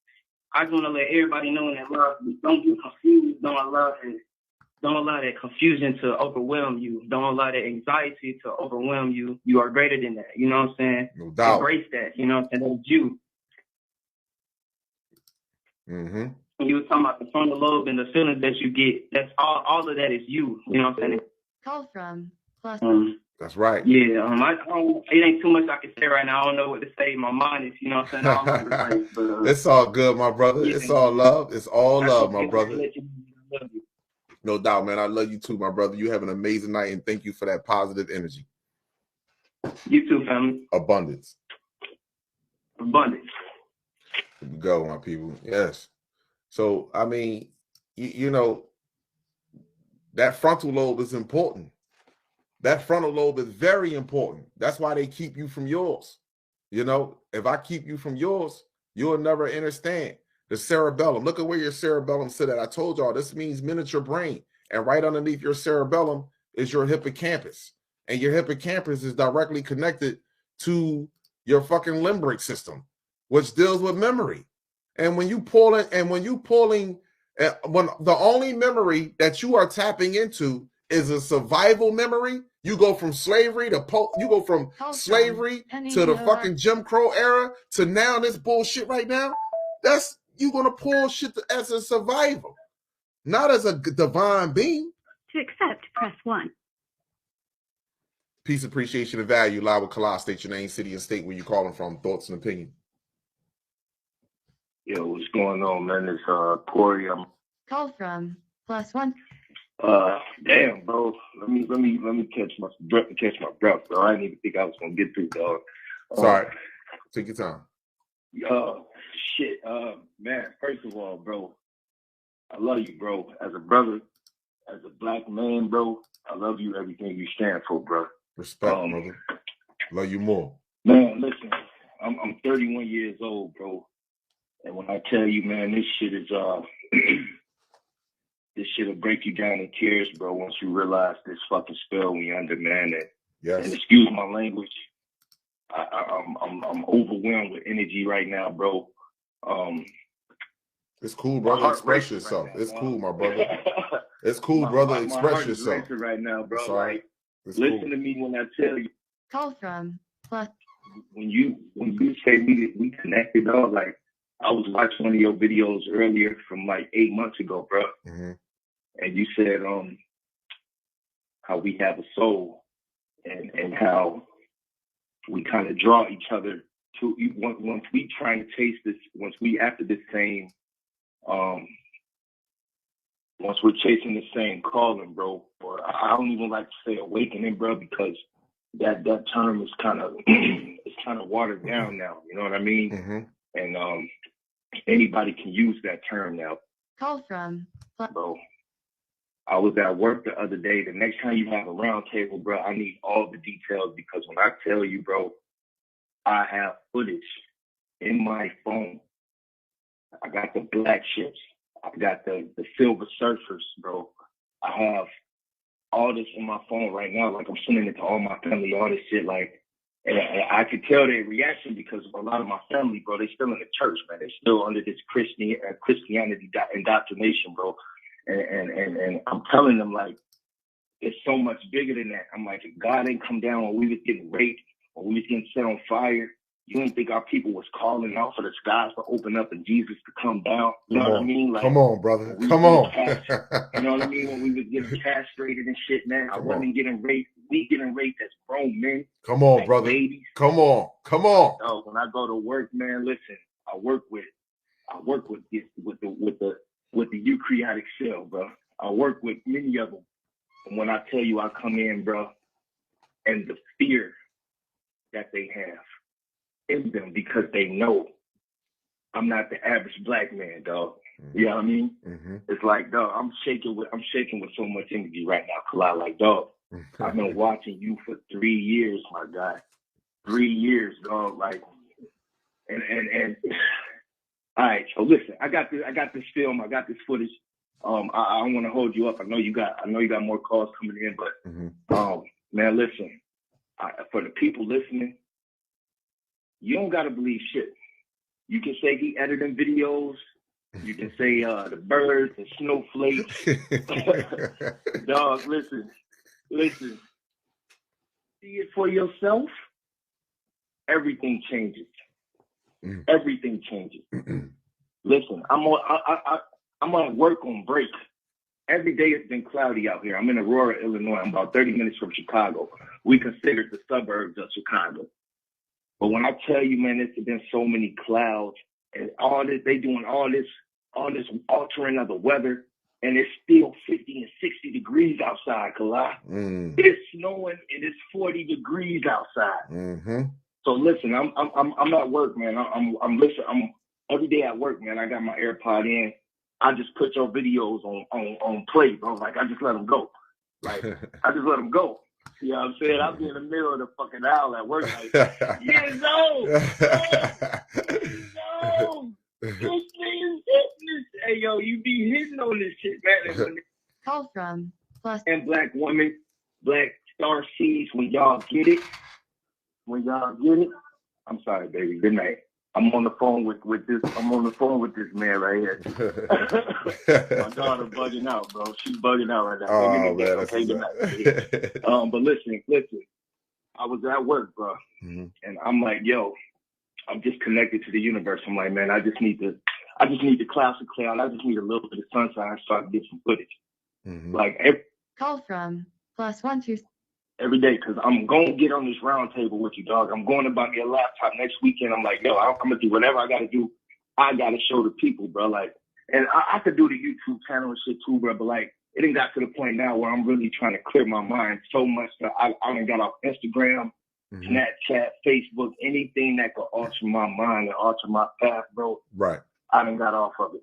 I just want to let everybody know in that love, don't get confused. Don't allow that confusion to overwhelm you. Don't allow that anxiety to overwhelm you. You are greater than that. You know what I'm saying? No doubt. Embrace that. You know what I'm saying? That's you. Mm-hmm. You were talking about the frontal lobe and the feelings that you get. That's all of that is you. You know what I'm saying? Call from plus. That's right. Yeah. It ain't too much I can say right now. I don't know what to say. My mind is, you know what I'm saying? I don't know what to say, but, it's all good, my brother. Yeah. It's all love. It's all love, my brother. No doubt, man. I love you too, my brother. You have an amazing night, and thank you for that positive energy. You too, family. Abundance. Here we go, my people. Yes. So, I mean, you know, that frontal lobe is important. That frontal lobe is very important. That's why they keep you from yours. You know, if I keep you from yours, you'll never understand. The cerebellum, look at where your cerebellum sit at. I told y'all this means miniature brain. And right underneath your cerebellum is your hippocampus. And your hippocampus is directly connected to your fucking limbic system, which deals with memory. And when when the only memory that you are tapping into is a survival memory, you go from slavery to the fucking Jim Crow era to now this bullshit right now. That's you're gonna pull shit as a survival, not as a divine being. To accept, press 1. Peace, appreciation, and value. Live with Kala. State your name, city, and state where you're calling from. Thoughts and opinion. Yo, what's going on, man? It's Corey. I'm call from +1. Damn, bro. Let me catch my breath, bro. I didn't even think I was gonna get through, dog. Sorry. Take your time. Shit. Man, first of all, bro, I love you, bro. As a brother, as a black man, bro, I love you, everything you stand for, bro. Respect, brother. Love you more. Man, listen, I'm 31 years old, bro. And when I tell you, man, this shit is this shit will break you down in tears, bro, once you realize this fucking spell we under, man. Yes. And excuse my language. I'm overwhelmed with energy right now, bro. It's cool, brother. Express yourself. It's cool, my brother. It's cool, brother. Express yourself. My heart is right now, bro. Like, listen to me when I tell you. Call from +. When you say we connected, dog, like I was watching one of your videos earlier from like 8 months ago, bro. Mm-hmm. And you said how we have a soul and how we kind of draw each other to once we try and taste this, once we after the same once we're chasing the same calling, bro, or I don't even like to say awakening, bro, because that term is kind of it's kind of watered down now, you know what I mean? Mm-hmm. And anybody can use that term now. Call from bro. I was at work the other day. The next time you have a round table, bro, I need all the details because when I tell you, bro, I have footage in my phone. I got the black ships. I got the silver surfers, bro. I have all this in my phone right now. Like I'm sending it to all my family, all this shit. Like, and I could tell their reaction because a lot of my family, bro, they still in the church, man. They still under this Christianity indoctrination, bro. And I'm telling them, like, it's so much bigger than that. I'm like, if God ain't come down when we was getting raped, when we was getting set on fire, you don't think our people was calling out for the skies to open up and Jesus to come down? You know what I mean? Like, come on, brother. Come on. on. You know what I mean? When we was getting castrated and shit, man, I wasn't getting raped. We getting raped as grown men. Come on, like brother. Babies. Come on. Come on. Oh, when I go to work, man, listen, I work with the eukaryotic cell, bro. I work with many of them. And when I tell you I come in, bro, and the fear that they have in them because they know I'm not the average black man, dog. Mm-hmm. You know what I mean? Mm-hmm. It's like, dog, I'm shaking with so much energy right now, Kalai. Like, dog, I've been watching you for 3 years, my guy. 3 years, dog. Like, and all right, so listen, I got this film, I got this footage. I don't want to hold you up. I know you got more calls coming in, but man, listen, for the people listening, you don't gotta believe shit. You can say he edited videos. You can say the birds, the snowflakes. Dog, listen. See it for yourself. Everything changes. Everything changes. Listen, I'm on work on break. Every day it's been cloudy out here. I'm in Aurora, Illinois. I'm about 30 minutes from Chicago. We consider it the suburbs of Chicago. But when I tell you, man, it's been so many clouds and all this, they doing all this altering of the weather, and it's still 50 and 60 degrees outside, Kalai. It's snowing and it's 40 degrees outside. Mm-hmm. So listen, I'm at work, man. I'm listening. I'm every day at work, man. I got my AirPod in. I just put your videos on play, bro. Like I just let them go. Like I just let them go. You know what I'm saying? I'll be in the middle of the fucking aisle at work, like, years old. This thing is this. Hey, yo, you be hitting on this shit, man. Call from plus. And black women, black star seeds, when y'all get it, I'm sorry, baby. Good night. I'm on the phone with this. I'm on the phone with this man right here. My daughter bugging out, bro. She's bugging out right now. Oh man, okay, good night. But listen. I was at work, bro, and I'm like, yo, I'm just connected to the universe. I'm like, man, I just need the clouds to clear out. I just need a little bit of sunshine so I can get some footage. Like call from +1 2. Every day, because I'm going to get on this round table with you, dog. I'm going to buy me a laptop next weekend. I'm like, yo, I'm going to do whatever I got to do. I got to show the people, bro. Like, and I could do the YouTube channel and shit too, bro. But like, it ain't got to the point now where I'm really trying to clear my mind so much that I done got off Instagram, Snapchat, Facebook, anything that could alter my mind and alter my path, bro. Right. I done got off of it.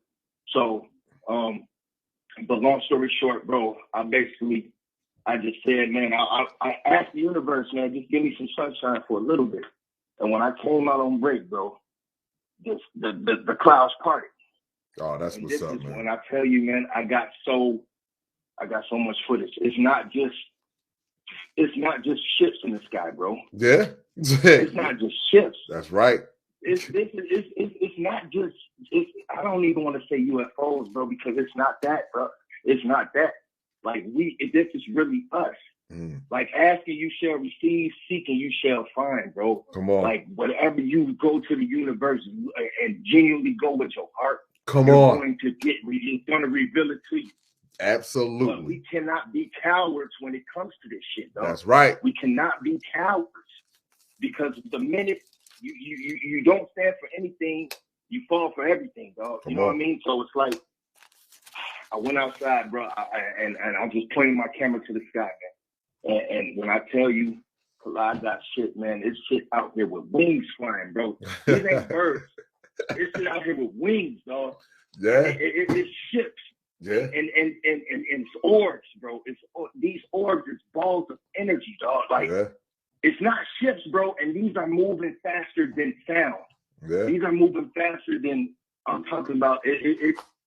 So, but long story short, bro, I just said, man, I asked the universe, man, just give me some sunshine for a little bit. And when I came out on break, bro, the clouds parted. Oh, that's and what's up, man. When I tell you, man, I got so much footage. It's not just ships in the sky, bro. Yeah. It's not just ships. That's right. It's not just. I don't even want to say UFOs, bro, because it's not that, bro. It's not that. Like this is really us. Like asking you shall receive, seeking you shall find, bro. Come on. Like whatever you go to the universe and genuinely go with your heart, it's going to reveal it to you. Absolutely. But we cannot be cowards when it comes to this shit, dog. That's right. We cannot be cowards because the minute you don't stand for anything, you fall for everything, dog. You know what I mean? So it's like. I went outside, bro, and I'm just pointing my camera to the sky, man. And when I tell you, I got shit, man, it's shit out here with wings flying, bro. These ain't birds. It's shit out here with wings, dog. Yeah. It's ships. Yeah. And it's orbs, bro. These orbs is balls of energy, dog. Like, it's not ships, bro, and these are moving faster than sound. Yeah. These are moving faster than I'm talking about.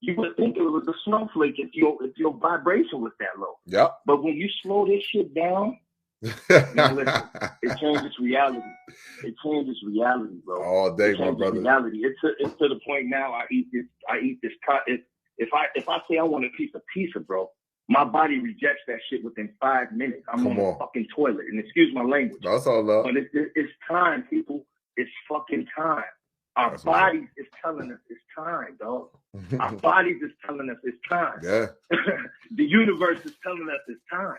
You would think it was a snowflake if your vibration was that low. Yep. But when you slow this shit down, man, listen, it changes reality. It changes reality, bro. All day, my brother. Reality. It's to the point now. I eat this. If I say I want a piece of pizza, bro, My body rejects that shit within 5 minutes. I'm on the fucking toilet, and excuse my language. That's all love. But it's time, people. It's fucking time. Our bodies is telling us it's time, dog. Our bodies is telling us it's time. Yeah. The universe is telling us it's time.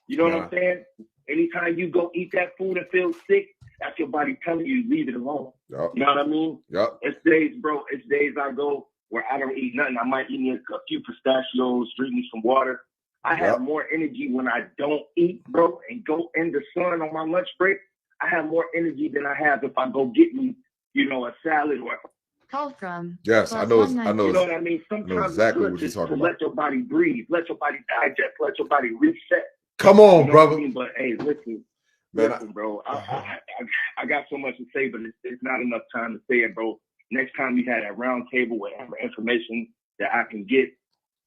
You know what I'm saying? Anytime you go eat that food and feel sick, that's your body telling you leave it alone. Yep. You know what I mean? Yep. It's days, bro. It's days I go where I don't eat nothing. I might eat me a few pistachios, drink me some water. I have more energy when I don't eat, bro, and go in the sun on my lunch break. I have more energy than I have if I go get me, you know, a salad or Call from. Yes, I know. I know. You know what I mean? Sometimes exactly it's what good you're just talking to about. let your body breathe, let your body digest, let your body reset. Come on, you know brother. What I mean? But hey, listen, bro. I got so much to say, but it's not enough time to say it, bro. Next time we had that round table with information that I can get,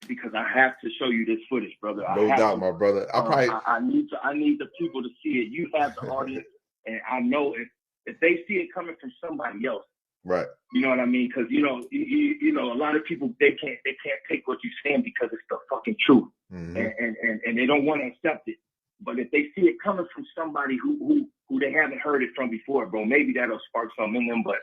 because I have to show you this footage, brother. No doubt, my brother. I need the people to see it. You have the audience, and I know if they see it coming from somebody else, right? You know what I mean? Because you know, a lot of people they can't take what you're saying because it's the fucking truth, and they don't want to accept it. But if they see it coming from somebody who they haven't heard it from before, bro, maybe that'll spark something in them. But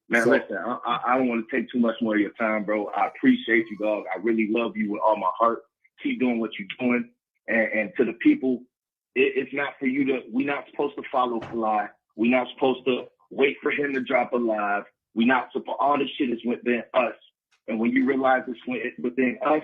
man, listen, I don't want to take too much more of your time, bro. I appreciate you, dog. I really love you with all my heart. Keep doing what you're doing. And to the people, it's not for you to, we're not supposed to follow Fly. We're not supposed to wait for him to drop a live. We're not supposed, all this shit is within us. And when you realize it's within us,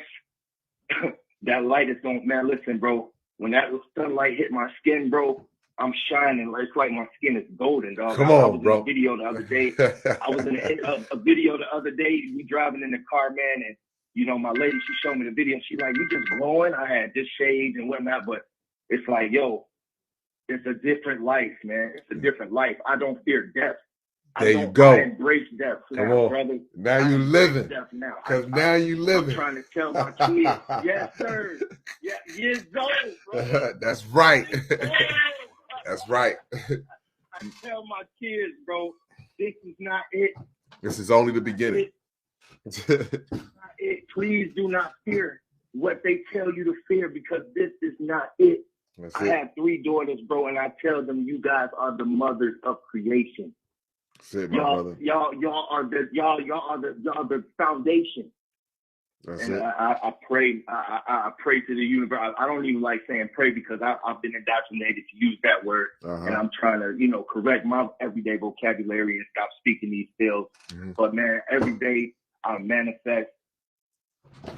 that light is going, man, listen, bro, when that sunlight hit my skin, bro, I'm shining. It's like my skin is golden, dog. Come on, I was bro. in a video the other day. I was in a video the other day. We driving in the car, man, and you know, my lady, she showed me the video. She like, you just glowing. I had this shade and whatnot, but it's like, yo, it's a different life, man. It's a different life. I don't fear death. There you go. I embrace death now, brother. Now you living. Because now you living. I'm trying to tell my kids, yes, sir. Yeah, years old, bro. That's right. That's right. I tell my kids, bro, this is not it. This is only the beginning. Please do not fear what they tell you to fear, because this is not it. I have 3 daughters, bro, and I tell them, you guys are the mothers of creation. That's it, my brother. Y'all are the foundation. That's and it. I pray. I pray to the universe. I don't even like saying pray because I've been indoctrinated to use that word, and I'm trying to, correct my everyday vocabulary and stop speaking these fields. But man, every day I manifest,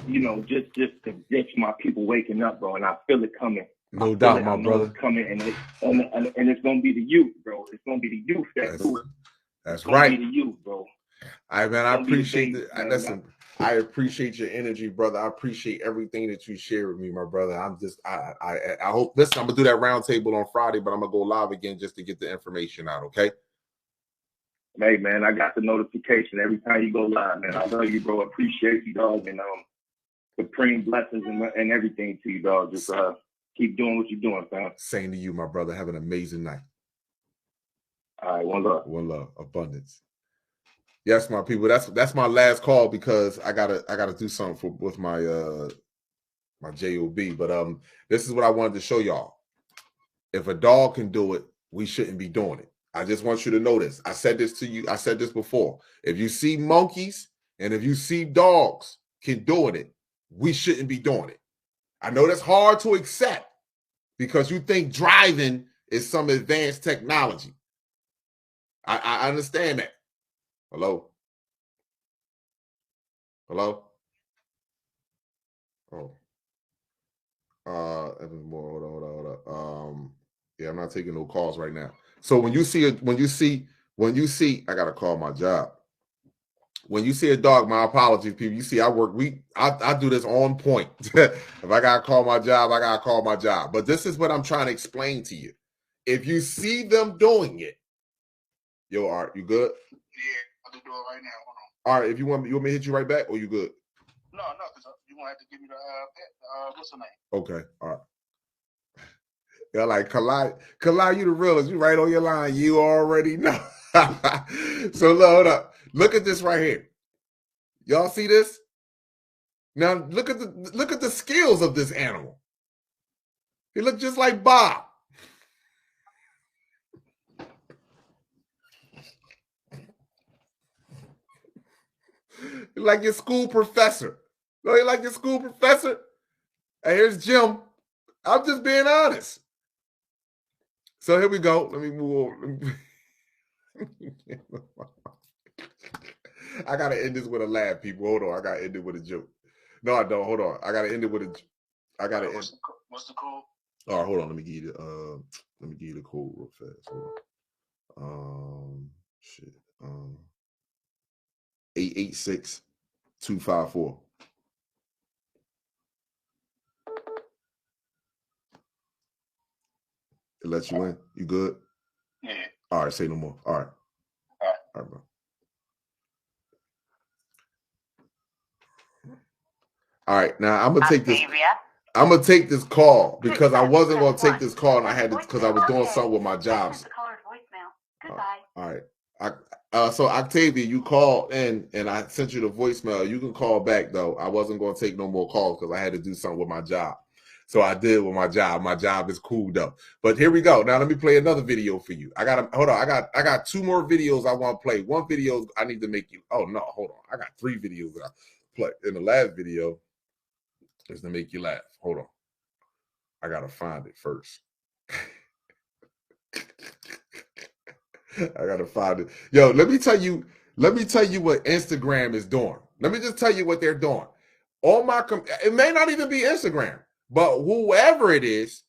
just my people waking up, bro, and I feel it coming. No doubt, my brother. It's coming, and it's gonna be the youth, bro. It's gonna be the youth that do it. That's right. Be the youth, bro. All right, man. I appreciate it. Listen, I appreciate your energy, brother. I appreciate everything that you share with me, my brother. I hope. Listen, I'm gonna do that round table on Friday, but I'm gonna go live again just to get the information out. Okay. Hey, man, I got the notification every time you go live, man. I love you, bro. Appreciate you, dog, and supreme blessings and everything to you, dog. Just keep doing what you're doing, fam. Same to you, my brother. Have an amazing night. All right, one love. One love. Abundance. Yes, my people. That's my last call because I gotta do something with my my job. But this is what I wanted to show y'all. If a dog can do it, we shouldn't be doing it. I just want you to know this. I said this to you. I said this before. If you see monkeys and if you see dogs can doing it, we shouldn't be doing it. I know that's hard to accept because you think driving is some advanced technology. I understand that. Hello? Hello? Oh. Hold on. Yeah, I'm not taking no calls right now. So when you see, I gotta call my job. When you see a dog, my apologies, people. You see, I do this on point. If I gotta call my job, I gotta call my job. But this is what I'm trying to explain to you. If you see them doing it, yo, Art, you good? Yeah, I'll do it right now. Hold on. All right, if you want me to hit you right back, or you good? No, because you're gonna have to give me the what's her name? Okay, all right. You're like, Kalai, you the realest. You right on your line. You already know. So hold up. Look at this right here. Y'all see this? Now look at the skills of this animal. He looked just like Bob. Like your school professor. No, you like your school professor? Hey, here's Jim. I'm just being honest. So here we go. Let me move on. I gotta end this with a laugh, people. Hold on. I gotta end it with a joke. No, I don't. Hold on. I gotta end it with a. I gotta end. What's the code? All right, hold on. Let me give you the code real fast. Hold on. Shit. 886-254. It lets you in. You good? Yeah. All right. Say no more. All right. All right, bro. All right. Now I'm gonna take this. I'm gonna take this call because I wasn't gonna take this call and I had to because I was doing something with my job. Goodbye. All right. So Octavia, you called in and I sent you the voicemail. You can call back though. I wasn't going to take no more calls because I had to do something with my job. So I did with my job. My job is cool though. But here we go. Now let me play another video for you. Hold on. I got 2 more videos I want to play. One video I need to make you. Oh no, hold on. I got 3 videos that I play. In the last video is to make you laugh. Hold on. I gotta find it first. I gotta find it. Yo, let me tell you what Instagram is doing. Let me just tell you what they're doing. On my it may not even be Instagram, but whoever it is,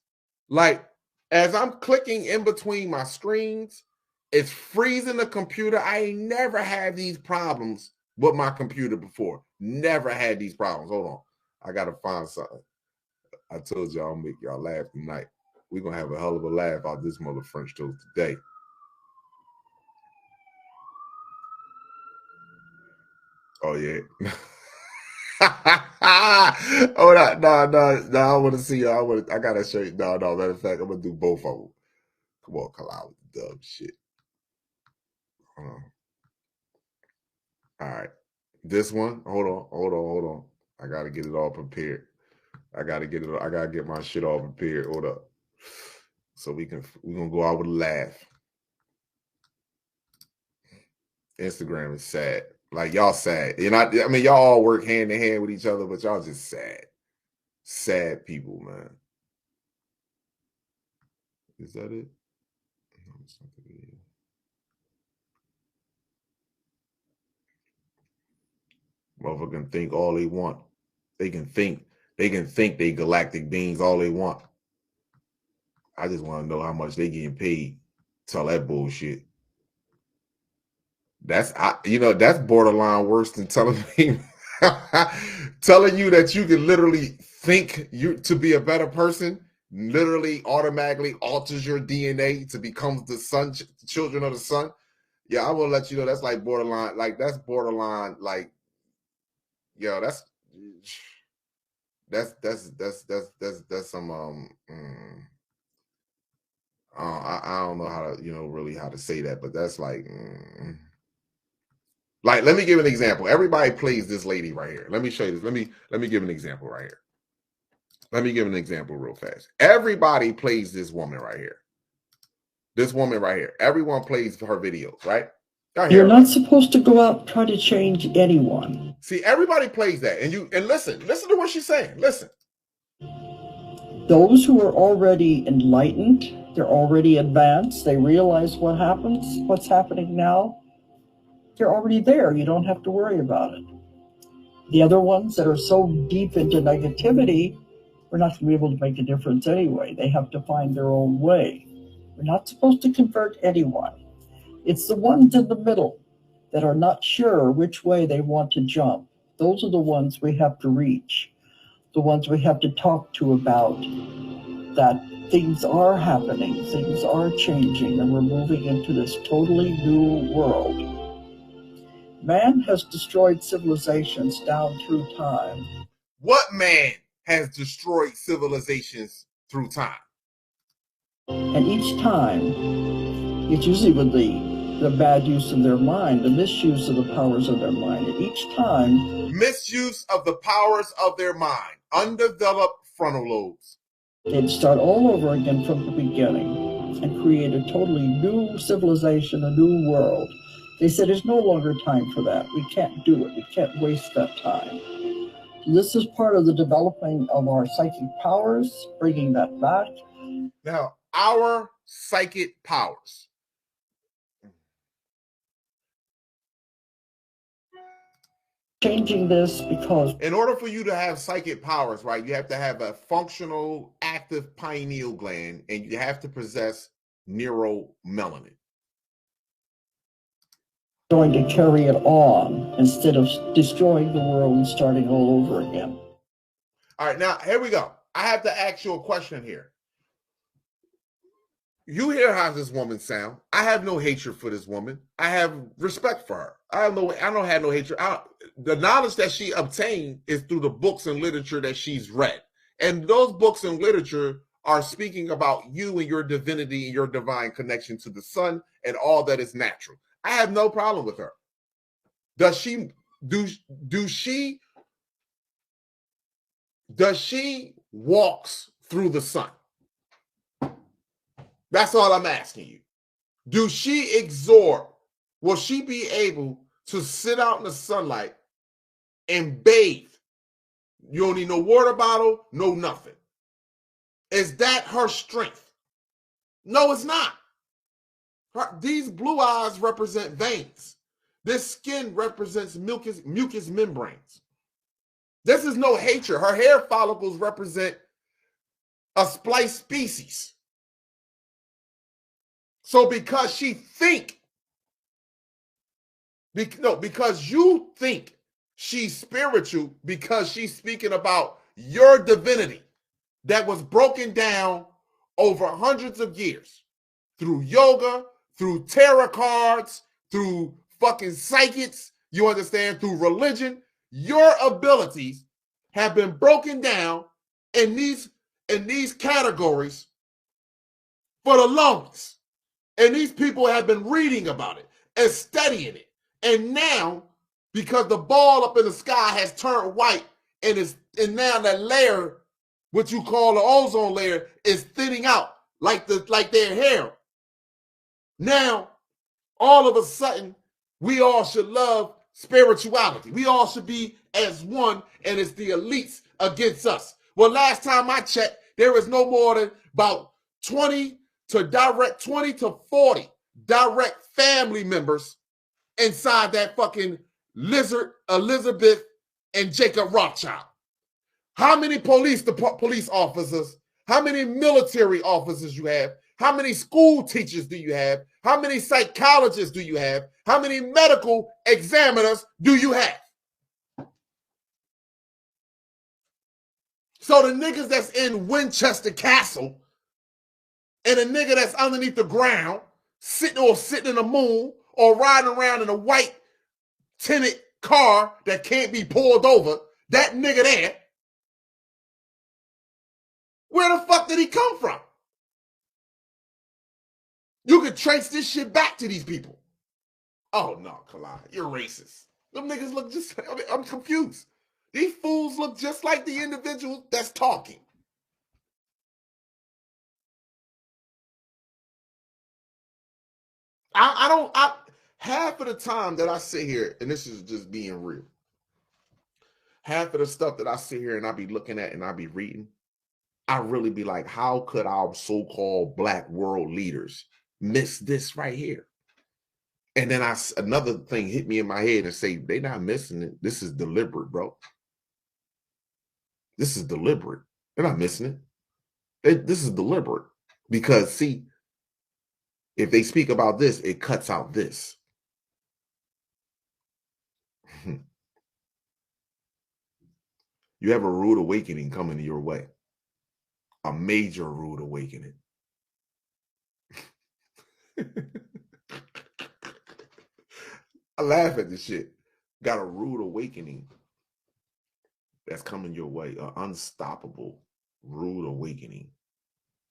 like as I'm clicking in between my screens, it's freezing the computer. I ain't never had these problems with my computer before. Never had these problems. Hold on. I gotta find something. I told y'all I'll make y'all laugh tonight. We're gonna have a hell of a laugh out this mother French toast today. Oh yeah. Hold on. No. I want to see you. I gotta show you. No. Matter of fact, I'm gonna do both of them. Come on, come out with the dumb shit. All right. This one. Hold on. I gotta get it all prepared. I gotta get my shit all prepared. Hold up. So we're gonna go out with a laugh. Instagram is sad. Like y'all sad. I mean, y'all all work hand in hand with each other, but y'all just sad. Sad people, man. Is that it? No, it's not the video. Motherfucker can think all they want. They can think they galactic beings all they want. I just want to know how much they getting paid. Tell that bullshit. That's borderline worse than telling me telling you that you can literally think you to be a better person, literally automatically alters your DNA to become the son, children of the sun. Yeah, I will let you know that's like borderline, like that's borderline, like yo, that's some I don't know how to really how to say that, but that's like let me give an example. Everybody plays this lady right here. Let me show you this. Let me give an example right here. Let me give an example real fast. Everybody plays this woman right here. This woman right here. Everyone plays her videos, right? You're not supposed to go out and try to change anyone. See, everybody plays that. And listen to what she's saying. Listen. Those who are already enlightened, they're already advanced, they realize what happens, what's happening now. They're already there. You don't have to worry about it. The other ones that are so deep into negativity, we're not going to be able to make a difference anyway. They have to find their own way. We're not supposed to convert anyone. It's the ones in the middle that are not sure which way they want to jump. Those are the ones we have to reach, the ones we have to talk to about that things are happening, things are changing, and we're moving into this totally new world. Man has destroyed civilizations down through time. What man has destroyed civilizations through time? And each time, it's usually with the the bad use of their mind, the misuse of the powers of their mind. And each time, misuse of the powers of their mind, undeveloped frontal lobes. They'd start all over again from the beginning and create a totally new civilization, a new world. They said there's no longer time for that. We can't do it. We can't waste that time. This is part of the developing of our psychic powers, bringing that back. Now, our psychic powers. Changing this because in order for you to have psychic powers, right, you have to have a functional, active pineal gland, and you have to possess neuromelanin. Going to carry it on instead of destroying the world and starting all over again. All right, now here we go. I have to ask you a question here. You hear how this woman sound. I have no hatred for this woman. I have respect for her. I don't have no hatred. The knowledge that she obtained is through the books and literature that she's read. And those books and literature are speaking about you and your divinity and your divine connection to the sun and all that is natural. I have no problem with her. Does she walks through the sun? That's all I'm asking you. Do she exhort? Will she be able to sit out in the sunlight and bathe? You don't need no water bottle, no nothing. Is that her strength? No, it's not. These blue eyes represent veins. This skin represents mucous membranes. This is no hatred. Her hair follicles represent a spliced species. So because because you think she's spiritual, because she's speaking about your divinity that was broken down over hundreds of years through yoga, through tarot cards, through fucking psychics, you understand, through religion, your abilities have been broken down in these categories for the longest. And these people have been reading about it and studying it. And now, because the ball up in the sky has turned white and now that layer, what you call the ozone layer, is thinning out like their hair. Now, all of a sudden, we all should love spirituality. We all should be as one, and it's the elites against us. Well, last time I checked, there is no more than about 20 to 40 direct family members inside that fucking lizard, Elizabeth and Jacob Rothschild. How many police officers, how many military officers you have, how many school teachers do you have, how many psychologists do you have, how many medical examiners do you have? So the niggas that's in Winchester Castle and a nigga that's underneath the ground, sitting in the moon, or riding around in a white tinted car that can't be pulled over, that nigga there, where the fuck did he come from? You could trace this shit back to these people. Oh no, Kalai, you're racist. Them niggas look just, I'm confused. These fools look just like the individual that's talking. Half of the time that I sit here, and this is just being real, half of the stuff that I sit here and I be looking at and I be reading, I really be like, how could our so-called black world leaders miss this right here? And then another thing hit me in my head and say, they not missing it. This is deliberate, bro. This is deliberate. They're not missing it. This is deliberate. Because, see, if they speak about this, it cuts out this. You have a rude awakening coming your way. A major rude awakening. I laugh at this shit. Got a rude awakening that's coming your way. An unstoppable rude awakening.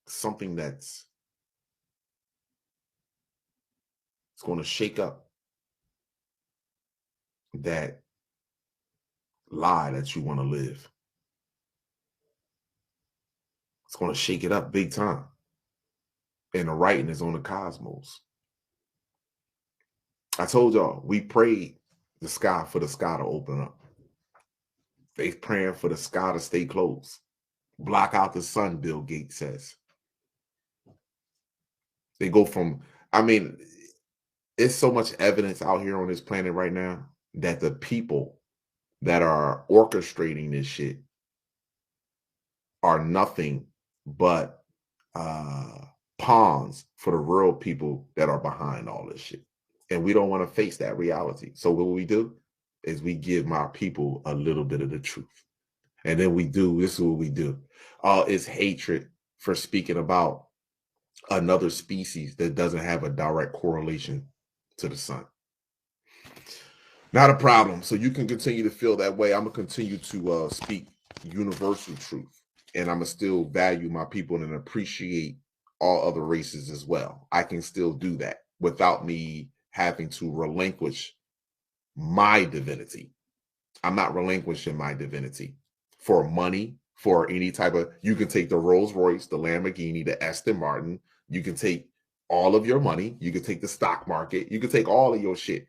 Something that's It's going to shake up that lie that you want to live. It's going to shake it up big time. And the writing is on the cosmos. I told y'all, we prayed the sky for the sky to open up. They praying for the sky to stay closed. Block out the sun, Bill Gates says. They go from, I mean, it's so much evidence out here on this planet right now that the people that are orchestrating this shit are nothing but pawns for the real people that are behind all this shit. And we don't want to face that reality. So what we do is we give my people a little bit of the truth. And then this is what we do. It's hatred for speaking about another species that doesn't have a direct correlation to the sun. Not a problem. So you can continue to feel that way. I'm going to continue to speak universal truth. And I'm going to still value my people and appreciate all other races as well. I can still do that without me having to relinquish my divinity. I'm not relinquishing my divinity for money, for any type of, you can take the Rolls Royce, the Lamborghini, the Aston Martin. You can take all of your money. You can take the stock market. You can take all of your shit.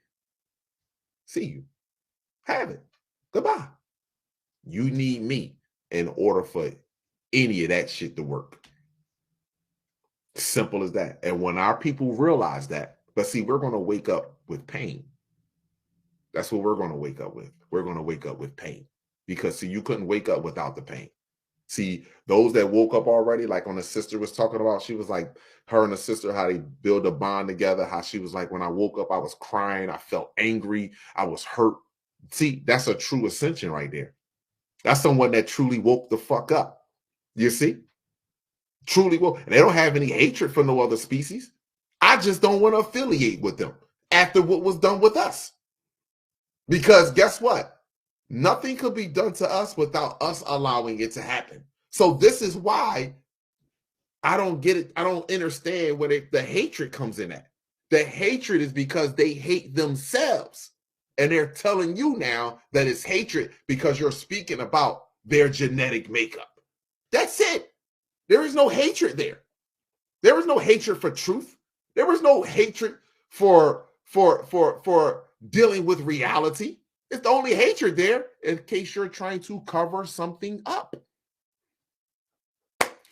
See you. Have it. Goodbye. You need me in order for any of that shit to work. Simple as that. And when our people realize that, but see, we're going to wake up with pain. That's what we're going to wake up with. We're going to wake up with pain. Because, see, you couldn't wake up without the pain. See, those that woke up already, like when the sister was talking about, she was like, her and the sister, how they build a bond together, how she was like, when I woke up, I was crying, I felt angry, I was hurt. See, that's a true ascension right there. That's someone that truly woke the fuck up. You see? Truly woke. And they don't have any hatred for no other species. I just don't want to affiliate with them after what was done with us. Because guess what? Nothing could be done to us without us allowing it to happen. So this is why I don't get it. I don't understand where the hatred comes in at. The hatred is because they hate themselves. And they're telling you now that it's hatred because you're speaking about their genetic makeup. That's it. There is no hatred there. There is no hatred for truth. There is no hatred for dealing with reality. It's the only hatred there in case you're trying to cover something up.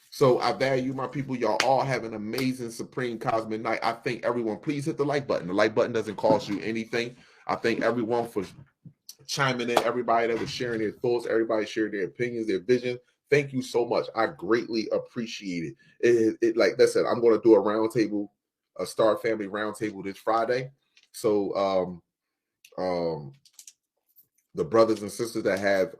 So I value my people. Y'all all have an amazing supreme cosmic night. I thank everyone. Please hit the like button. The like button doesn't cost you anything. I thank everyone for chiming in, everybody that was sharing their thoughts, everybody sharing their opinions, their vision. Thank you so much. I greatly appreciate it. Like I said, I'm going to do a roundtable, a Star Family roundtable this Friday. So the brothers and sisters that have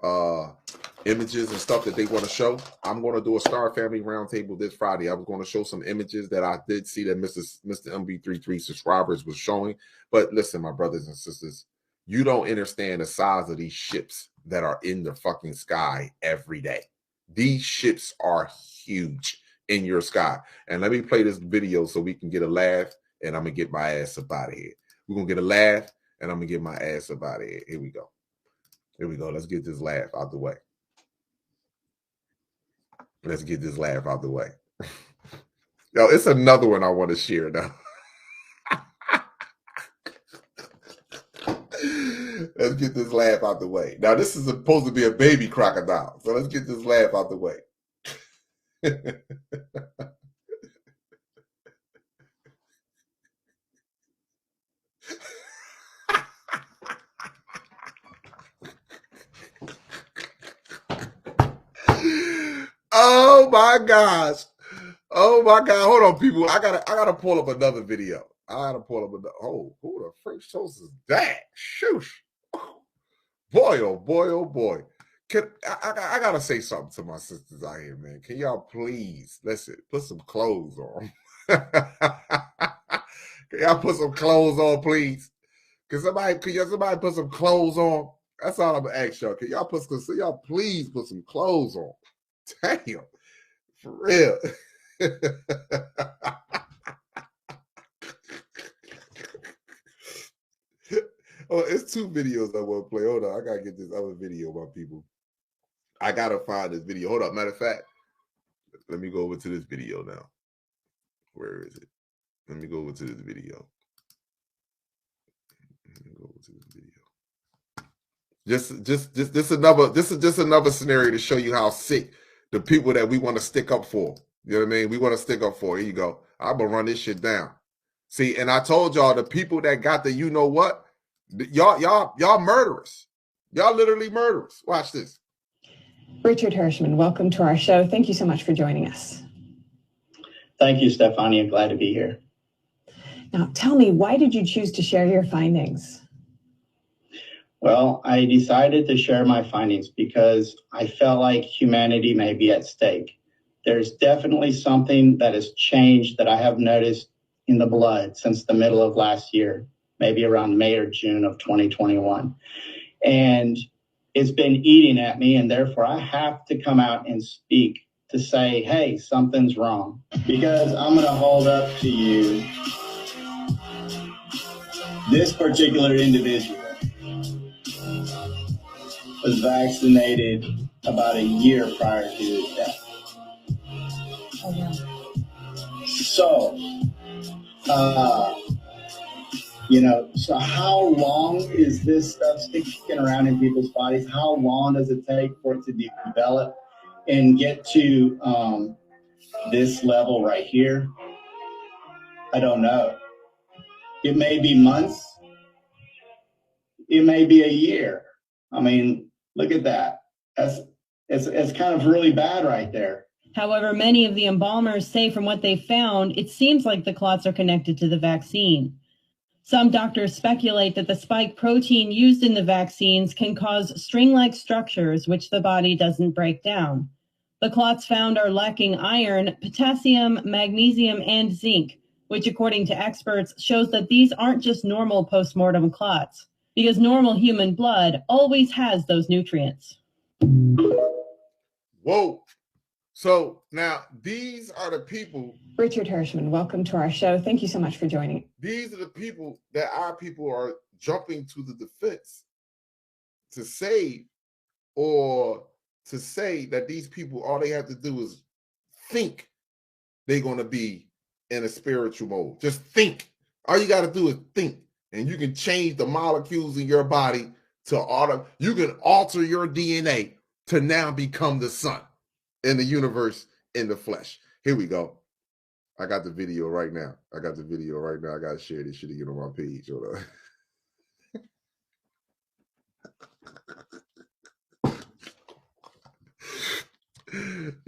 images and stuff that they want to show, I'm going to do a Star Family roundtable this Friday. I was going to show some images that I did see that Mr. MB33 subscribers was showing. But listen, my brothers and sisters, you don't understand the size of these ships that are in the fucking sky every day. These ships are huge in your sky. And let me play this video so we can get a laugh, and I'm going to get my ass up out of here. We're going to get a laugh, and I'm going to get my ass up out of here. Here we go. Here we go. Let's get this laugh out the way. Let's get this laugh out the way. Yo, it's another one I want to share now. Let's get this laugh out the way. Now, this is supposed to be a baby crocodile. So let's get this laugh out the way. Oh my gosh. Oh my God. Hold on, people. I gotta pull up another video. Oh, who the French toast is that? Shoosh. Boy, oh boy, oh boy. I gotta say something to my sisters out here, man. Can y'all please listen, put some clothes on? Can y'all put some clothes on, please? Can somebody put some clothes on? That's all I'm gonna ask y'all. Can y'all please put some clothes on? Damn, for real. Oh, it's 2 videos I want to play. Hold on, I gotta get this other video, my people. I gotta find this video. Hold up. Matter of fact, let me go over to this video now. Where is it? Let me go over to this video. Let me go over to this video. This is just another scenario to show you how sick the people that we want to stick up for. You know what I mean? We want to stick up for. Here you go. I'm gonna run this shit down. See, and I told y'all the people that got the you know what, y'all murderers. Y'all literally murderers. Watch this. Richard Hirschman, welcome to our show. Thank you so much for joining us. Thank you, Stephanie. I'm glad to be here. Now, tell me, why did you choose to share your findings? Well, I decided to share my findings because I felt like humanity may be at stake. There's definitely something that has changed that I have noticed in the blood since the middle of last year, maybe around May or June of 2021. And it's been eating at me, and therefore I have to come out and speak to say, hey, something's wrong. Because I'm going to hold up to you this particular individual was vaccinated about a year prior to his death. Oh, yeah. So, so how long is this stuff sticking around in people's bodies? How long does it take for it to develop and get to this level right here? I don't know. It may be months. It may be a year. I mean, look at that. It's kind of really bad right there. However, many of the embalmers say from what they found, it seems like the clots are connected to the vaccine. Some doctors speculate that the spike protein used in the vaccines can cause string-like structures which the body doesn't break down. The clots found are lacking iron, potassium, magnesium, and zinc, which according to experts shows that these aren't just normal postmortem clots, because normal human blood always has those nutrients. Whoa. So now these are the people. Richard Hirschman, welcome to our show. Thank you so much for joining. These are the people that our people are jumping to the defense to save, or to say that these people, all they have to do is think they're going to be in a spiritual mode. Just think. All you got to do is think, and you can change the molecules in your body to you can alter your DNA to now become the sun in the universe, in the flesh. Here we go. I got the video right now. I got to share this shit to get on my page. Hold on.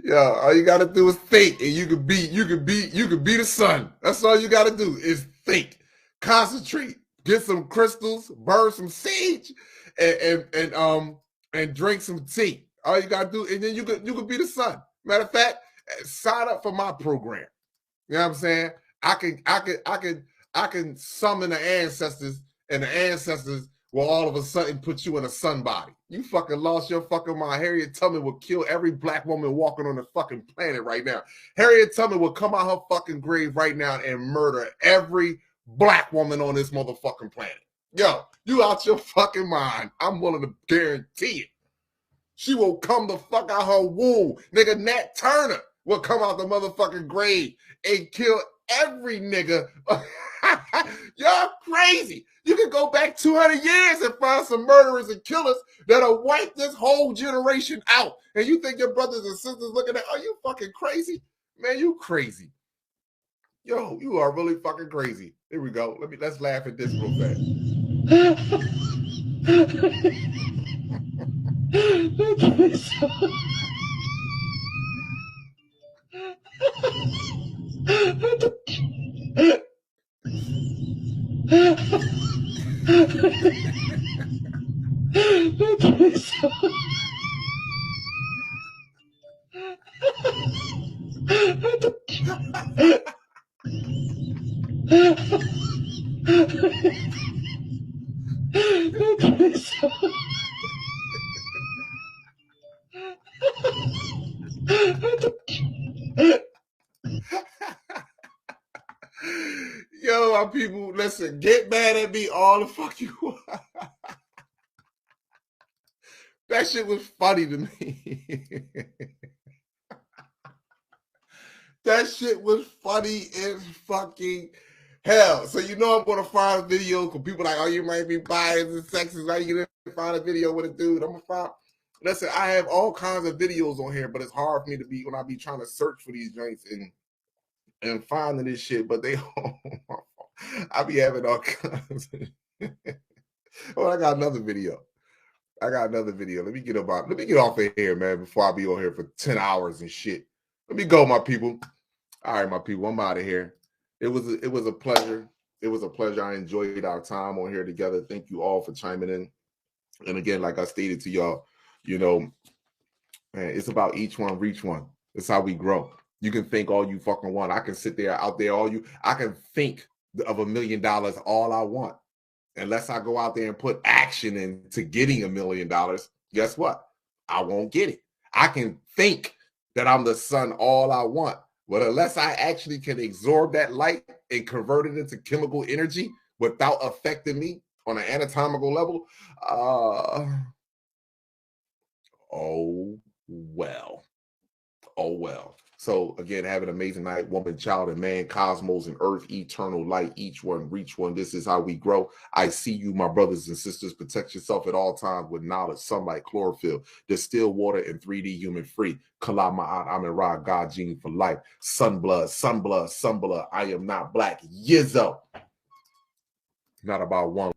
Yeah, all you gotta do is think, and you could be the sun. That's all you gotta do is think. Concentrate. Get some crystals, burn some sage, and drink some tea. All you gotta do, and then you could be the sun. Matter of fact, sign up for my program. You know what I'm saying? I can summon the ancestors, and the ancestors will all of a sudden put you in a sun body. You fucking lost your fucking mind. Harriet Tubman will kill every black woman walking on the fucking planet right now. Harriet Tubman will come out her fucking grave right now and murder every black woman on this motherfucking planet. Yo, you out your fucking mind. I'm willing to guarantee it. She will come the fuck out her womb. Nigga, Nat Turner will come out the motherfucking grave and kill every nigga. Y'all crazy. You can go back 200 years and find some murderers and killers that'll wipe this whole generation out. And you think your brothers and sisters looking at, are you fucking crazy? Man, you crazy. Yo, you are really fucking crazy. Here we go. Let's laugh at this real fast. Yo, my people, listen, get mad at me all the fuck you want. That shit was funny to me. That shit was funny as fucking hell. So you know I'm gonna find a video because people like, oh, you might be biased and sexist. How you gonna find a video with a dude? I'm gonna find. Listen, I have all kinds of videos on here, but it's hard for me to be when I be trying to search for these joints and finding this shit. But they, I be having all kinds. Oh, I got another video. Let me get off of here, man, before I be on here for 10 hours and shit. Let me go, my people. All right, my people, I'm out of here. It was a pleasure. It was a pleasure. I enjoyed our time on here together. Thank you all for chiming in. And again, like I stated to y'all, you know, man, it's about each one, reach one. It's how we grow. You can think all you fucking want. I can sit there out there, I can think of $1 million all I want. Unless I go out there and put action into getting $1 million, guess what? I won't get it. I can think that I'm the sun all I want, but unless I actually can absorb that light and convert it into chemical energy without affecting me on an anatomical level, oh well. So again, have an amazing night, woman, child, and man, cosmos and earth, eternal light, each one, reach one. This is how we grow. I see you, my brothers and sisters. Protect yourself at all times with knowledge, sunlight, chlorophyll, distilled water, and 3D human free. Kala Ma'at Amunra, God gene for life. Sunblood. I am not black. Yizzo. Not about one.